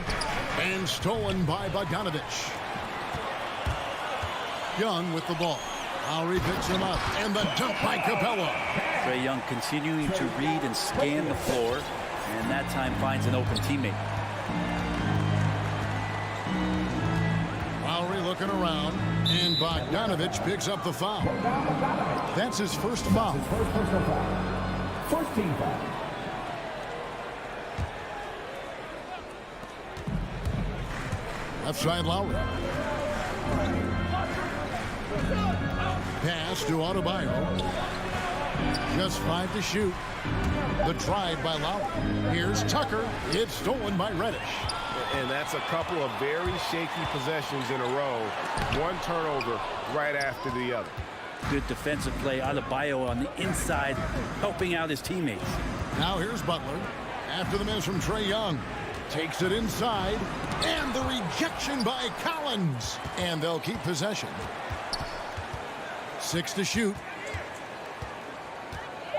S5: And stolen by Bogdanovich. Young with the ball. Lowry picks him up. And the dunk by Capella.
S3: Trae Young continuing to read and scan the floor. And that time finds an open teammate.
S5: Lowry looking around. And Bogdanovich picks up the foul. That's his first foul.
S4: First team foul.
S5: Left side Lowry. Pass to Adebayo. Just 5 to shoot. The drive by Lowry. Here's Tucker. It's stolen by Reddish.
S10: And that's a couple of very shaky possessions in a row. One turnover right after the other.
S3: Good defensive play. Adebayo on the inside, helping out his teammates.
S5: Now here's Butler. After the miss from Trae Young. Takes it inside. And the rejection by Collins. And they'll keep possession. 6 to shoot.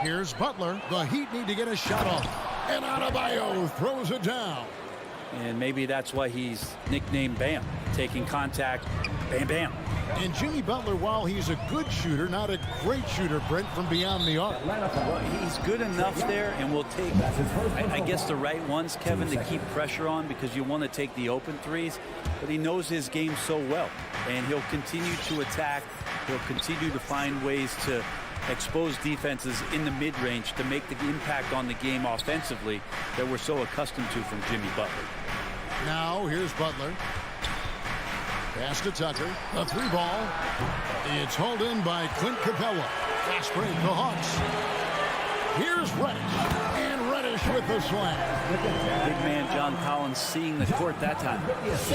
S5: Here's Butler. The Heat need to get a shot off. And Adebayo throws it down.
S3: And maybe that's why he's nicknamed Bam. Taking contact, bam, bam.
S5: And Jimmy Butler, while he's a good shooter, not a great shooter, Brent, from beyond the arc.
S3: Well, he's good enough there, and will take, I guess, the right ones, Kevin, to keep pressure on, because you want to take the open threes. But he knows his game so well, and he'll continue to attack. He'll continue to find ways to expose defenses in the mid-range to make the impact on the game offensively that we're so accustomed to from Jimmy Butler.
S5: Now here's Butler. Pass to Tucker. The 3 ball. It's hauled in by Clint Capella. Fast break, the Hawks. Here's Reddish. And Reddish with the slam.
S3: Big man John Collins seeing the court that time.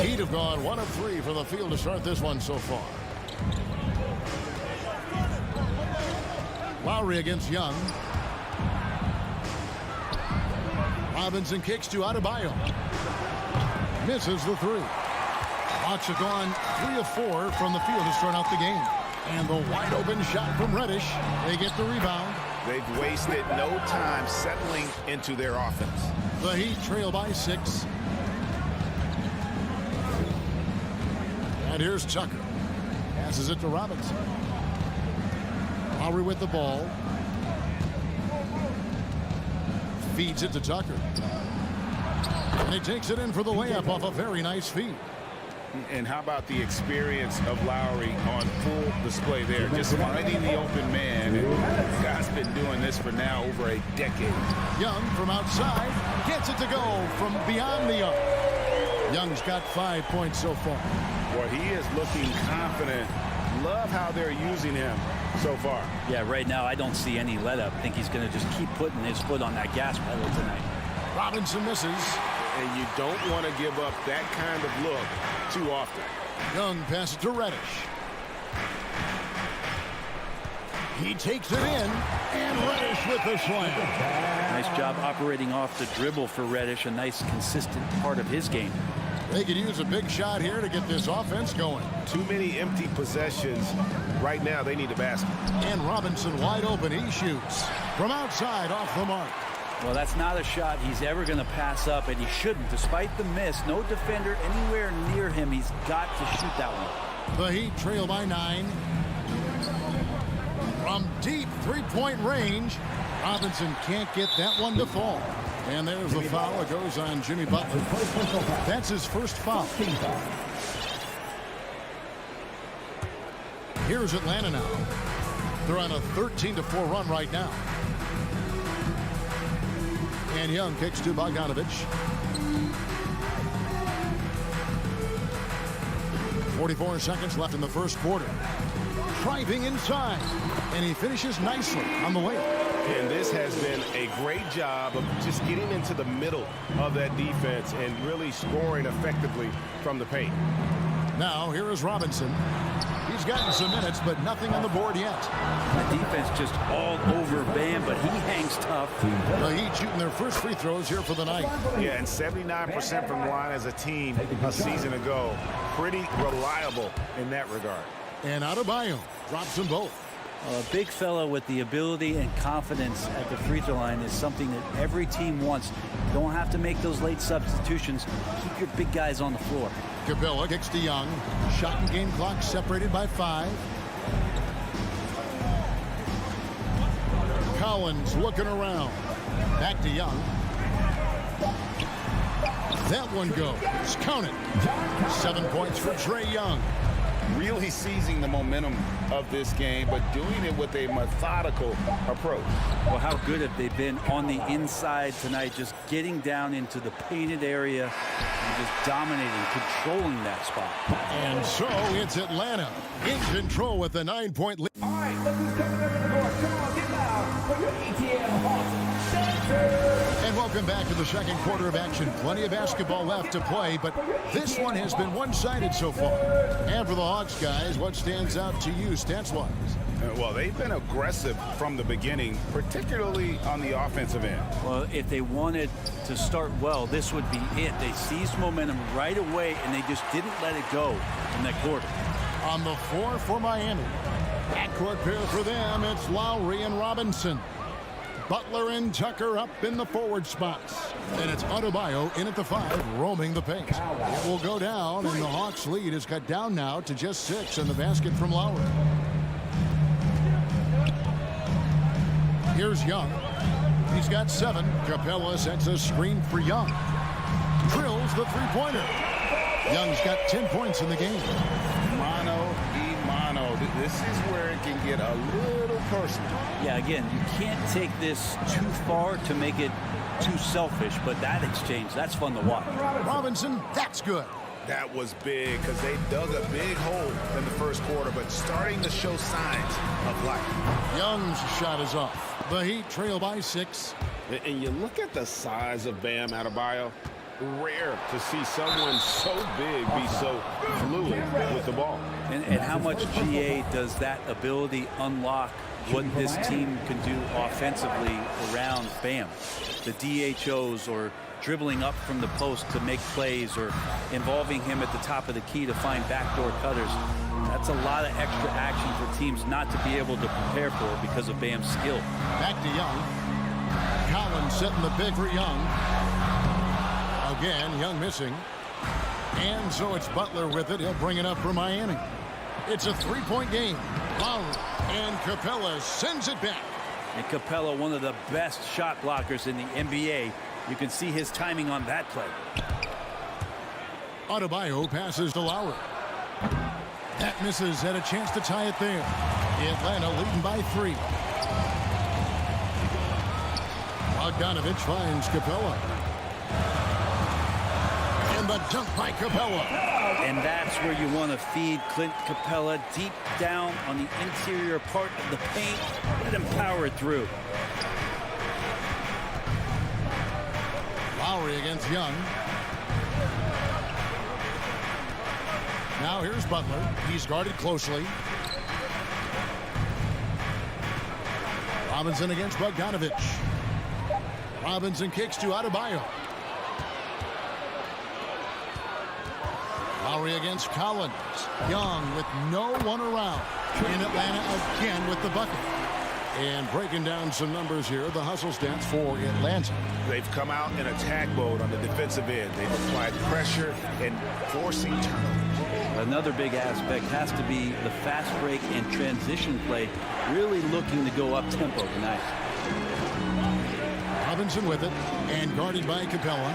S5: Heat have gone 1 of 3 from the field to start this one so far. Lowry against Young. Robinson kicks to Adebayo. Misses the 3. Hawks have gone 3 of 4 from the field to start out the game. And the wide open shot from Reddish. They get the rebound.
S9: They've wasted no time settling into their offense.
S5: The Heat trail by 6. And here's Tucker. Passes it to Robinson. Lowry with the ball. Feeds it to Tucker. And he takes it in for the layup off a very nice feed.
S9: And how about the experience of Lowry on full display there? Just finding the open man. And guy's been doing this for now over a decade.
S5: Young from outside gets it to go from beyond the arc. Young's got 5 points so far.
S9: Boy, he is looking confident. Love how they're using him so far.
S3: Yeah, right now I don't see any let up. I think he's going to just keep putting his foot on that gas pedal tonight.
S5: Robinson misses.
S10: And you don't want to give up that kind of look too often.
S5: Young passes to Reddish. He takes it in, and Reddish with the slam.
S3: Nice job operating off the dribble for Reddish. A nice, consistent part of his game.
S5: They could use a big shot here to get this offense going.
S10: Too many empty possessions. Right now, they need a basket.
S5: And Robinson wide open. He shoots from outside off the mark.
S3: Well, that's not a shot he's ever going to pass up, and he shouldn't. Despite the miss, no defender anywhere near him. He's got to shoot that one.
S5: The Heat trail by 9. From deep three-point range, Robinson can't get that one to fall. And there's the foul. It goes on Jimmy Butler. That's his first foul. Here's Atlanta now. They're on a 13-4 run right now. And Young kicks to Bogdanovich. 44 seconds left in the first quarter. Driving inside. And he finishes nicely on the layup.
S10: And this has been a great job of just getting into the middle of that defense and really scoring effectively from the paint.
S5: Now, here is Robinson. He's gotten some minutes, but nothing on the board yet.
S3: The defense just all over Bam, but he hangs tough.
S5: The Heat shooting their first free throws here for the night.
S9: Yeah, and 79% from the line as a team a season ago. Pretty reliable in that regard.
S5: And Adebayo drops them both.
S3: A big fella with the ability and confidence at the free throw line is something that every team wants. You don't have to make those late substitutions. Keep your big guys on the floor.
S5: Capella kicks to Young. Shot and game clock separated by 5. Collins looking around. Back to Young. That one goes. Count it. 7 points for Trae Young.
S9: Really seizing the momentum of this game, but doing it with a methodical approach.
S3: Well, how good have they been on the inside tonight, just getting down into the painted area and just dominating, controlling that spot.
S5: And so it's Atlanta in control with the 9-point lead.
S4: All right, look who's coming up to the court. Come on, get loud for your ETN Hawks Dancers.
S5: And welcome back to the second quarter of action. Plenty of basketball left to play, but this one has been one-sided so far. And for the Hawks guys, what stands out to you stats-wise?
S9: Well, they've been aggressive from the beginning, particularly on the offensive end.
S3: Well, if they wanted to start well, this would be it. They seized momentum right away, and they just didn't let it go in that quarter.
S5: On the floor for Miami. Backcourt pair for them, it's Lowry and Robinson. Butler and Tucker up in the forward spots. And it's Adebayo in at the 5, roaming the paint. It will go down, and the Hawks' lead is cut down now to just 6 in the basket from Lowry. Here's Young. He's got 7. Capella sets a screen for Young. Drills the three-pointer. Young's got 10 points in the game.
S9: Mano. This is where it can get a little personal.
S3: Yeah, again, you can't take this too far to make it too selfish, but that exchange, that's fun to watch.
S5: Robinson, that's good.
S9: That was big because they dug a big hole in the first quarter, but starting to show signs of life.
S5: Young's shot is off. The Heat trail by 6.
S10: And you look at the size of Bam Adebayo. Rare to see someone so big be so fluid with the ball.
S3: And how much GA does that ability unlock what this team can do offensively around Bam? The DHOs or dribbling up from the post to make plays or involving him at the top of the key to find backdoor cutters. That's a lot of extra action for teams not to be able to prepare for because of Bam's skill.
S5: Back to Young. Collins setting the big for Young. Again, Young missing. And so it's Butler with it. He'll bring it up for Miami. It's a 3-point game. Lowry and Capella sends it back.
S3: And Capella, one of the best shot blockers in the NBA. You can see his timing on that play.
S5: Adebayo passes to Lowry. That misses. Had a chance to tie it there. Atlanta leading by 3. Bogdanovich finds Capella. And the dunk by Capella.
S3: And that's where you want to feed Clint Capella, deep down on the interior part of the paint. Let him power through.
S5: Lowry against Young. Now here's Butler. He's guarded closely. Robinson against Bogdanovich. Robinson kicks to Adebayo. Lowry against Collins. Young with no one around. In Atlanta again with the bucket. And breaking down some numbers here, the hustle stats for Atlanta.
S9: They've come out in attack mode on the defensive end. They've applied pressure and forcing turnovers.
S3: Another big aspect has to be the fast break and transition play, really looking to go up tempo tonight.
S5: Robinson with it, and guarded by Capella.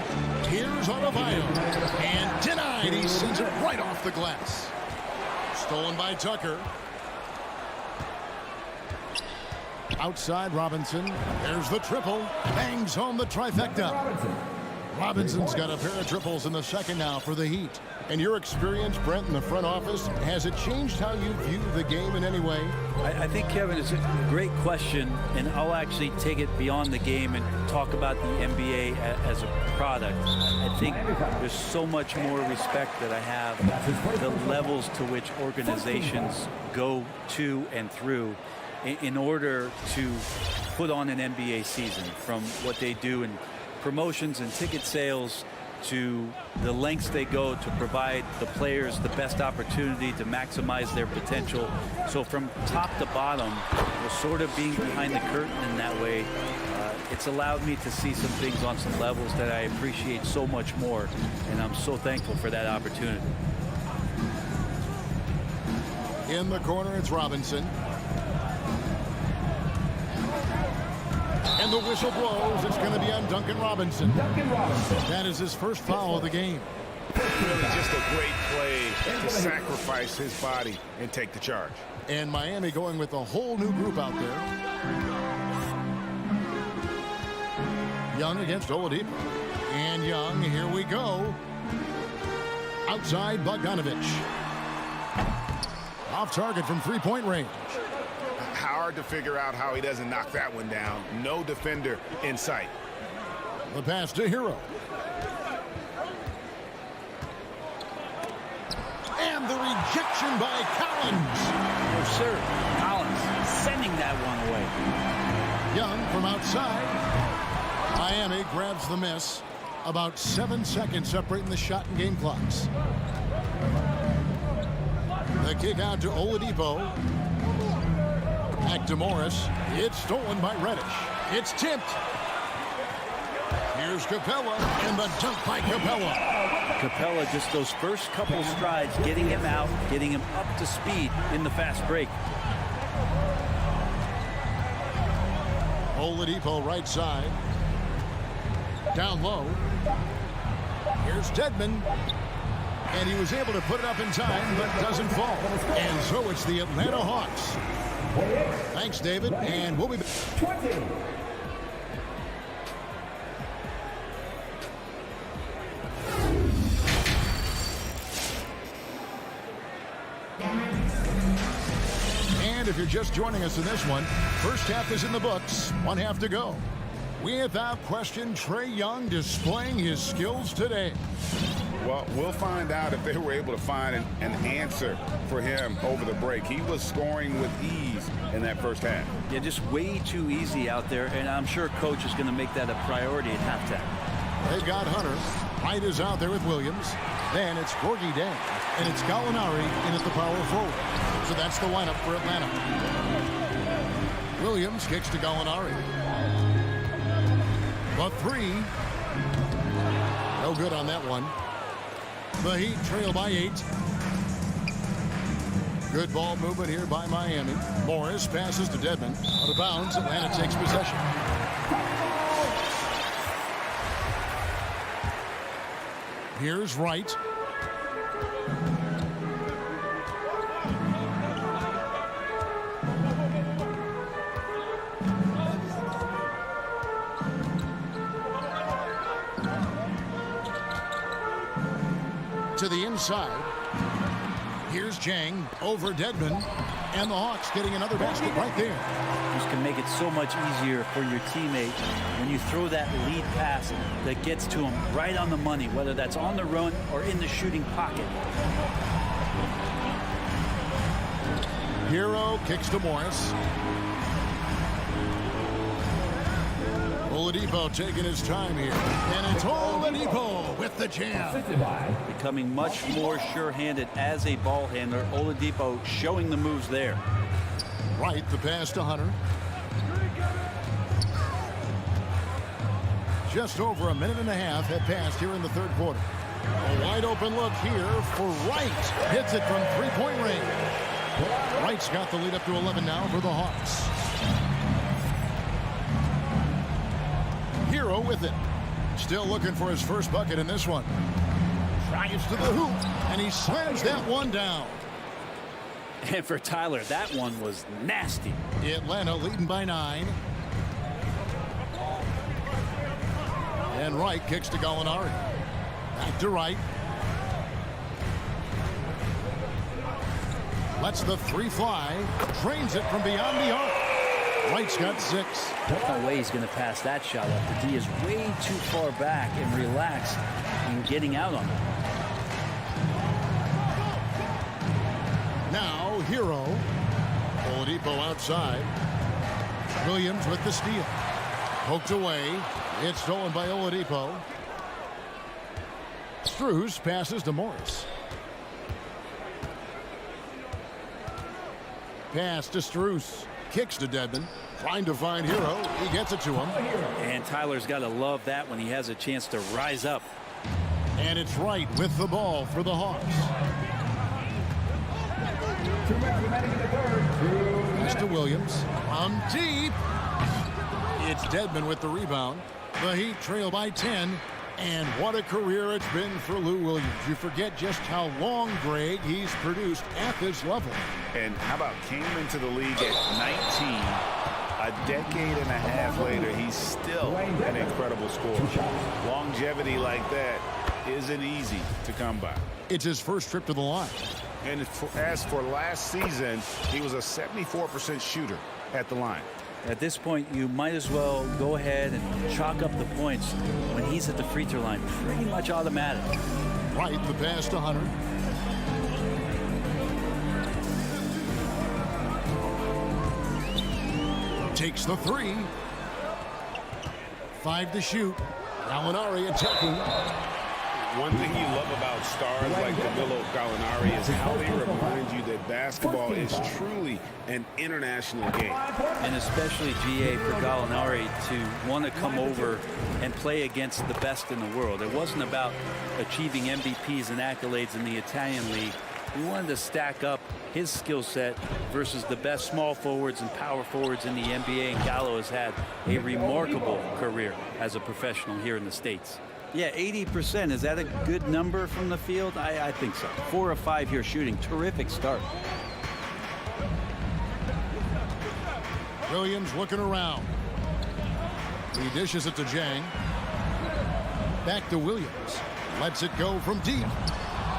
S5: Here's Adebayo, and denied. He sends it right off the glass. Stolen by Tucker. Outside Robinson. There's the triple. Bangs home the trifecta. Robinson's got a pair of triples in the second now for the Heat. And your experience, Brent, in the front office, has it changed how you view the game in any way?
S3: I think, Kevin, it's a great question, and I'll actually take it beyond the game and talk about the NBA as a product. I think there's so much more respect that I have the levels to which organizations go to and through in order to put on an NBA season, from what they do in promotions and ticket sales to the lengths they go to provide the players the best opportunity to maximize their potential. So from top to bottom, sort of being behind the curtain in that way, it's allowed me to see some things on some levels that I appreciate so much more, and I'm so thankful for that opportunity.
S5: In the corner, it's Robinson. And the whistle blows. It's going to be on Duncan Robinson. That is his first foul of the game.
S9: Really just a great play to sacrifice his body and take the charge.
S5: And Miami going with a whole new group out there. Young against Oladipo. And Young, here we go. Outside Bogdanovich. Off target from three-point range.
S9: Hard to figure out how he doesn't knock that one down. No defender in sight.
S5: The pass to Hero. And the rejection by Collins.
S3: Oh, sir. Collins sending that one away.
S5: Young from outside. Miami grabs the miss. About 7 seconds separating the shot and game clocks. The kick out to Oladipo. Back to Morris. It's stolen by Reddish. It's tipped. Here's Capella, and the dunk by Capella.
S3: Capella, just those first couple strides, getting him out, getting him up to speed in the fast break.
S5: Oladipo right side. Down low. Here's Dedmon. And he was able to put it up in time, but doesn't fall. And so it's the Atlanta Hawks. Thanks, David, and we'll be back.
S4: 20.
S5: And if you're just joining us in this one, first half is in the books, 1 half to go. Without question, Trae Young displaying his skills today.
S9: Well, we'll find out if they were able to find an answer for him over the break. He was scoring with ease in that first half.
S3: Yeah, just way too easy out there, and I'm sure Coach is going to make that a priority at halftime.
S5: They've got Hunter. Wright is out there with Williams. Then it's Gorgie Dang, and it's Gallinari in at the power forward. So that's the lineup for Atlanta. Williams kicks to Gallinari. The three. No good on that one. The Heat trail by 8. Good ball movement here by Miami. Morris passes to Dedmon. Out of bounds, Atlanta takes possession. Here's Wright. To the inside. Here's Jang over Dedmon. And the Hawks getting another basket right there.
S3: This can make it so much easier for your teammate when you throw that lead pass that gets to him right on the money, whether that's on the run or in the shooting pocket.
S5: Hero kicks to Morris. Oladipo taking his time here. And it's Oladipo with the jam.
S3: Becoming much more sure-handed as a ball handler. Oladipo showing the moves there.
S5: Right, the pass to Hunter. Just over a minute and a half have passed here in the third quarter. A wide open look here for Wright. Hits it from three-point range. Wright's got the lead up to 11 now for the Hawks. Hero with it. Still looking for his first bucket in this one. Tries to the hoop, and he slams that one down.
S3: And for Tyler, that one was nasty.
S5: Atlanta leading by 9. And right, kicks to Gallinari. Back to right. Lets the three fly. Drains it from beyond the arc. Wright's got 6.
S3: No way he's going to pass that shot up. The D is way too far back and relaxed in getting out on it.
S5: Now, Hero. Oladipo outside. Williams with the steal. Poked away. It's stolen by Oladipo. Strus passes to Morris. Pass to Strus. Kicks to Dedmon. Trying to find Hero. He gets it to him.
S3: And Tyler's got to love that when he has a chance to rise up.
S5: And it's Wright with the ball for the Hawks. Pass to Williams. From deep. It's Dedmon with the rebound. The Heat trail by 10. And what a career it's been for Lou Williams. You forget just how long, Greg, he's produced at this level.
S9: And how about came into the league at 19. A decade and a half later, he's still an incredible scorer. Longevity like that isn't easy to come by.
S5: It's his first trip to the line.
S9: And as for last season, he was a 74% shooter at the line.
S3: At this point, you might as well go ahead and chalk up the points when he's at the free throw line. Pretty much automatic.
S5: Right, the pass to Hunter. Takes the 3. 5 to shoot. Gallinari attacking.
S9: One thing you love about stars like Danilo Gallinari is how they remind you that basketball is truly an international game.
S3: And especially, GA, for Gallinari to want to come over and play against the best in the world. It wasn't about achieving MVPs and accolades in the Italian league. He wanted to stack up his skill set versus the best small forwards and power forwards in the NBA. And Gallo has had a remarkable career as a professional here in the States. Yeah, 80%. Is that a good number from the field? I think so. 4 of 5 here shooting. Terrific start.
S5: Williams looking around. He dishes it to Jang. Back to Williams. Lets it go from deep.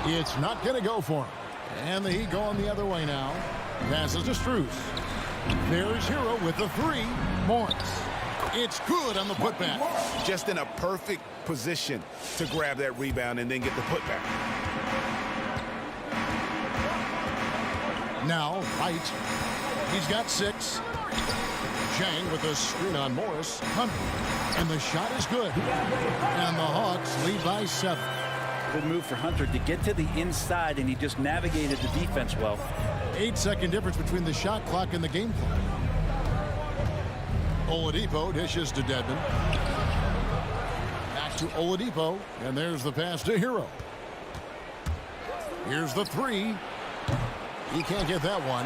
S5: It's not going to go for him. And the Heat going the other way now. Passes to Strus. There's Hero with the 3. Morris. It's good on the putback.
S9: Just in a perfect position to grab that rebound and then get the putback.
S5: Now, Wright. He's got 6. Jang with a screen on Morris. Hunter. And the shot is good. And the Hawks lead by 7.
S3: Good move for Hunter to get to the inside, and he just navigated the defense well.
S5: 8-second difference between the shot clock and the game clock. Oladipo dishes to Dedmon. Back to Oladipo, and there's the pass to Hero. Here's the 3. He can't get that one.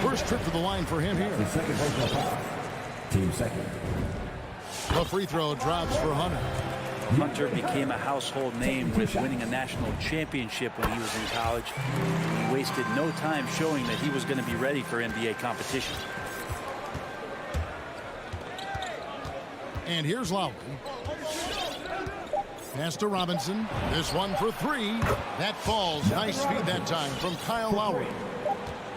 S5: First trip to the line for him here.
S4: Team second.
S5: The free throw drops for Hunter.
S3: Hunter became a household name with winning a national championship when he was in college. He wasted no time showing that he was going to be ready for NBA competition.
S5: And here's Lowry. Pass to Robinson. This one for 3. That falls. Nice feed that time from Kyle Lowry.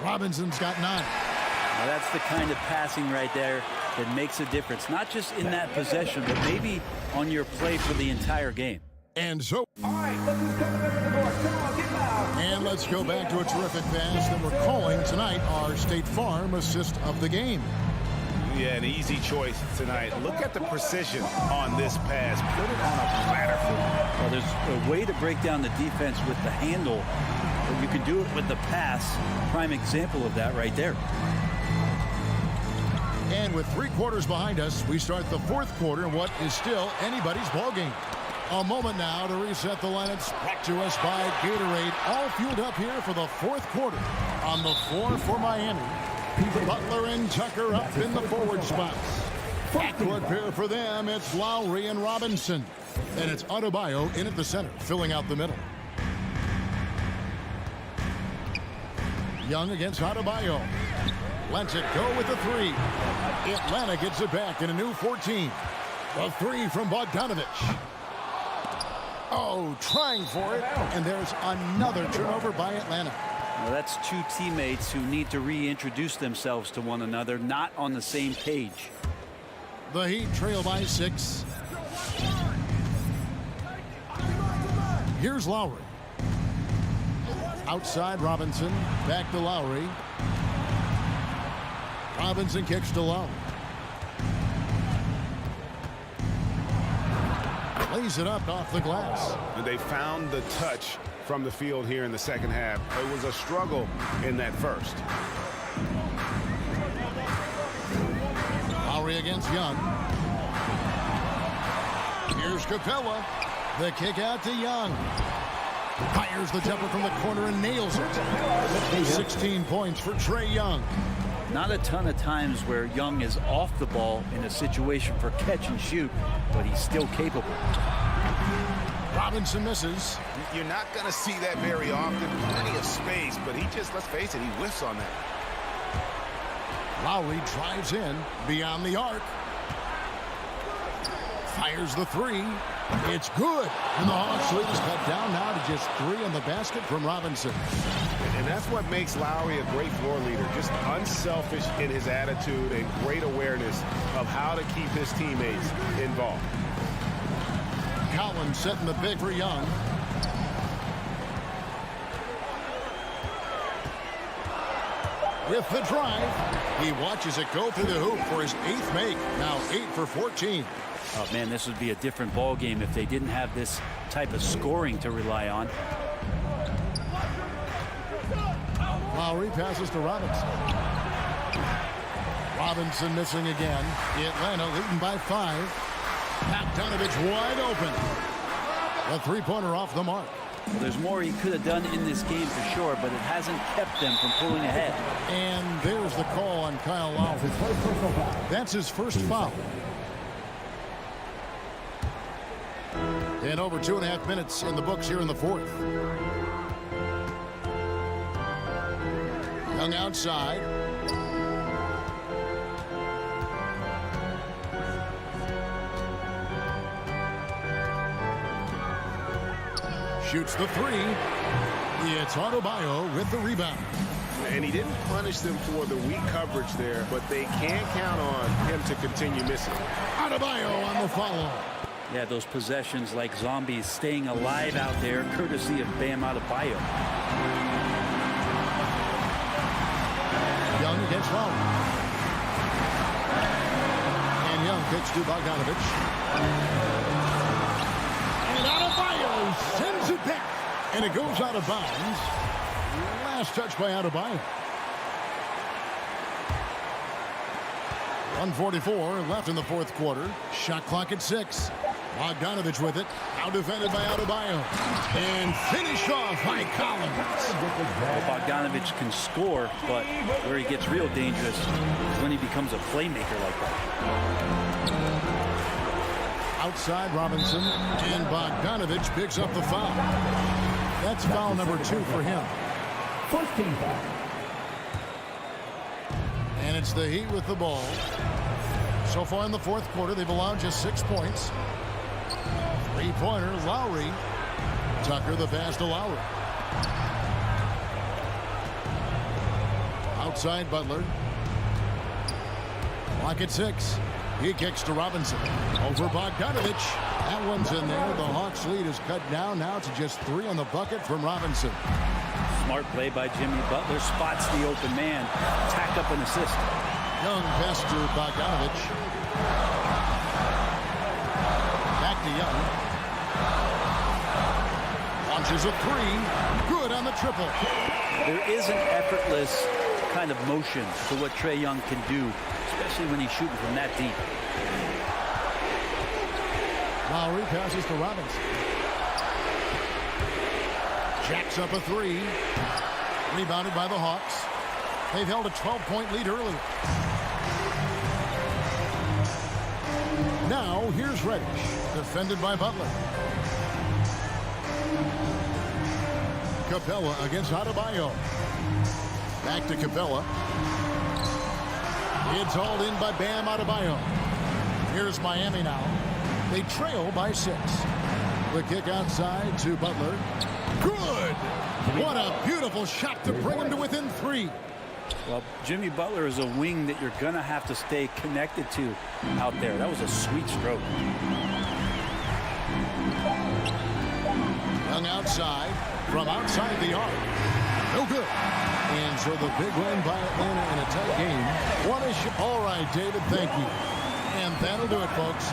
S5: Robinson's got 9.
S3: Now that's the kind of passing right there that makes a difference, not just in that possession, but maybe on your play for the entire game.
S5: And so,
S4: All right, look who's coming up to the door. Come on, get loud.
S5: and let's go back to a terrific pass that we're calling tonight our State Farm assist of the game.
S9: Yeah, an easy choice tonight. Look at the precision on this pass. Put it on a platter for him.
S3: Well, there's a way to break down the defense with the handle, but you can do it with the pass. Prime example of that right there.
S5: And with 3 quarters behind us, we start the 4th quarter in what is still anybody's ball game. A moment now to reset the lineups. Brought to us by Gatorade. All fueled up here for the 4th quarter. On the floor for Miami, Butler and Tucker up in the forward spots. Backcourt pair for them. It's Lowry and Robinson. And it's Adebayo in at the center, filling out the middle. Young against Adebayo. Lets it go with the three. Atlanta gets it back in a new 14. The three from Bogdanovich. Oh, trying for it. And there's another turnover by Atlanta.
S3: Well, that's two teammates who need to reintroduce themselves to one another, not on the same page.
S5: The Heat trail by 6. Here's Lowry. Outside Robinson. Back to Lowry. Robinson kicks to Lowry. Lays it up off the glass.
S10: And they found the touch from the field here in the second half. It was a struggle in that first.
S5: Lowry against Young. Here's Capella. The kick out to Young. Fires the jumper from the corner and nails it. 16 points for Trae Young.
S3: Not a ton of times where Young is off the ball in a situation for catch and shoot, but he's still capable.
S5: Robinson misses.
S10: You're not going to see that very often. Plenty of space, but he just, let's face it, he whiffs on that.
S5: Lowry drives in beyond the arc. Fires the three. It's good. And the Hawks lead is cut down now to just 3 in the basket from Robinson.
S10: And that's what makes Lowry a great floor leader. Just unselfish in his attitude and great awareness of how to keep his teammates involved.
S5: Collins setting the big for Young. With the drive, he watches it go through the hoop for his 8th make. Now 8 for 14.
S3: Oh, man, this would be a different ball game if they didn't have this type of scoring to rely on.
S5: Lowry passes to Robinson. Robinson missing again. Atlanta leading by 5. Bogdanovich wide open. A three-pointer off the mark.
S3: Well, there's more he could have done in this game for sure, but it hasn't kept them from pulling ahead.
S5: And there's the call on Kyle Lowry. That's his first foul. And over 2.5 minutes in the books here in the fourth. Young outside. Shoots the three. It's Adebayo with the rebound.
S10: And he didn't punish them for the weak coverage there, but they can't count on him to continue missing.
S5: Adebayo on the follow.
S3: Yeah, those possessions like zombies staying alive out there, courtesy of Bam Adebayo.
S5: Young against Lowry. And Young kicks to Bogdanovich. And Adebayo sends it back. And it goes out of bounds. Last touch by Adebayo. 1:44 left in the fourth quarter. Shot clock at 6. Bogdanovich with it. Now defended by Adebayo. And finished off by Collins.
S3: Well, Bogdanovich can score, but where he gets real dangerous is when he becomes a playmaker like that.
S5: Outside Robinson. And Bogdanovich picks up the foul. That's foul number 2 for him.
S4: 1st team foul.
S5: And it's the Heat with the ball. So far in the fourth quarter, they've allowed just 6 points. Three-pointer, Lowry. Tucker the pass to Lowry. Outside Butler. Clock at 6. He kicks to Robinson. Over Bogdanovich. That one's in there. The Hawks lead is cut down now to just 3 on the bucket from Robinson.
S3: Smart play by Jimmy Butler. Spots the open man. Tack up an assist.
S5: Young pass to Bogdanovich. Back to Young. Launches a 3. Good on the triple.
S3: There is an effortless kind of motion to what Trae Young can do, especially when he's shooting from that deep.
S5: Lowry passes to Robinson. Jacks up a 3. Rebounded by the Hawks. They've held a 12-point lead earlier. Now, here's Reddish, defended by Butler. Capella against Adebayo. Back to Capella. It's hauled in by Bam Adebayo. Here's Miami now. They trail by 6. The kick outside to Butler. Good! What a beautiful shot to bring him to within 3.
S3: Well, Jimmy Butler is a wing that you're going to have to stay connected to out there. That was a sweet stroke.
S5: Young outside, from outside the arc. No good. And so the big win by Atlanta in a tight game. What a shot. All right, David, thank you. And that'll do it, folks.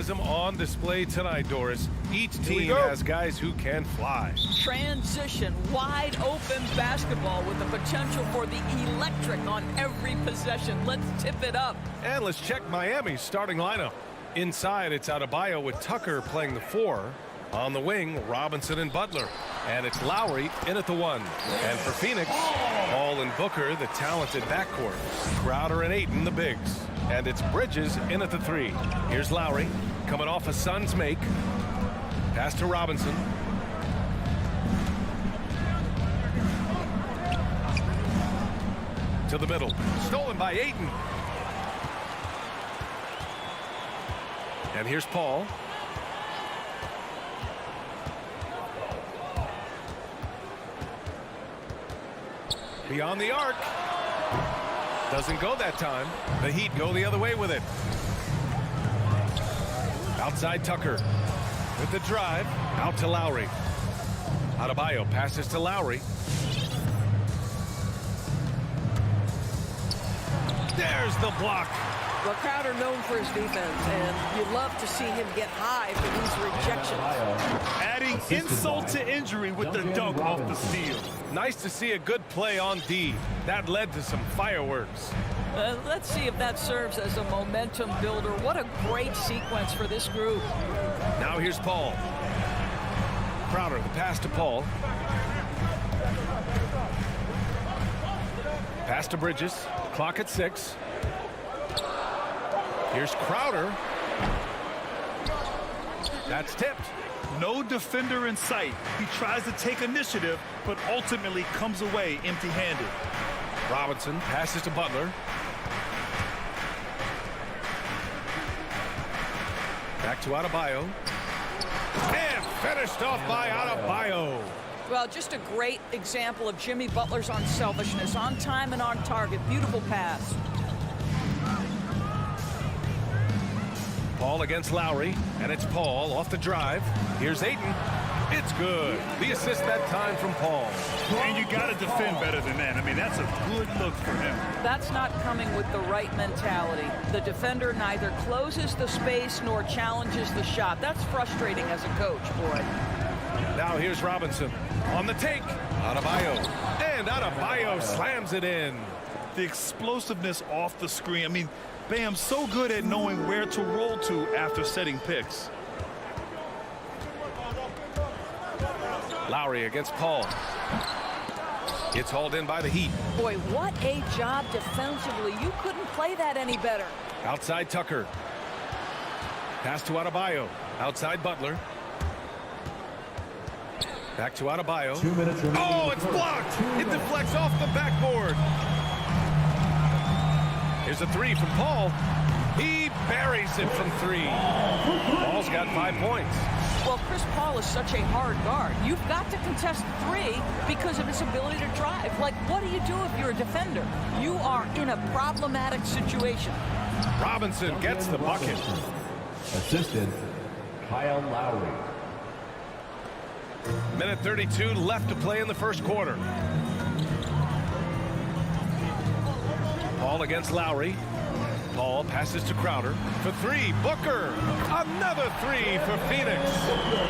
S1: athleticism on display tonight, Doris. Each team has guys who can fly.
S6: Transition, wide open basketball with the potential for the electric on every possession. Let's tip it up.
S1: And let's check Miami's starting lineup. Inside, it's Adebayo with Tucker playing the 4. On the wing, Robinson and Butler. And it's Lowry in at the 1. And for Phoenix, Hall and Booker, the talented backcourt. Crowder and Ayton, the bigs. And it's Bridges in at the 3. Here's Lowry coming off a Suns make. Pass to Robinson. To the middle. Stolen by Ayton. And here's Paul. Beyond the arc. Doesn't go that time. The Heat go the other way with it. Outside Tucker with the drive. Out to Lowry. Adebayo passes to Lowry. There's the block.
S8: Well, Crowder known for his defense, and you'd love to see him get high for these rejections.
S2: Adding insult to injury with the dunk off the steal.
S1: Nice to see a good play on D. That led to some fireworks.
S6: Let's see if that serves as a momentum builder. What a great sequence for this group.
S1: Now here's Paul. Crowder, the pass to Paul. Pass to Bridges. Clock at 6. Here's Crowder. That's tipped.
S2: No defender in sight. He tries to take initiative, but ultimately comes away empty-handed.
S1: Robinson passes to Butler. Back to Adebayo. And finished off by Adebayo.
S6: Well, just a great example of Jimmy Butler's unselfishness. On time and on target. Beautiful pass.
S1: Paul against Lowry, and it's Paul off the drive. Here's Ayton. It's good. The assist that time from Paul.
S2: And you got to defend better than that. I mean, that's a good look for him.
S6: That's not coming with the right mentality. The defender neither closes the space nor challenges the shot. That's frustrating as a coach, boy.
S1: Now here's Robinson on the take. Adebayo. And Adebayo slams it in.
S2: The explosiveness off the screen. I mean, Bam's so good at knowing where to roll to after setting picks.
S1: Lowry against Paul. It's hauled in by the Heat.
S6: Boy, what a job defensively. You couldn't play that any better.
S1: Outside Tucker. Pass to Adebayo. Outside Butler. Back to Adebayo.
S4: 2 minutes remaining.
S1: Oh, it's blocked. It deflects off the backboard. Here's a 3 from Paul. He buries it from 3. Paul's got 5 points.
S6: Well, Chris Paul is such a hard guard. You've got to contest 3 because of his ability to drive. Like, what do you do if you're a defender? You are in a problematic situation.
S1: Robinson gets the bucket.
S4: Assisted, Kyle Lowry.
S1: Minute 32 left to play in the first quarter. Paul against Lowry. Paul passes to Crowder for 3. Booker. Another 3 for Phoenix.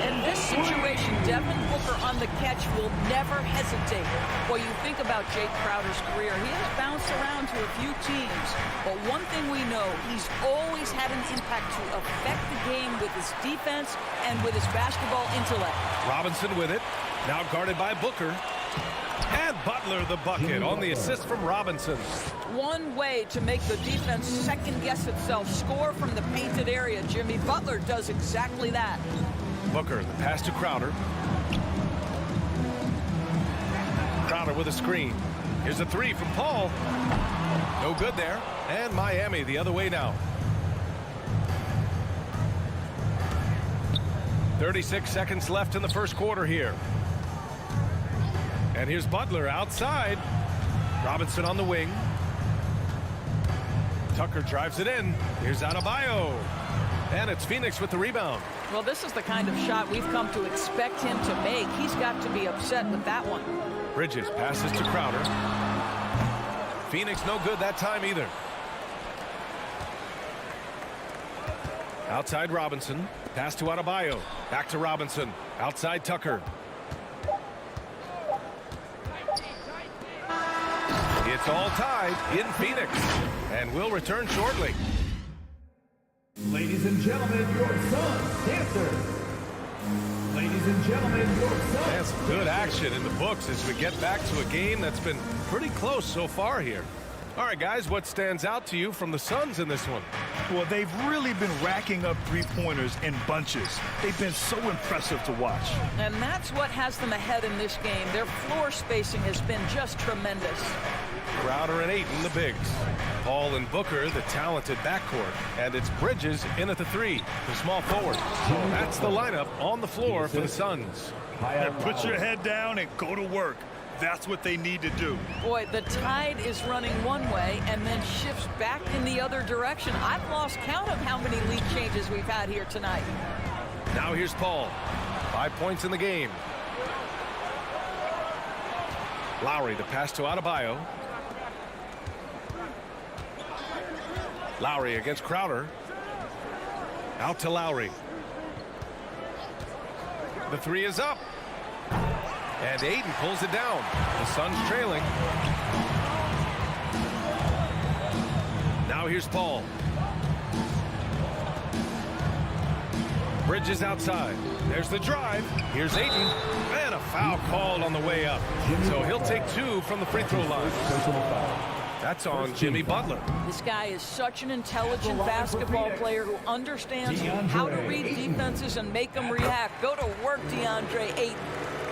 S6: In this situation, Devin Booker on the catch will never hesitate. Well, you think about Jake Crowder's career. He has bounced around to a few teams. But one thing we know, he's always had an impact to affect the game with his defense and with his basketball intellect.
S1: Robinson with it. Now guarded by Booker. And Butler the bucket on the assist from Robinson.
S6: One way to make the defense second-guess itself, score from the painted area. Jimmy Butler does exactly that.
S1: Booker, the pass to Crowder. Crowder with a screen. Here's a 3 from Paul. No good there. And Miami the other way now. 36 seconds left in the first quarter here. And here's Butler outside. Robinson on the wing. Tucker drives it in. Here's Adebayo. And it's Phoenix with the rebound.
S6: Well, this is the kind of shot we've come to expect him to make. He's got to be upset with that one.
S1: Bridges passes to Crowder. Phoenix no good that time either. Outside Robinson. Pass to Adebayo. Back to Robinson. Outside Tucker. It's all tied in Phoenix. And will return shortly.
S4: Ladies and gentlemen, your Suns dancers. Ladies and gentlemen, your Suns.
S1: And some good action in the books as we get back to a game that's been pretty close so far here. All right, guys, what stands out to you from the Suns in this one?
S2: Well, they've really been racking up three-pointers in bunches. They've been so impressive to watch.
S6: And that's what has them ahead in this game. Their floor spacing has been just tremendous.
S1: Crowder and Ayton, the bigs. Paul and Booker, the talented backcourt. And it's Bridges in at the three, the small forward. That's the lineup on the floor for the Suns.
S2: Put your head down and go to work. That's what they need to do.
S6: Boy, the tide is running one way and then shifts back in the other direction. I've lost count of how many lead changes we've had here tonight.
S1: Now here's Paul. 5 points in the game. Lowry, the pass to Adebayo. Lowry against Crowder. Out to Lowry. The three is up. And Ayton pulls it down. The Suns trailing. Now here's Paul. Bridges outside. There's the drive. Here's Ayton. And a foul called on the way up. So he'll take 2 from the free throw line. That's on Jimmy Butler.
S6: This guy is such an intelligent basketball player who understands how to read defenses and make them react. Go to work, DeAndre Ayton.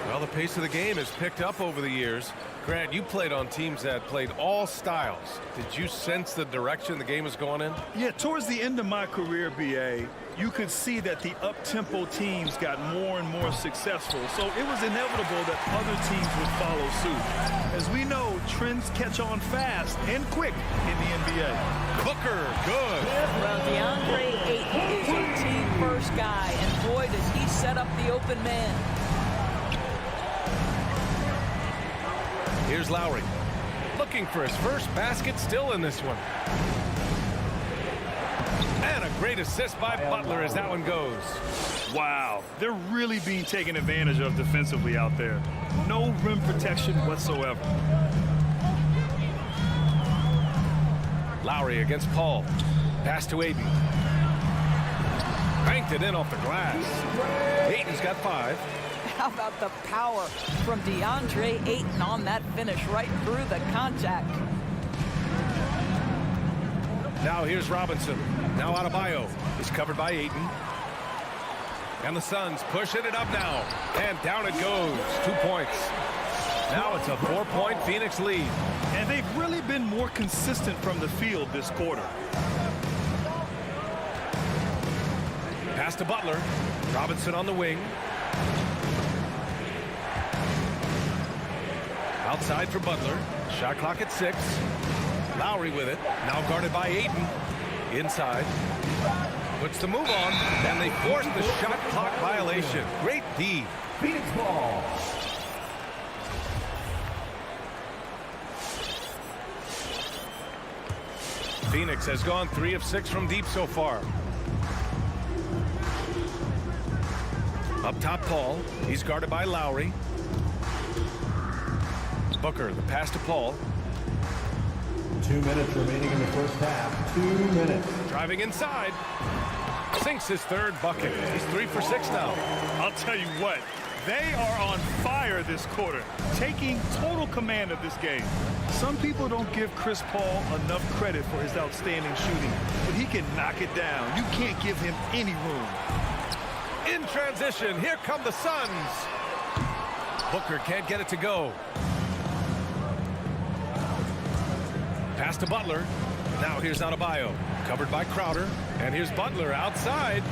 S1: Well, the pace of the game has picked up over the years. Grant, you played on teams that played all styles. Did you sense the direction the game was going in?
S2: Yeah, towards the end of my career, BA, you could see that the up-tempo teams got more and more successful. So it was inevitable that other teams would follow suit. As we know, trends catch on fast and quick in the NBA.
S1: Booker, good.
S6: Well, DeAndre Ayton is a team-first guy, and boy, does he set up the open man.
S1: Here's Lowry. Looking for his first basket, still in this one. And a great assist by Butler as that one goes.
S2: Wow, they're really being taken advantage of defensively out there. No rim protection whatsoever.
S1: Lowry against Paul. Pass to Ayton. Banked it in off the glass. Ayton's got 5.
S6: How about the power from DeAndre Ayton on that finish right through the contact.
S1: Now here's Robinson. Now Adebayo is covered by Ayton. And the Suns pushing it up now. And down it goes. 2 points. Now it's a 4-point Phoenix lead.
S2: And they've really been more consistent from the field this quarter.
S1: Pass to Butler. Robinson on the wing. Outside for Butler. Shot clock at 6. Lowry with it. Now guarded by Ayton. Inside. Puts the move on. And they force the shot clock violation. Great D.
S4: Phoenix ball.
S1: Phoenix has gone 3 of 6 from deep so far. Up top, Paul. He's guarded by Lowry. Booker, the pass to Paul.
S4: 2 minutes remaining in the first half. 2 minutes.
S1: Driving inside. Sinks his 3rd bucket. He's 3 for 6 now.
S2: I'll tell you what, they are on fire this quarter, taking total command of this game. Some people don't give Chris Paul enough credit for his outstanding shooting, but he can knock it down. You can't give him any room.
S1: In transition, here come the Suns. Booker can't get it to go. Pass to Butler. Now here's Adebayo, covered by Crowder. And here's Butler outside.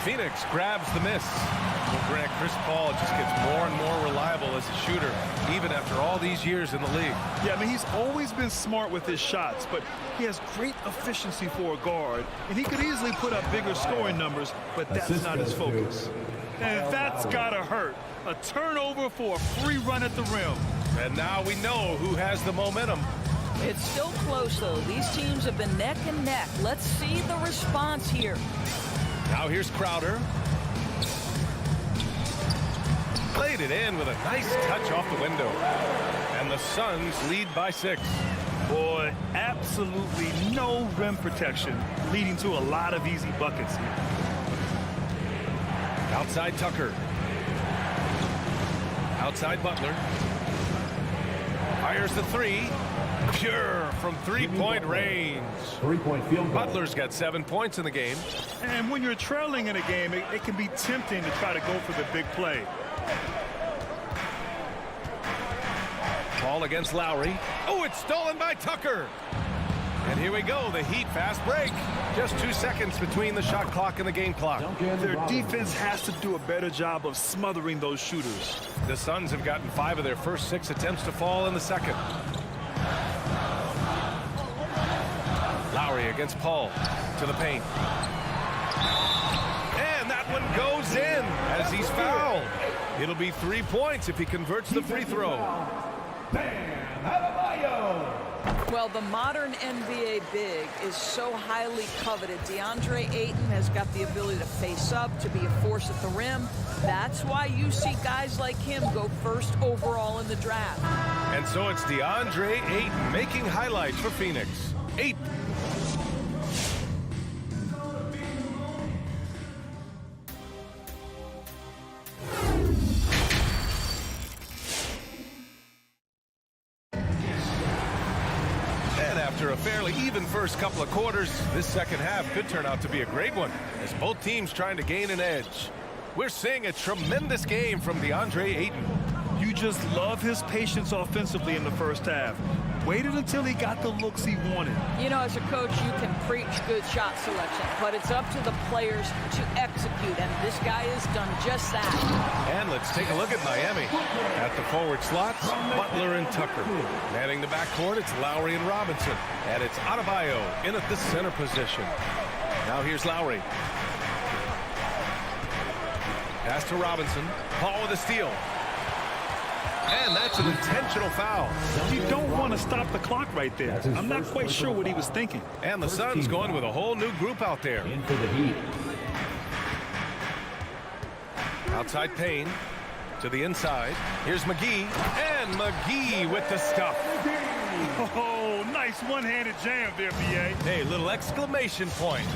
S1: Phoenix grabs the miss. Well, Grant, Chris Paul just gets more and more reliable as a shooter, even after all these years in the league.
S2: Yeah, I mean, he's always been smart with his shots, but he has great efficiency for a guard, and he could easily put up bigger scoring numbers, but that's not his focus. And that's gotta hurt. A turnover for a free run at the rim.
S1: And now we know who has the momentum.
S6: It's still close, though. These teams have been neck and neck. Let's see the response here.
S1: Now here's Crowder. Played it in with a nice touch off the window. And the Suns lead by 6.
S2: Boy, absolutely no rim protection, leading to a lot of easy buckets here.
S1: Outside Tucker. Outside Butler. Fires the 3. Pure from 3-point range.
S4: 3-point field goal.
S1: Butler's got 7 points in the game.
S2: And when you're trailing in a game, it can be tempting to try to go for the big play.
S1: Ball against Lowry. Oh, it's stolen by Tucker. And here we go, the Heat fast break. Just 2 seconds between the shot clock and the game clock.
S2: Their defense has to do a better job of smothering those shooters.
S1: The Suns have gotten 5 of their first 6 attempts to fall in the second. Lowry against Paul to the paint. And that one goes in as he's fouled. It'll be 3 points if he converts the free throw.
S6: Well, the modern NBA big is so highly coveted. DeAndre Ayton has got the ability to face up, to be a force at the rim. That's why you see guys like him go first overall in the draft.
S1: And so it's DeAndre Ayton making highlights for Phoenix. 8. After a fairly even first couple of quarters, this second half could turn out to be a great one as both teams trying to gain an edge. We're seeing a tremendous game from DeAndre Ayton.
S2: You just love his patience offensively in the first half. Waited until he got the looks he wanted.
S6: You know, as a coach, you can preach good shot selection, but it's up to the players to execute, and this guy has done just that.
S1: And let's take a look at Miami. At the forward slots, Butler and Tucker. Manning the backcourt, it's Lowry and Robinson. And it's Adebayo in at the center position. Now here's Lowry. Pass to Robinson. Paul with a steal. And that's an intentional foul.
S2: You don't want to stop the clock right there. I'm not quite sure what he was thinking.
S1: And the Suns going with a whole new group out there.
S4: In for the Heat.
S1: Outside Payne to the inside. Here's McGee. And McGee with the stuff.
S2: Oh, nice one-handed jam there, B.A.
S1: Hey, little exclamation point.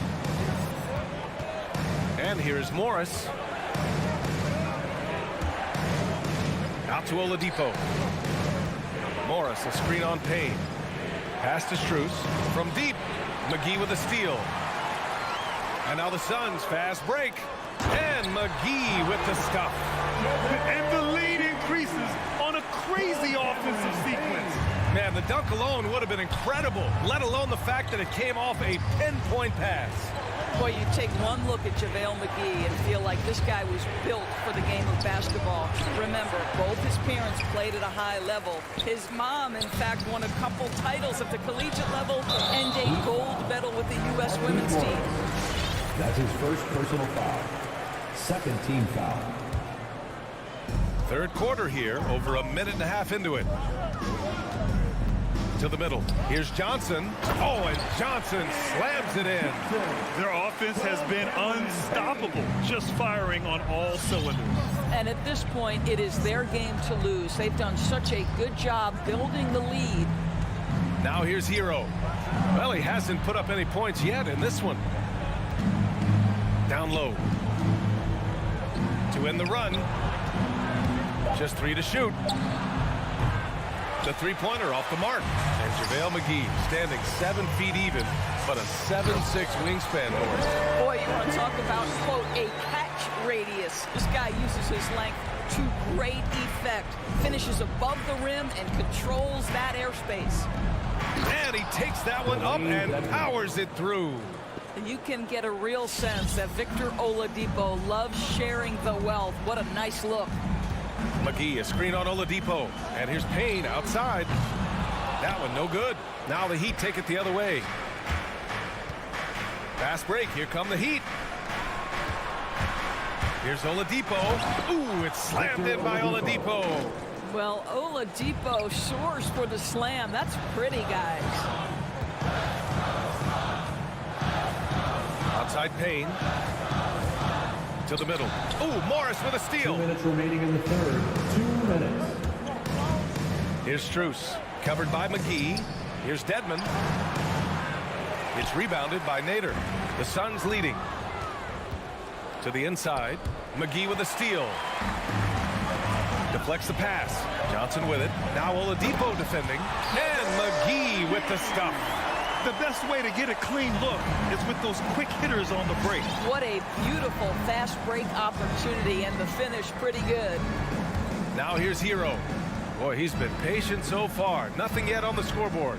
S1: And here's Morris. Out to Oladipo. Morris, a screen on Payne. Pass to Strus. From deep, McGee with a steal. And now the Suns fast break. And McGee with the stuff.
S2: And the lead increases on a crazy offensive sequence.
S1: Man, the dunk alone would have been incredible, let alone the fact that it came off a pinpoint pass.
S6: Boy, you take one look at JaVale McGee and feel like this guy was built for the game of basketball. Remember, both his parents played at a high level. His mom, in fact, won a couple titles at the collegiate level and a gold medal with the U.S. women's team.
S4: That's his first personal foul. Second team foul.
S1: Third quarter here, over a minute and a half into it. To the middle. Here's Johnson. Oh, and Johnson slams it in.
S2: Their offense has been unstoppable, just firing on all cylinders.
S6: And at this point, it is their game to lose. They've done such a good job building the lead.
S1: Now here's Hero. Well, he hasn't put up any points yet in this one. Down low. To end the run. Just 3 to shoot. The three-pointer off the mark. And JaVale McGee standing 7 feet even, but a 7'6" wingspan.
S6: Boy, you want to talk about, quote, a catch radius. This guy uses his length to great effect. Finishes above the rim and controls that airspace.
S1: And he takes that one up and powers it through.
S6: You can get a real sense that Victor Oladipo loves sharing the wealth. What a nice look.
S1: McGee, a screen on Oladipo. And here's Payne outside. That one no good. Now the Heat take it the other way. Fast break. Here come the Heat. Here's Oladipo. Ooh, it's slammed in by Oladipo.
S6: Well, Oladipo soars for the slam. That's pretty, guys.
S1: Outside Payne. To the middle. Ooh, Morris with a steal.
S4: 2 minutes remaining in the third. 2 minutes.
S1: Here's Strus. Covered by McGee. Here's Dedmon. It's rebounded by Nader. The Suns leading. To the inside. McGee with a steal. Deflects the pass. Johnson with it. Now Oladipo defending. And McGee with the stuff.
S2: The best way to get a clean look is with those quick hitters on the break.
S6: What a beautiful fast break opportunity, and the finish pretty good.
S1: Now here's Hero. Boy, he's been patient so far. Nothing yet on the scoreboard.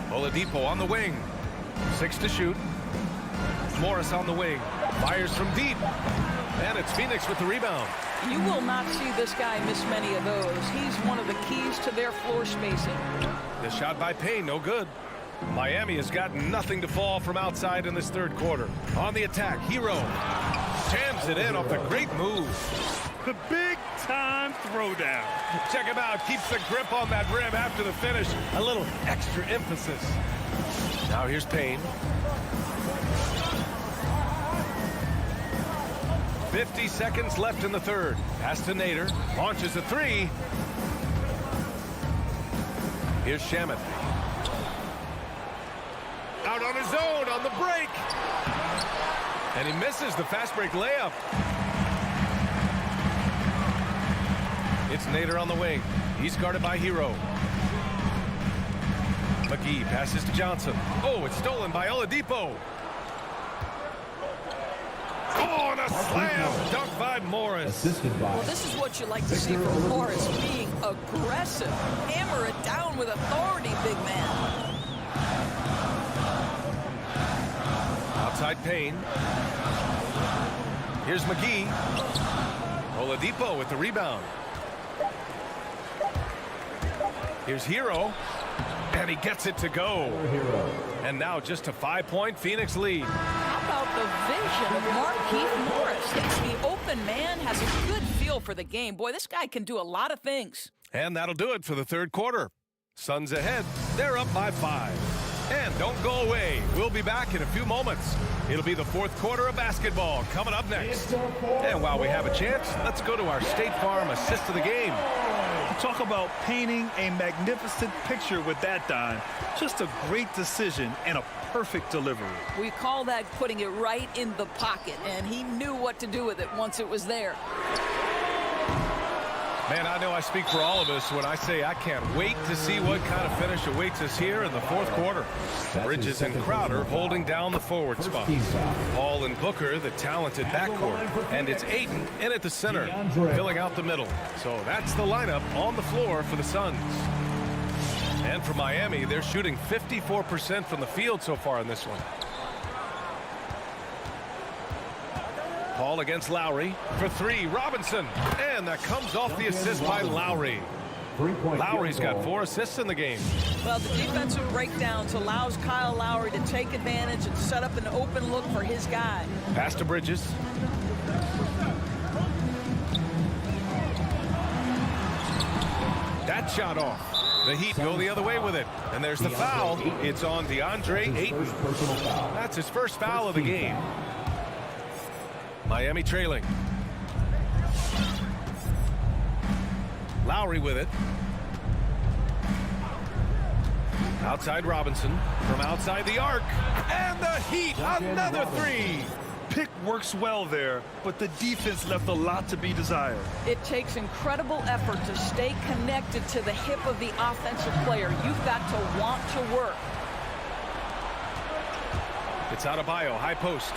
S1: Oladipo on the wing. 6 to shoot. Morris on the wing. Fires from deep. And it's Phoenix with the rebound.
S6: You will not see this guy miss many of those. He's one of the keys to their floor spacing.
S1: The shot by Payne, no good. Miami has got nothing to fall from outside in this third quarter. On the attack, Hero jams it in off the great move.
S2: The big-time throwdown.
S1: Check him out. Keeps the grip on that rim after the finish. A little extra emphasis. Now here's Payne. 50 seconds left in the third. Pass to Nader. Launches a three. Here's Shamet. Out on his own on the break. And he misses the fast break layup. It's Nader on the wing. He's guarded by Hero. McGee passes to Johnson. Oh, it's stolen by Oladipo. Oh, and a slam dunk by Morris.
S6: Well, this is what you like to see from Morris, being aggressive. Hammer it down with authority, big man.
S1: Outside Payne. Here's McGee. Oladipo with the rebound. Here's Hero. And he gets it to go. And now just a 5-point Phoenix lead.
S6: How about the vision of Markieff Morris? He's the open man, has a good feel for the game. Boy, this guy can do a lot of things.
S1: And that'll do it for the third quarter. Suns ahead. They're up by 5. And don't go away. We'll be back in a few moments. It'll be the fourth quarter of basketball coming up next. And while we have a chance, let's go to our State Farm assist of the game.
S2: Talk about painting a magnificent picture with that dime. Just a great decision and a perfect delivery.
S6: We call that putting it right in the pocket, and he knew what to do with it once it was there.
S1: Man, I know I speak for all of us when I say I can't wait to see what kind of finish awaits us here in the fourth quarter. Bridges and Crowder holding down the forward spot. Paul and Booker, the talented backcourt. And it's Ayton in at the center, filling out the middle. So that's the lineup on the floor for the Suns. And for Miami, they're shooting 54% from the field so far in this one. Paul against Lowry for 3. Robinson. And that comes off the assist by Lowry. Lowry's got 4 assists in the game.
S6: Well, the defensive breakdowns allows Kyle Lowry to take advantage and set up an open look for his guy.
S1: Pass to Bridges. That shot off. The Heat go the other way with it. And there's the foul. It's on DeAndre Ayton. That's his first foul of the game. Miami trailing. Lowry with it. Outside Robinson. From outside the arc. And the Heat, another 3.
S2: Pick works well there, but the defense left a lot to be desired.
S6: It takes incredible effort to stay connected to the hip of the offensive player. You've got to want to work.
S1: It's Adebayo, high post.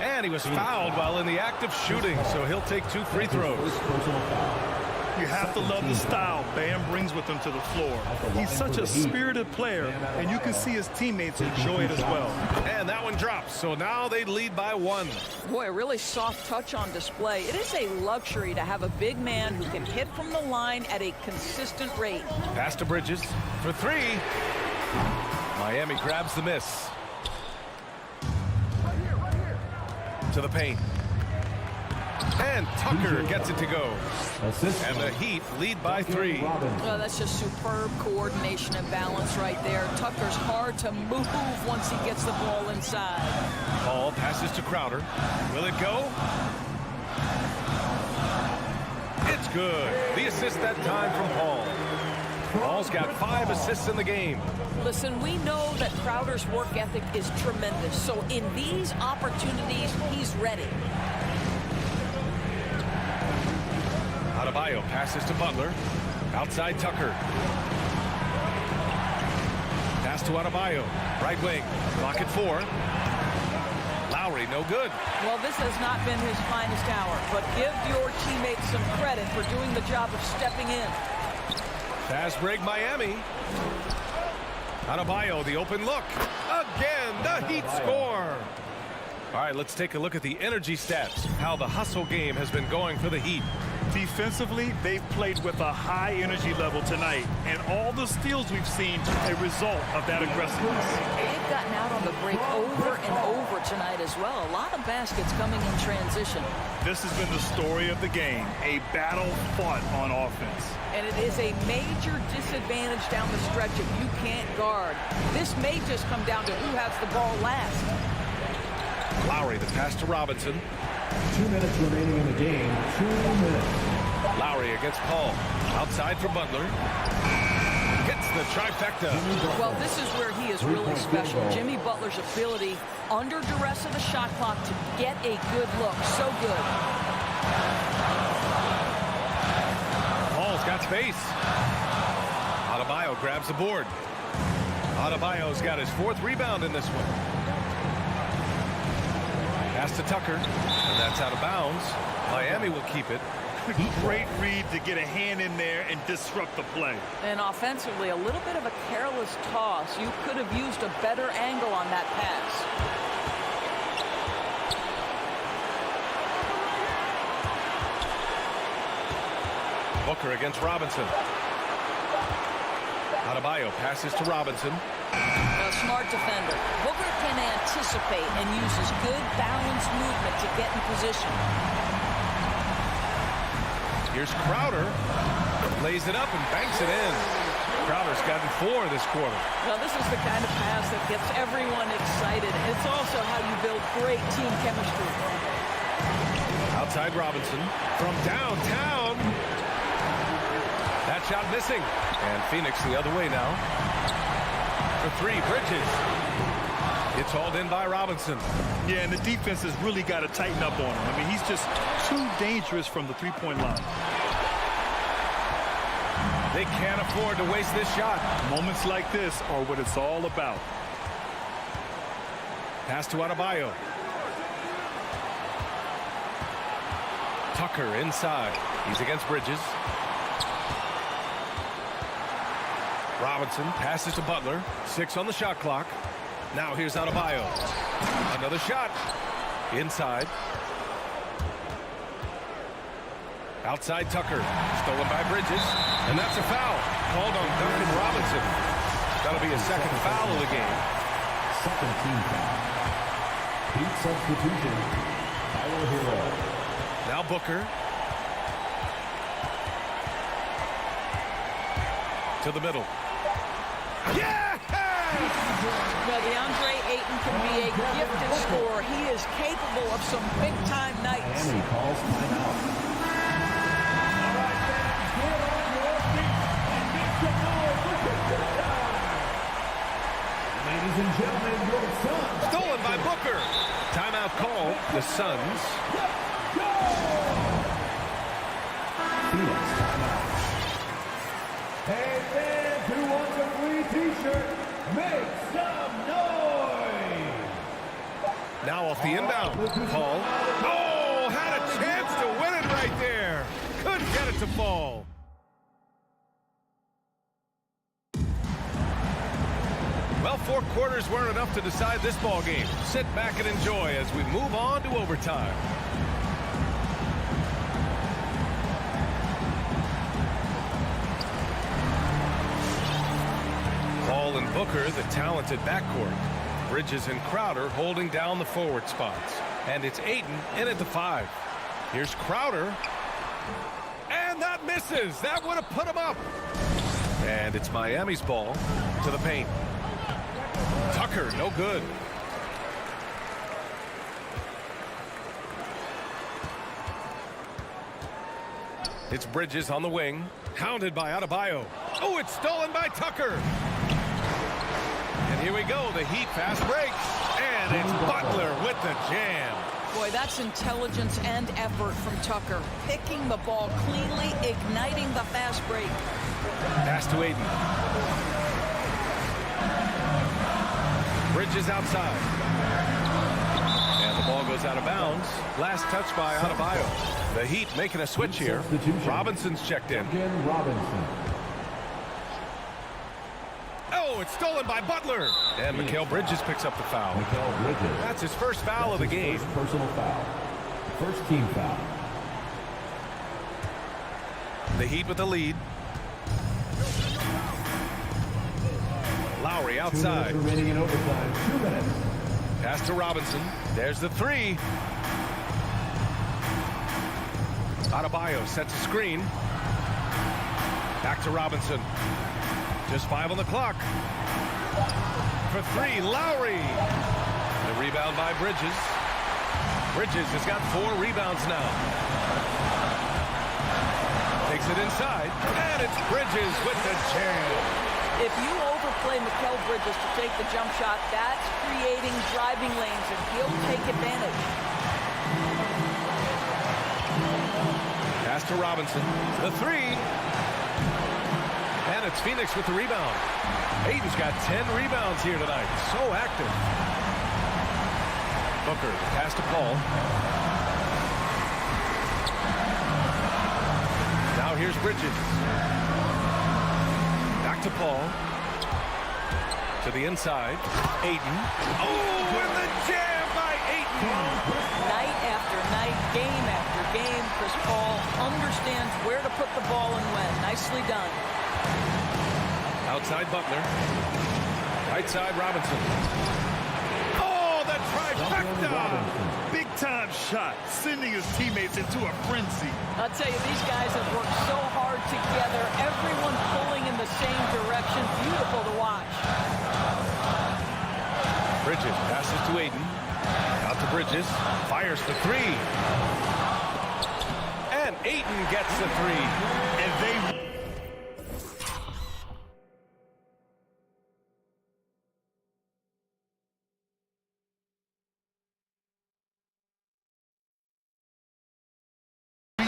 S1: And he was fouled while in the act of shooting, so he'll take 2 free throws.
S2: You have to love the style Bam brings with him to the floor. He's such a spirited player, and you can see his teammates enjoy it as well.
S1: And that one drops, so now they lead by 1.
S6: Boy, a really soft touch on display. It is a luxury to have a big man who can hit from the line at a consistent rate.
S1: Pass to Bridges for 3. Miami grabs the miss. To the paint. And Tucker gets it to go. And the Heat lead by 3.
S6: Well, that's just superb coordination and balance right there. Tucker's hard to move once he gets the ball inside.
S1: Ball passes to Crowder. Will it go? It's good. The assist that time from Paul. Paul's got 5 assists in the game.
S6: Listen, we know that Crowder's work ethic is tremendous. So in these opportunities, he's ready.
S1: Adebayo passes to Butler. Outside Tucker. Pass to Adebayo. Right wing. Clock at 4. Lowry, no good.
S6: Well, this has not been his finest hour, but give your teammates some credit for doing the job of stepping in.
S1: Fast break, Miami. Adebayo, the open look. Again, the Heat score. All right, let's take a look at the energy stats, how the hustle game has been going for the Heat.
S2: Defensively, they've played with a high energy level tonight, and all the steals we've seen a result of that aggressiveness.
S6: They've gotten out on the break over and over tonight as well. A lot of baskets coming in transition.
S2: This has been the story of the game, a battle fought on offense.
S6: And it is a major disadvantage down the stretch if you can't guard. This may just come down to who has the ball last.
S1: Lowry, the pass to Robinson.
S4: 2 minutes remaining in the game. 2 minutes.
S1: Lowry against Paul. Outside for Butler. Gets the trifecta.
S6: Well, this is where he is really special. Jimmy Butler's ability under duress of the shot clock to get a good look. So good.
S1: Paul's got space. Adebayo grabs the board. Adebayo's got his 4th rebound in this one. Pass to Tucker, and that's out of bounds. Miami will keep it.
S2: Great read to get a hand in there and disrupt the play.
S6: And offensively, a little bit of a careless toss. You could have used a better angle on that pass.
S1: Booker against Robinson. Adebayo passes to Robinson.
S6: A smart defender. Booker can anticipate and uses good balanced movement to get in position.
S1: Here's Crowder. Lays it up and banks it in. Crowder's gotten 4 this quarter.
S6: Well, this is the kind of pass that gets everyone excited. It's also how you build great team chemistry.
S1: Outside Robinson. From downtown. That shot missing. And Phoenix the other way now. For 3, Bridges. It's hauled in by Robinson.
S2: Yeah, and the defense has really got to tighten up on him. I mean, he's just too dangerous from the three-point line.
S1: They can't afford to waste this shot.
S2: Moments like this are what it's all about.
S1: Pass to Adebayo. Tucker inside. He's against Bridges. Robinson passes to Butler. 6 on the shot clock. Now here's Adebayo. Another shot. Inside. Outside Tucker. Stolen by Bridges. And that's a foul. Called on Duncan Robinson. That'll be a second foul of the game.
S4: Second team foul. Heat substitution. Tyler Hero.
S1: Now Booker. To the middle. Yeah!
S6: Well, DeAndre Ayton can be a gifted scorer. He is capable of some big-time nights.
S4: And he calls timeout. All right, fans, get on your feet and make some noise for Booker. Ladies and gentlemen, your Suns.
S1: Stolen by Booker. Timeout call. The Suns.
S4: Go! Phoenix timeout. Hey, fans who want a free T-shirt, make some noise!
S1: Now off the inbound. Paul. Oh, had a chance to win it right there. Couldn't get it to fall. Well, 4 quarters weren't enough to decide this ball game. Sit back and enjoy as we move on to overtime. Paul and Booker, the talented backcourt. Bridges and Crowder holding down the forward spots. And it's Ayton in at the 5. Here's Crowder. And that misses. That would have put him up. And it's Miami's ball to the paint. Tucker, no good. It's Bridges on the wing. Hounded by Adebayo. Oh, it's stolen by Tucker. And here we go. The Heat fast breaks. And it's Butler with the jam.
S6: Boy, that's intelligence and effort from Tucker. Picking the ball cleanly, igniting the fast break.
S1: Pass to Aiden. Bridges outside. And the ball goes out of bounds. Last touch by Adebayo. The Heat making a switch here. Robinson's checked in.
S4: Robinson.
S1: Oh, it's stolen by Butler. And Mikal Bridges picks up the foul.
S4: Mikal Bridges.
S1: That's his first foul of the game.
S4: First personal foul. First team foul.
S1: The Heat with the lead. Lowry outside.
S4: 2 minutes remaining in overtime. 2 minutes.
S1: Pass to Robinson. There's the three. Adebayo sets a screen. Back to Robinson. Just 5 on the clock. For three, Lowry. The rebound by Bridges. Bridges has got 4 rebounds now. Takes it inside. And it's Bridges with the jam.
S6: If you overplay Mikal Bridges to take the jump shot, that's creating driving lanes, and he'll take advantage.
S1: Pass to Robinson. The three. And it's Phoenix with the rebound. Aiden's got 10 rebounds here tonight. So active. Booker, pass to Paul. Now here's Bridges. Back to Paul. To the inside. Aiden. Oh, and the jam by Aiden.
S6: Night after night, game after game, Chris Paul understands where to put the ball and when. Nicely done.
S1: Outside Butler. Right side Robinson. Oh, the trifecta!
S2: Big time shot, sending his teammates into a frenzy.
S6: I'll tell you, these guys have worked so hard together. Everyone pulling in the same direction. Beautiful to watch.
S1: Bridges passes to Aiden. Out to Bridges. Fires for three. And Aiden gets the three.
S2: And they...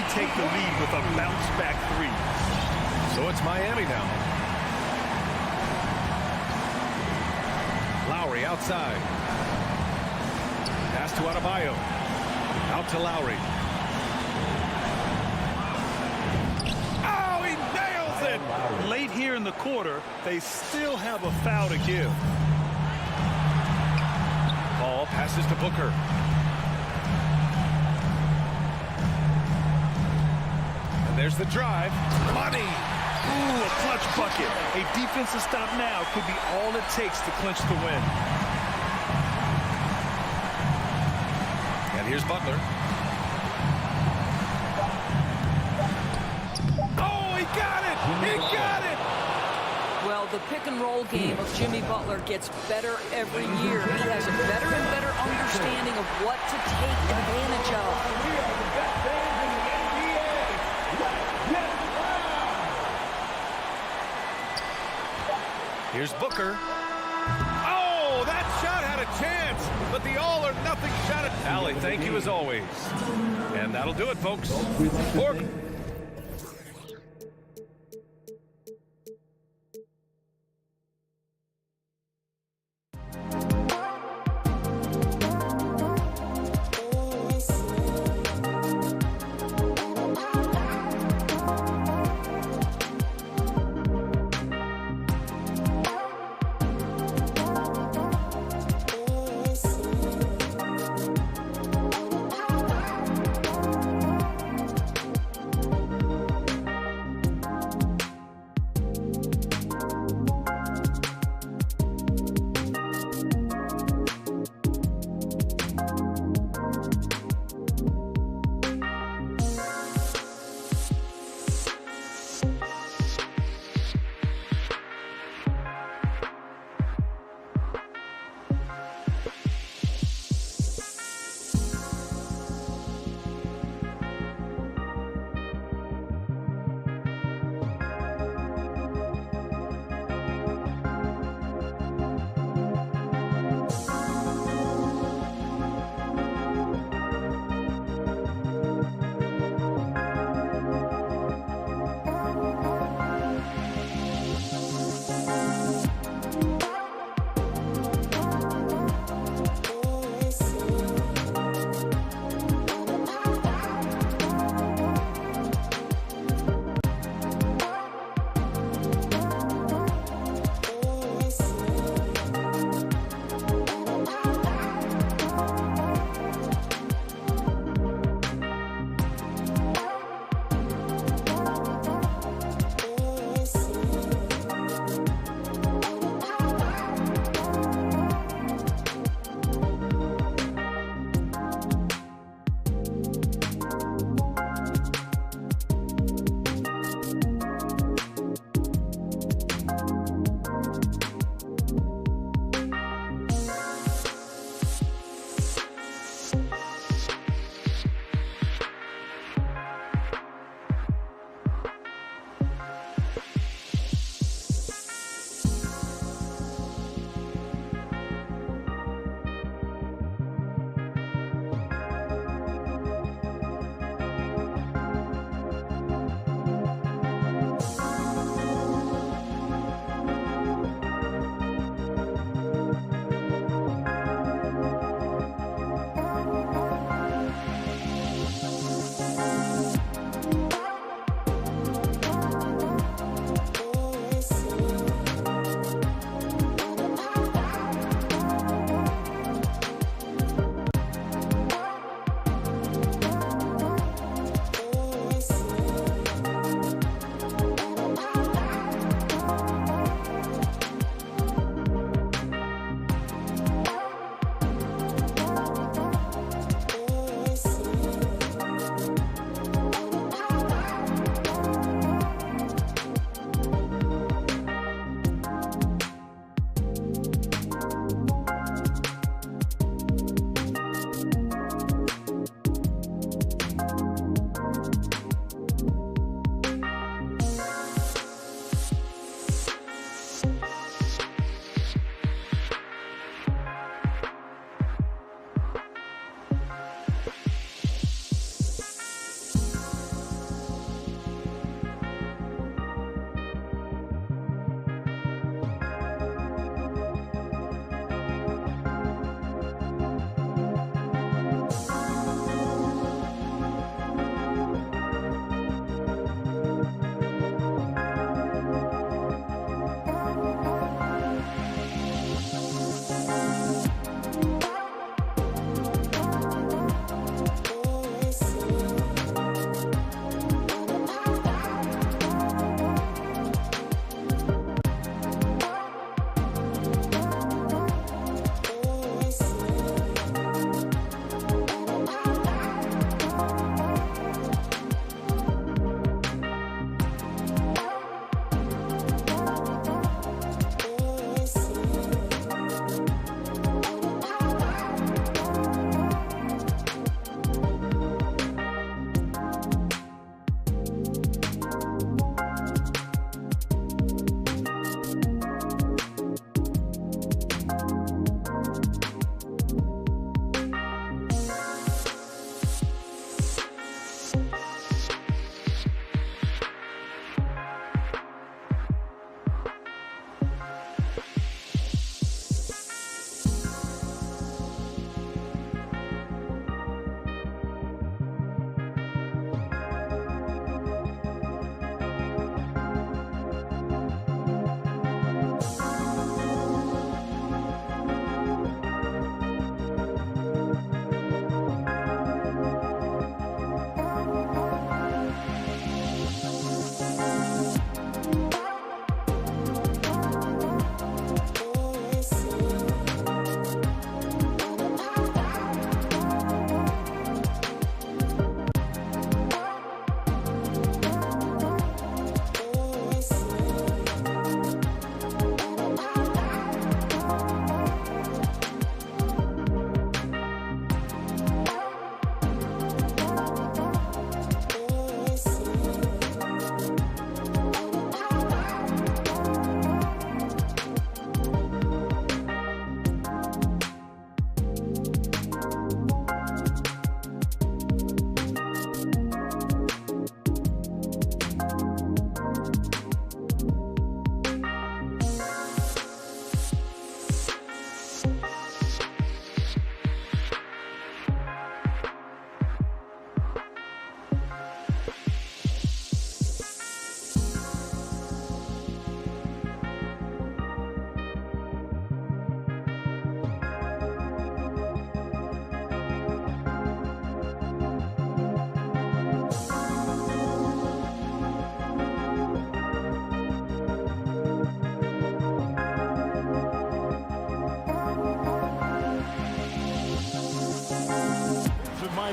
S2: take the lead with a bounce-back three.
S1: So it's Miami now. Lowry outside. Pass to Adebayo. Out to Lowry. Oh, he nails it!
S2: Late here in the quarter, they still have a foul to give.
S1: Ball passes to Booker. There's the drive. Money.
S2: Ooh, a clutch bucket. A defensive stop now could be all it takes to clinch the win.
S1: And here's Butler. Oh, he got it! He got it!
S6: Well, the pick-and-roll game of Jimmy Butler gets better every year. He has a better and better understanding of what to take advantage of.
S1: Here's Booker. Oh, that shot had a chance, but the all-or-nothing shot at Allie. Thank you as always. And that'll do it, folks.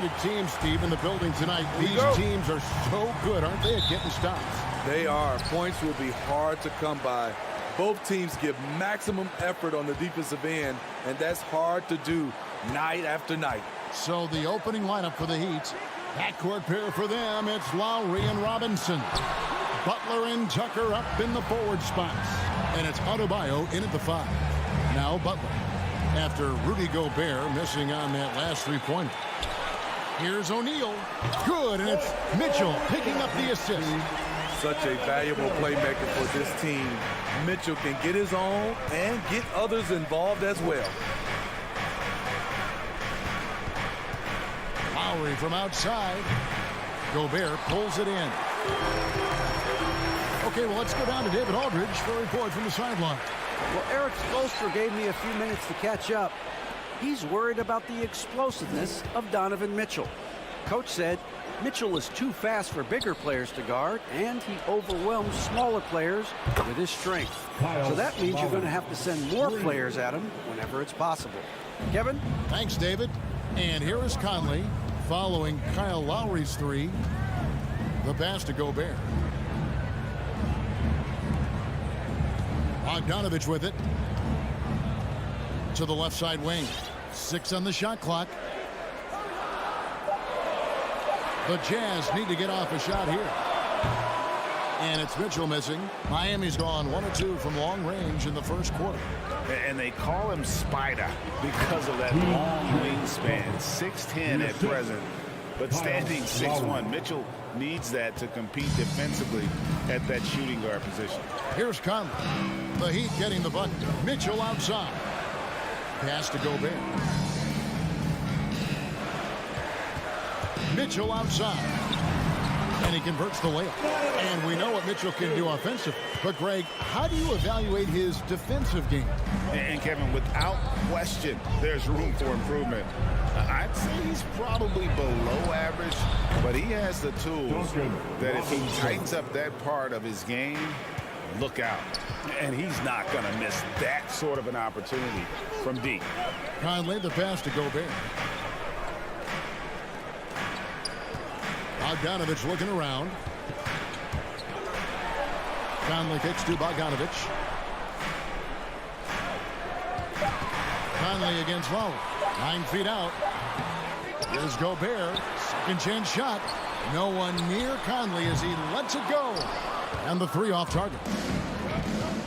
S5: big teams, Steve, in the building tonight. These teams are so good, aren't they, at getting stops?
S11: They are. Points will be hard to come by. Both teams give maximum effort on the defensive end, and that's hard to do night after night.
S5: So the opening lineup for the Heat, backcourt pair for them, it's Lowry and Robinson. Butler and Tucker up in the forward spots. And it's Adebayo in at the 5. Now Butler, after Rudy Gobert missing on that last three-pointer. Here's O'Neal. Good, and it's Mitchell picking up the assist.
S11: Such a valuable playmaker for this team. Mitchell can get his own and get others involved as well.
S5: Lowry from outside. Gobert pulls it in. Okay, well, let's go down to David Aldridge for a report from the sideline.
S7: Well, Eric Spoelstra gave me a few minutes to catch up. He's worried about the explosiveness of Donovan Mitchell. Coach said Mitchell is too fast for bigger players to guard, and he overwhelms smaller players with his strength. So that means you're going to have to send more players at him whenever it's possible. Kevin?
S5: Thanks, David. And here is Conley following Kyle Lowry's 3. The pass to Gobert. Bogdanovich with it. To the left side wing. 6 on the shot clock. The Jazz need to get off a shot here. And it's Mitchell missing. Miami's gone 1 of 2 from long range in the first quarter.
S9: And they call him Spider because of that long wingspan. 6'10" at present, but standing 6'1". Mitchell needs that to compete defensively at that shooting guard position.
S5: Here's Conley. The Heat getting the bucket. Mitchell outside. Pass to Gobert. Mitchell outside. And he converts the layup. And we know what Mitchell can do offensively. But, Greg, how do you evaluate his defensive game?
S9: And, Kevin, without question, there's room for improvement. I'd say he's probably below average, but he has the tools that if he tightens up that part of his game, look out. And he's not going to miss that sort of an opportunity from deep.
S5: Conley, the pass to Gobert. Bogdanovich looking around. Conley kicks to Bogdanovich. Conley against Lowry. 9 feet out. Here's Gobert. Second chance shot. No one near Conley as he lets it go. And the 3 off target.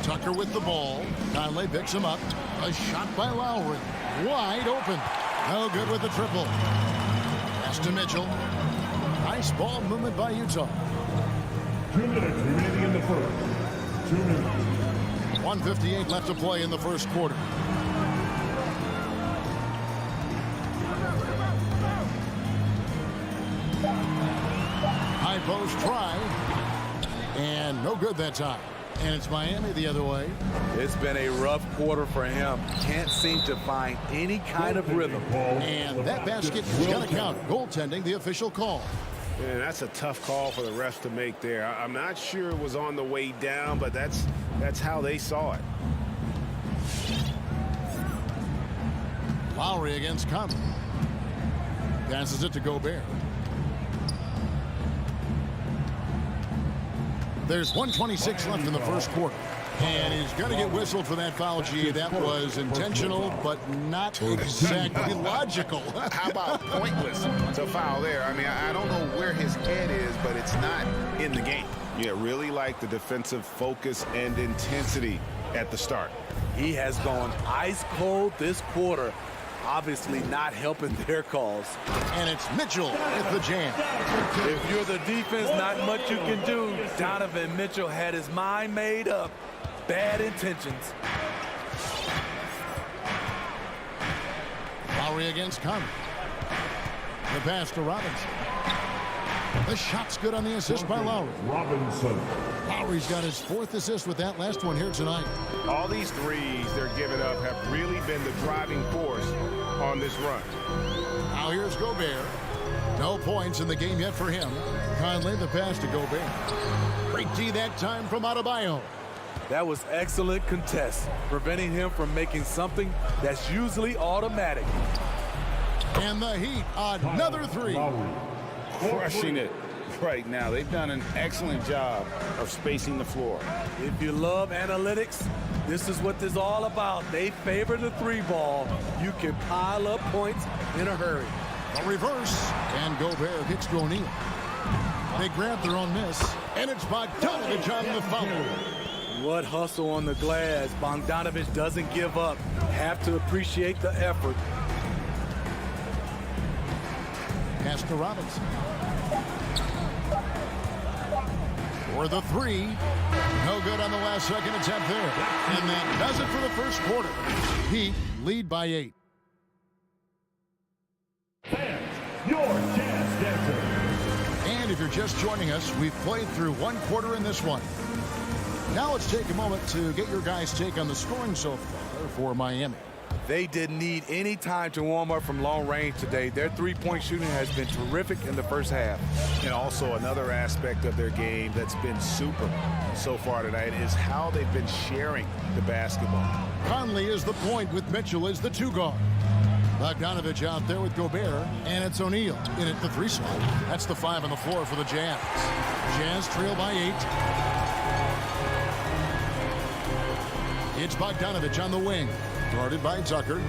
S5: Tucker with the ball. Conley picks him up. A shot by Lowry. Wide open. No good with the triple. Pass to Mitchell. Nice ball movement by Utah.
S4: 2 minutes remaining in the first. 2 minutes.
S5: 1:58 left to play in the first quarter. High post try. And no good that time. And it's Miami the other way.
S11: It's been a rough quarter for him. Can't seem to find any kind of rhythm.
S5: And that basket is going to count. Goaltending, the official call.
S10: And that's a tough call for the refs to make there. I'm not sure it was on the way down, but that's how they saw it.
S5: Lowry against Conley. Passes it to Gobert. There's 1:26 left in the first quarter. And he's going to get whistled for that foul, G. That was intentional, but not exactly logical.
S9: How about pointless to foul there? I mean, I don't know where his head is, but it's not in the game. Yeah, really like the defensive focus and intensity at the start.
S11: He has gone ice cold this quarter. Obviously not helping their cause.
S5: And it's Mitchell with the jam.
S11: If you're the defense, not much you can do. Donovan Mitchell had his mind made up. Bad intentions.
S5: Lowry against Conley. The pass to Robinson. The shot's good on the assist by Lowry.
S4: Robinson.
S5: Lowry's got his 4th assist with that last one here tonight.
S10: All these threes they're giving up have really been the driving force on this run.
S5: Now here's Gobert. No points in the game yet for him. Conley, the pass to Gobert. Great D that time from Adebayo.
S11: That was excellent contest, preventing him from making something that's usually automatic.
S5: And the Heat, another three.
S9: Crushing it right now. They've done an excellent job of spacing the floor.
S11: If you love analytics, this is what this is all about. They favor the three ball. You can pile up points in a hurry.
S5: A reverse, and Gobert kicks to O'Neal. They grab their own miss, and it's Bogdanovich on the foul.
S11: What hustle on the glass. Bogdanovich doesn't give up. Have to appreciate the effort.
S5: Pass to Robinson. For the three. No good on the last second attempt there. And that does it for the first quarter. Heat lead by 8.
S4: Your chance dancer.
S5: And if you're just joining us, we've played through one quarter in this one. Now let's take a moment to get your guys' take on the scoring so far for Miami.
S11: They didn't need any time to warm up from long range today. Their three-point shooting has been terrific in the first half.
S9: And also another aspect of their game that's been super so far tonight is how they've been sharing the basketball.
S5: Conley is the point with Mitchell as the two guard. Bogdanovich out there with Gobert, and it's O'Neal in at the 3 slot. That's the 5 on the floor for the Jazz. Jazz trail by 8. It's Bogdanovich on the wing. Guarded by Tucker.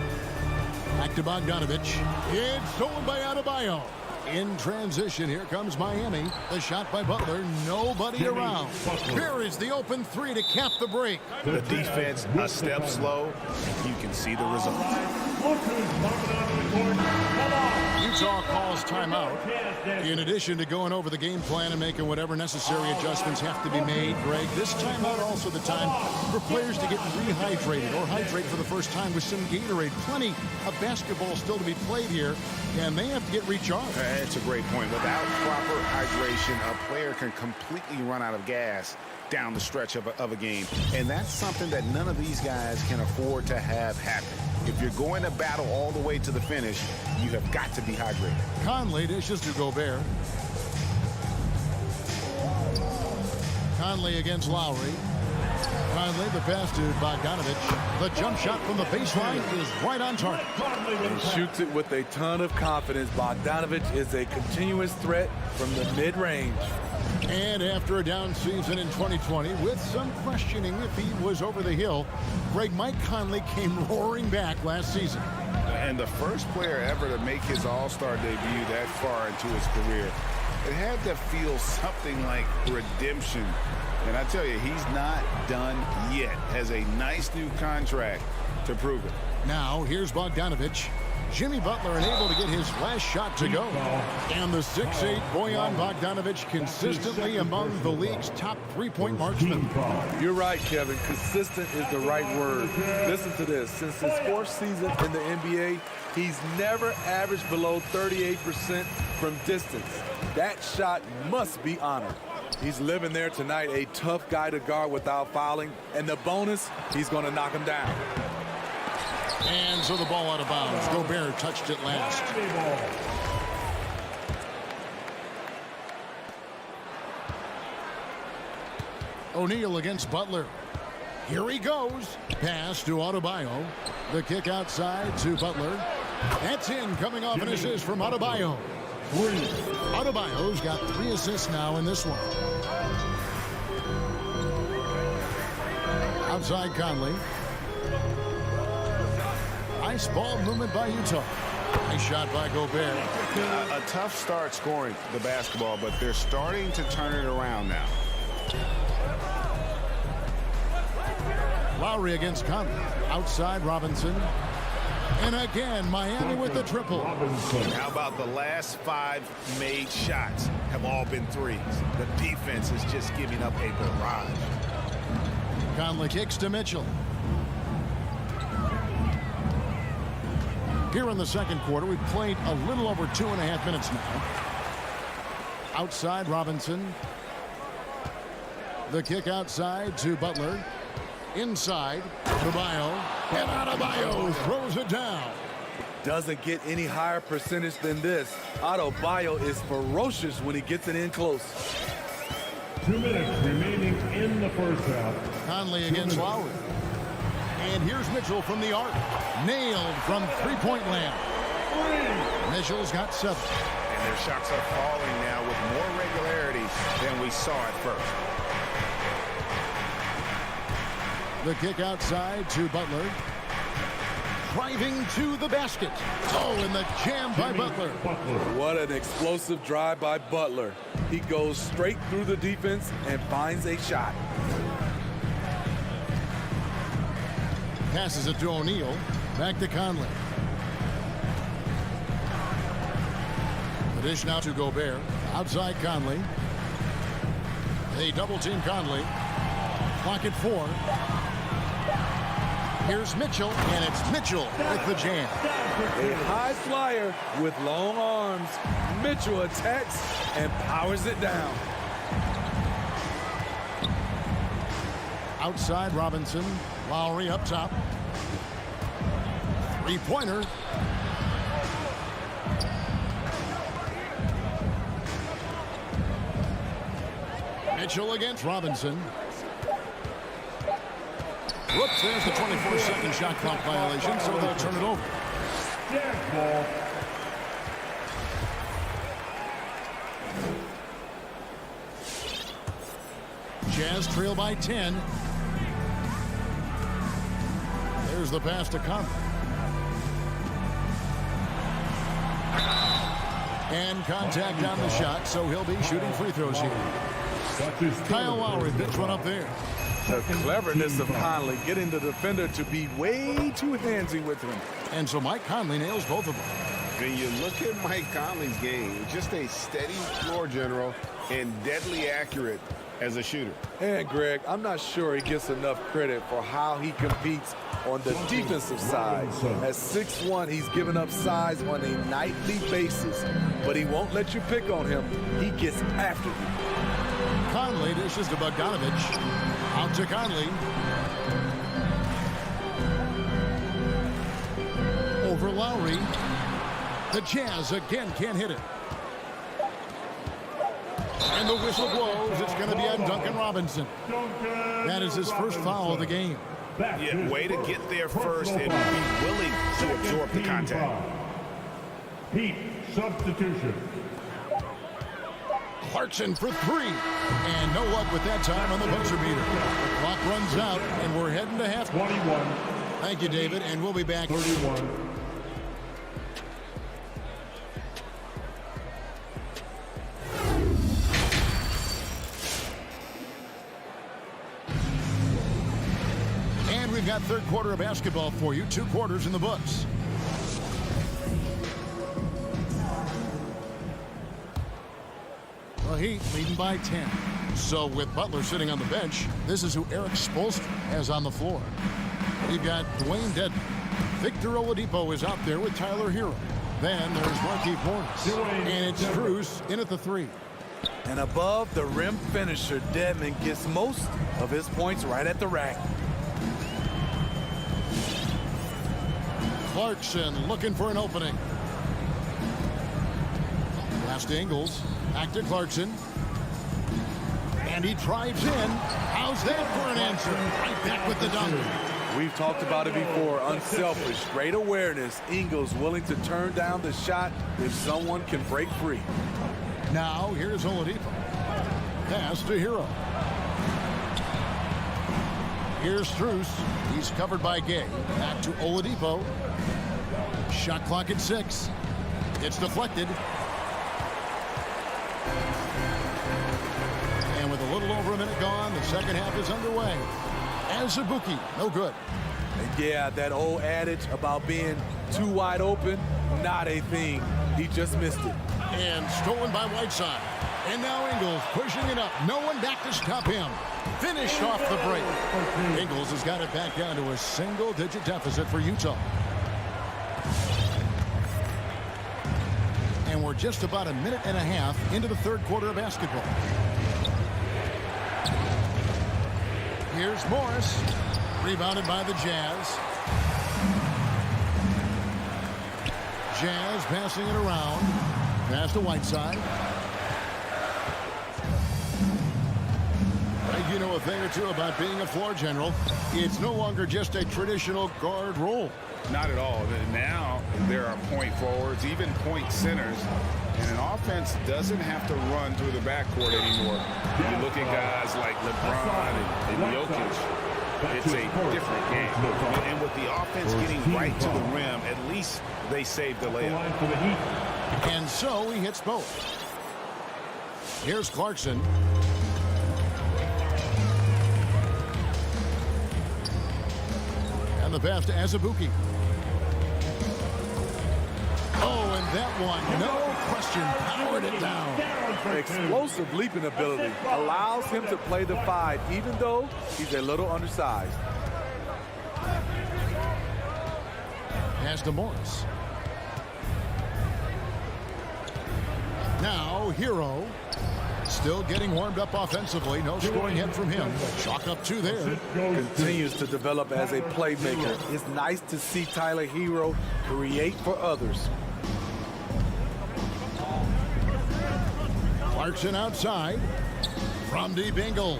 S5: Back to Bogdanovich. It's stolen by Adebayo. In transition, here comes Miami. The shot by Butler. Nobody around. Here is the open 3 to cap the break.
S9: The defense a step slow. You can see the result.
S5: Utah calls timeout. In addition to going over the game plan and making whatever necessary adjustments have to be made, Greg, this timeout also the time for players to get rehydrated or hydrate for the first time with some Gatorade. Plenty of basketball still to be played here, and they have to get recharged.
S9: That's a great point. Without proper hydration, a player can completely run out of gas down the stretch of a game. And that's something that none of these guys can afford to have happen. If you're going to battle all the way to the finish, you have got to be hydrated.
S5: Conley dishes to Gobert. Conley against Lowry. Conley, the pass to Bogdanovich. The jump shot from the baseline is right on target.
S11: And shoots it with a ton of confidence. Bogdanovich is a continuous threat from the mid-range.
S5: And after a down season in 2020, with some questioning if he was over the hill, Mike Conley came roaring back last season.
S9: And the first player ever to make his All-Star debut that far into his career, it had to feel something like redemption. And I tell you, he's not done yet. Has a nice new contract to prove it.
S5: Now, here's Bogdanovich. Jimmy Butler unable to get his last shot to go. And the 6'8" Bojan Bogdanovich consistently among the league's top three-point marksmen.
S11: You're right, Kevin. Consistent is the right word. Listen to this. Since his 4th season in the NBA, he's never averaged below 38% from distance. That shot must be honored. He's living there tonight, a tough guy to guard without fouling. And the bonus, he's going to knock him down.
S5: And so the ball out of bounds. Gobert touched it last. O'Neal against Butler. Here he goes. Pass to Adebayo. The kick outside to Butler. That's in, coming off an assist from Adebayo. Adebayo's got 3 assists now in this one. Outside Conley. Nice ball movement by Utah. Nice shot by Gobert.
S9: A tough start scoring the basketball, but they're starting to turn it around now.
S5: Lowry against Conley. Outside Robinson. And again, Miami with the triple.
S9: How about the last 5 made shots have all been threes? The defense is just giving up a barrage.
S5: Conley kicks to Mitchell. Here in the second quarter, we've played a little over 2.5 minutes now. Outside Robinson. The kick outside to Butler. Inside, Adebayo. And Adebayo throws it down.
S11: Doesn't get any higher percentage than this. Adebayo is ferocious when he gets it in close.
S4: 2 minutes remaining in the first half.
S5: Conley against Lowry. And here's Mitchell from the arc. Nailed from three-point land. Mitchell's got 7.
S9: And their shots are falling now with more regularity than we saw at first.
S5: The kick outside to Butler. Driving to the basket. Oh, and the jam by Butler.
S11: What an explosive drive by Butler. He goes straight through the defense and finds a shot.
S5: Passes it to O'Neal. Back to Conley. The dish now to Gobert. Outside Conley. They double team Conley. Clock at 4. Here's Mitchell, and it's Mitchell with the jam.
S11: A high flyer with long arms. Mitchell attacks and powers it down.
S5: Outside Robinson. Lowry up top. Three-pointer. Mitchell against Robinson. Whoops, there's the 24-second shot clock violation, so they'll turn it over. Jazz trail by 10. There's the pass to Conley. And contact on the shot, so he'll be shooting free throws here. Kyle Lowry picks one up there.
S11: The cleverness of Conley getting the defender to be way too handsy with him.
S5: And so Mike Conley nails both of them.
S10: When you look at Mike Conley's game, just a steady floor general and deadly accurate as a shooter.
S11: And Greg, I'm not sure he gets enough credit for how he competes on the defensive side. At 6'1", he's given up size on a nightly basis, but he won't let you pick on him. He gets after you.
S5: Conley dishes to Bogdanovich. Out to Conley. Over Lowry. The Jazz again can't hit it. And the whistle blows. It's going to be on Duncan Robinson. That is his first foul of the game.
S9: Yeah, way to get there first and be willing to absorb the contact.
S4: Heat substitution.
S5: Clarkson for 3. And no luck with that time on the buzzer beater. The clock runs out, and we're heading to half.
S4: 21.
S5: Thank you, David, and we'll be back.
S4: 31.
S5: And we've got third quarter of basketball for you. 2 quarters in the books. The Heat leading by 10. So with Butler sitting on the bench, this is who Eric Spoelstra has on the floor. We've got Dwayne Dedmon. Victor Oladipo is out there with Tyler Hero. Then there's Markieff Morris. And it's Strus in at the 3.
S11: And above the rim finisher, Dedmon gets most of his points right at the rack.
S5: Clarkson looking for an opening. Pass to Ingles. Back to Clarkson. And he drives in. How's that for an answer? Right back with the dunk.
S11: We've talked about it before. Unselfish, great awareness. Ingles willing to turn down the shot if someone can break free.
S5: Now here's Oladipo. Pass to Hero. Here's Strus. He's covered by Gay. Back to Oladipo. Shot clock at 6. It's deflected. And with a little over a minute gone, the second half is underway. Azubuike, no good.
S11: And yeah, that old adage about being too wide open, not a thing. He just missed it.
S5: And stolen by Whiteside. And now Ingles pushing it up. No one back to stop him. Finished off the break. Ingles has got it back down to a single-digit deficit for Utah. And we're just about a minute and a half into the third quarter of basketball. Here's Morris. Rebounded by the Jazz. Jazz passing it around. Pass to Whiteside. Greg, you know know a thing or two about being a floor general. It's no longer just a traditional guard role.
S9: Not at all. Now there are point forwards, even point centers, and an offense doesn't have to run through the backcourt anymore. You look at guys like LeBron and Jokic, it's a different game. And with the offense getting right to the rim, at least they saved the layup.
S5: And so he hits both. Here's Clarkson. And the pass to Azubuike. Oh, and that one, no question, powered it down.
S11: Explosive leaping ability allows him to play the 5, even though he's a little undersized.
S5: Pass to Morris. Now, Hero. Still getting warmed up offensively. No scoring hit from him. Chalk up 2 there.
S11: Continues to develop as a playmaker. It's nice to see Tyler Hero create for others.
S5: Clarkson outside. From deep, Ingles.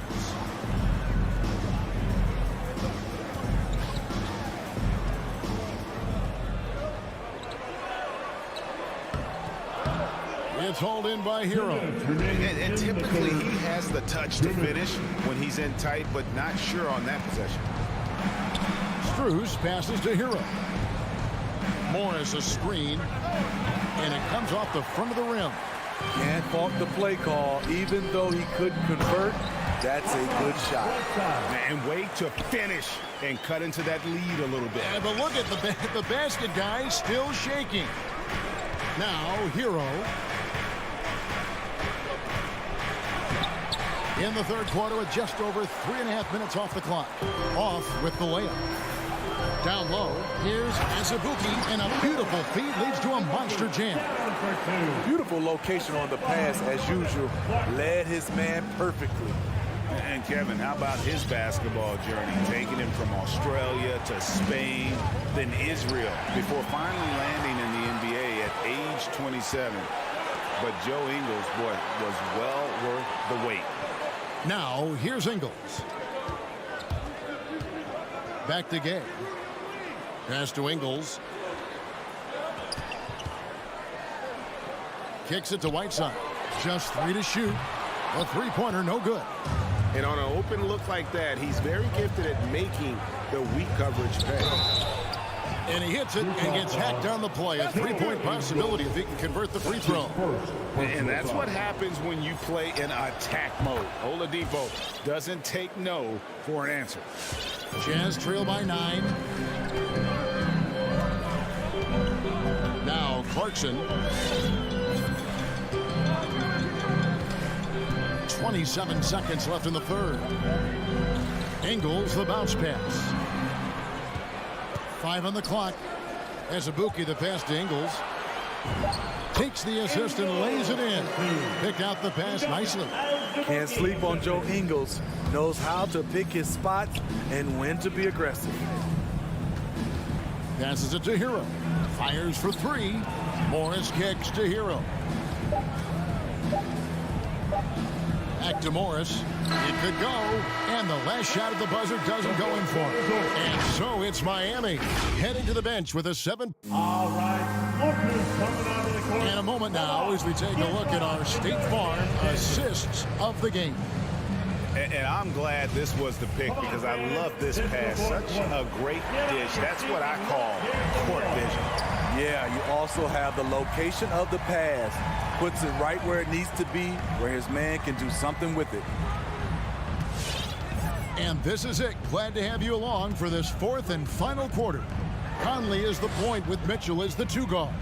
S5: It's hauled in by Hero.
S9: And typically he has the touch to finish when he's in tight, but not sure on that possession.
S5: Strus passes to Hero. Morris a screen. And it comes off the front of the rim.
S11: Can't fault the play call. Even though he couldn't convert, that's a good shot.
S9: And way to finish and cut into that lead a little bit.
S5: Yeah, but look at the basket guy still shaking. Now, Hero. In the third quarter with just over 3.5 minutes off the clock. Off with the layup. Down low, here's Azubuike, and a beautiful feed leads to a monster jam.
S11: Beautiful location on the pass, as usual. Led his man perfectly.
S9: And Kevin, how about his basketball journey? Taking him from Australia to Spain, then Israel, before finally landing in the NBA at age 27. But Joe Ingles, boy, was well worth the wait.
S5: Now, here's Ingles. Back to Gay. Pass to Ingles. Kicks it to Whiteside. Just 3 to shoot. A three-pointer, no good.
S10: And on an open look like that, he's very gifted at making the weak coverage pay.
S5: And he hits it and gets hacked on the play. A three-point possibility if he can convert the free throw.
S9: And that's what happens when you play in attack mode. Oladipo doesn't take no for an answer.
S5: Jazz trail by 9. Now Clarkson. 27 seconds left in the third. Ingles, the bounce pass. 5 on the clock. Azubuike, the pass to Ingles. Takes the assist and lays it in. Picked out the pass nicely.
S11: Can't sleep on Joe Ingles. Knows how to pick his spots and when to be aggressive.
S5: Passes it to Hero. Fires for 3. Morris kicks to Hero. Back to Morris. It could go. And the last shot at the buzzer doesn't go in for it. And so it's Miami heading to the bench with a 7.
S4: All right, Booker's coming out of the court.
S5: And a moment now as we take a look at our State Farm assists of the game.
S9: And I'm glad this was the pick because I love this pass. Such a great dish. That's what I call court vision.
S11: Yeah, you also have the location of the pass. Puts it right where it needs to be, where his man can do something with it.
S5: And this is it. Glad to have you along for this fourth and final quarter. Conley is the point with Mitchell as the 2 guard.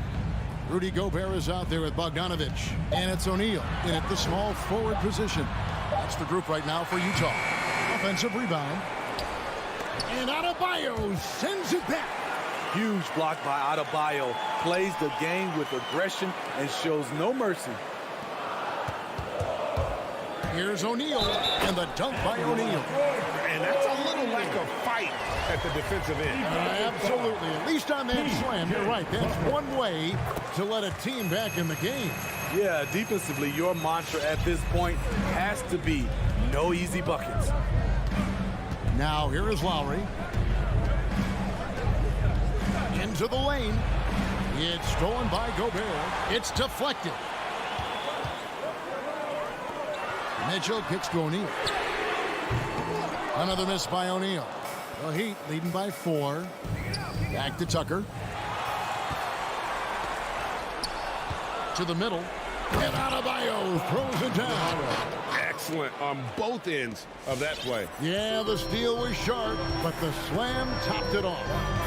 S5: Rudy Gobert is out there with Bogdanovich. And it's O'Neal in at the small forward position. That's the group right now for Utah. Offensive rebound. And Adebayo sends it back.
S11: Huge block by Adebayo. Plays the game with aggression and shows no mercy.
S5: Here's O'Neal, and the dunk by O'Neal.
S9: And that's a little lack of fight at the defensive end.
S5: Absolutely. At least on that slam, you're right. That's one way to let a team back in the game.
S11: Yeah, defensively, your mantra at this point has to be no easy buckets.
S5: Now here is Lowry. Into the lane. It's stolen by Gobert. It's deflected. Mitchell kicks to O'Neal. Another miss by O'Neal. The Heat leading by 4. Back to Tucker. To the middle. And Adebayo throws it down.
S10: Excellent on both ends of that play.
S5: Yeah, the steal was sharp, but the slam topped it off.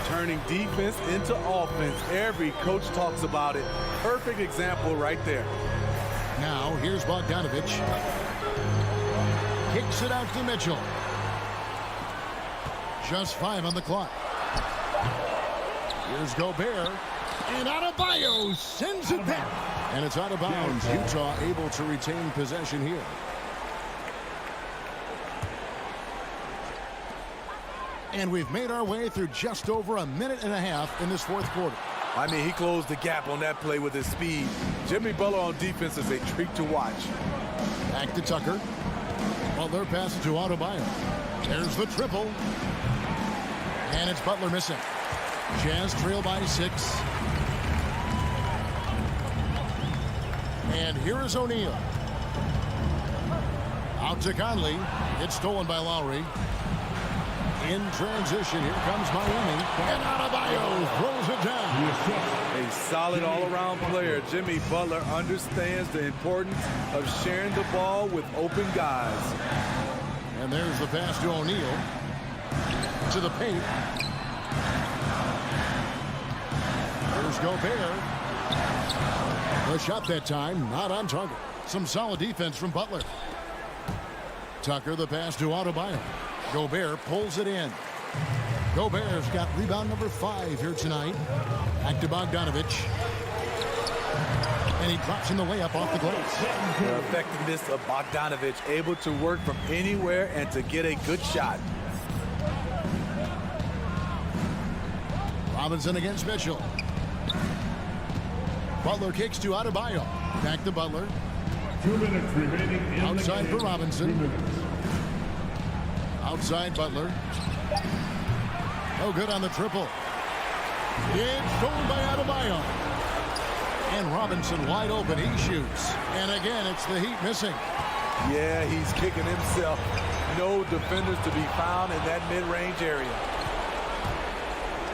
S11: Turning defense into offense. Every coach talks about it. Perfect example right there.
S5: Now, here's Bogdanovich. Kicks it out to Mitchell. Just 5 on the clock. Here's Gobert. And Adebayo sends it back. And it's out of bounds. Utah able to retain possession here. And we've made our way through just over a minute and a half in this fourth quarter.
S11: I mean, he closed the gap on that play with his speed. Jimmy Butler on defense is a treat to watch.
S5: Back to Tucker. Butler passes to Adebayo. There's the triple. And it's Butler missing. Jazz trail by 6. And here is O'Neal. Out to Conley. It's stolen by Lowry. In transition, here comes Miami. And Adebayo throws it down.
S11: A solid all-around player. Jimmy Butler understands the importance of sharing the ball with open guys.
S5: And there's the pass to O'Neal. To the paint. Here's Gobert. The shot that time, not on target. Some solid defense from Butler. Tucker, the pass to Adebayo. Gobert pulls it in. Gobert's got rebound number 5 here tonight. Back to Bogdanovich. And he drops in the layup off the glass.
S11: The effectiveness of Bogdanovich, able to work from anywhere and to get a good shot.
S5: Robinson against Mitchell. Butler kicks to Adebayo. Back to Butler.
S4: 2 minutes remaining.
S5: Outside for Robinson. Outside Butler. No good on the triple. It's stolen by Adebayo. And Robinson wide open. He shoots. And again, it's the Heat missing.
S11: Yeah, he's kicking himself. No defenders to be found in that mid-range area.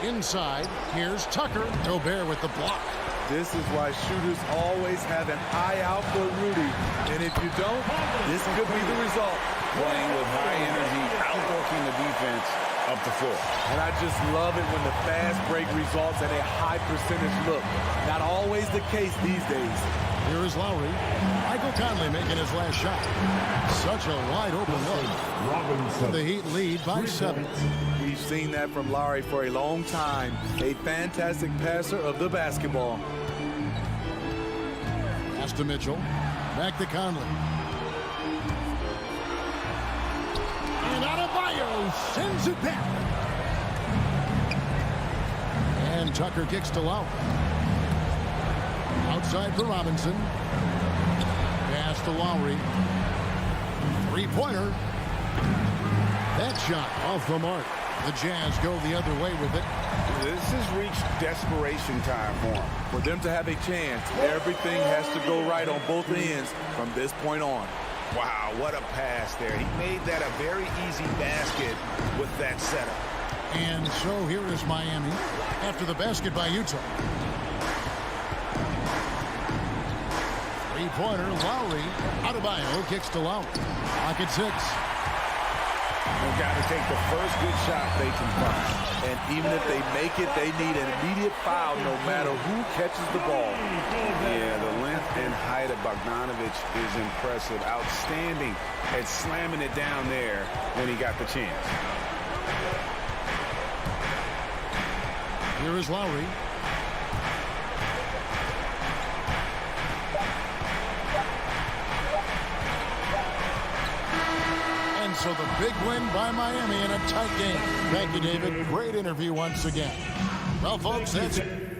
S5: Inside, here's Tucker. Gobert with the block.
S11: This is why shooters always have an eye out for Rudy. And if you don't, this could be the result.
S9: Playing with high energy, outworking the defense up the floor.
S11: And I just love it when the fast break results in a high percentage look. Not always the case these days.
S5: Here is Lowry. Michael Conley making his last shot. Such a wide open look.
S4: Robinson.
S5: The Heat lead by 7.
S11: We've seen that from Lowry for a long time. A fantastic passer of the basketball.
S5: Pass to Mitchell. Back to Conley. And Adebayo sends it back. And Tucker kicks to Lowry. Outside for Robinson. Pass to Lowry. 3-pointer. That shot off the mark. The Jazz go the other way with it.
S9: This has reached desperation time for them.
S11: For them to have a chance, everything has to go right on both ends from this point on.
S9: Wow, what a pass there. He made that a very easy basket with that setup.
S5: And so here is Miami after the basket by Utah. 3-pointer, Lowry. Adebayo kicks to Lowry. Pocket 6.
S9: They've got to take the first good shot they can find.
S11: And even if they make it, they need an immediate foul no matter who catches the ball.
S9: Yeah, the length and height of Bogdanovich is impressive. Outstanding at slamming it down there when he got the chance.
S5: Here is Lowry. And so the big win by Miami in a tight game. Thank you, David. Great interview once again. Well, folks, that's it.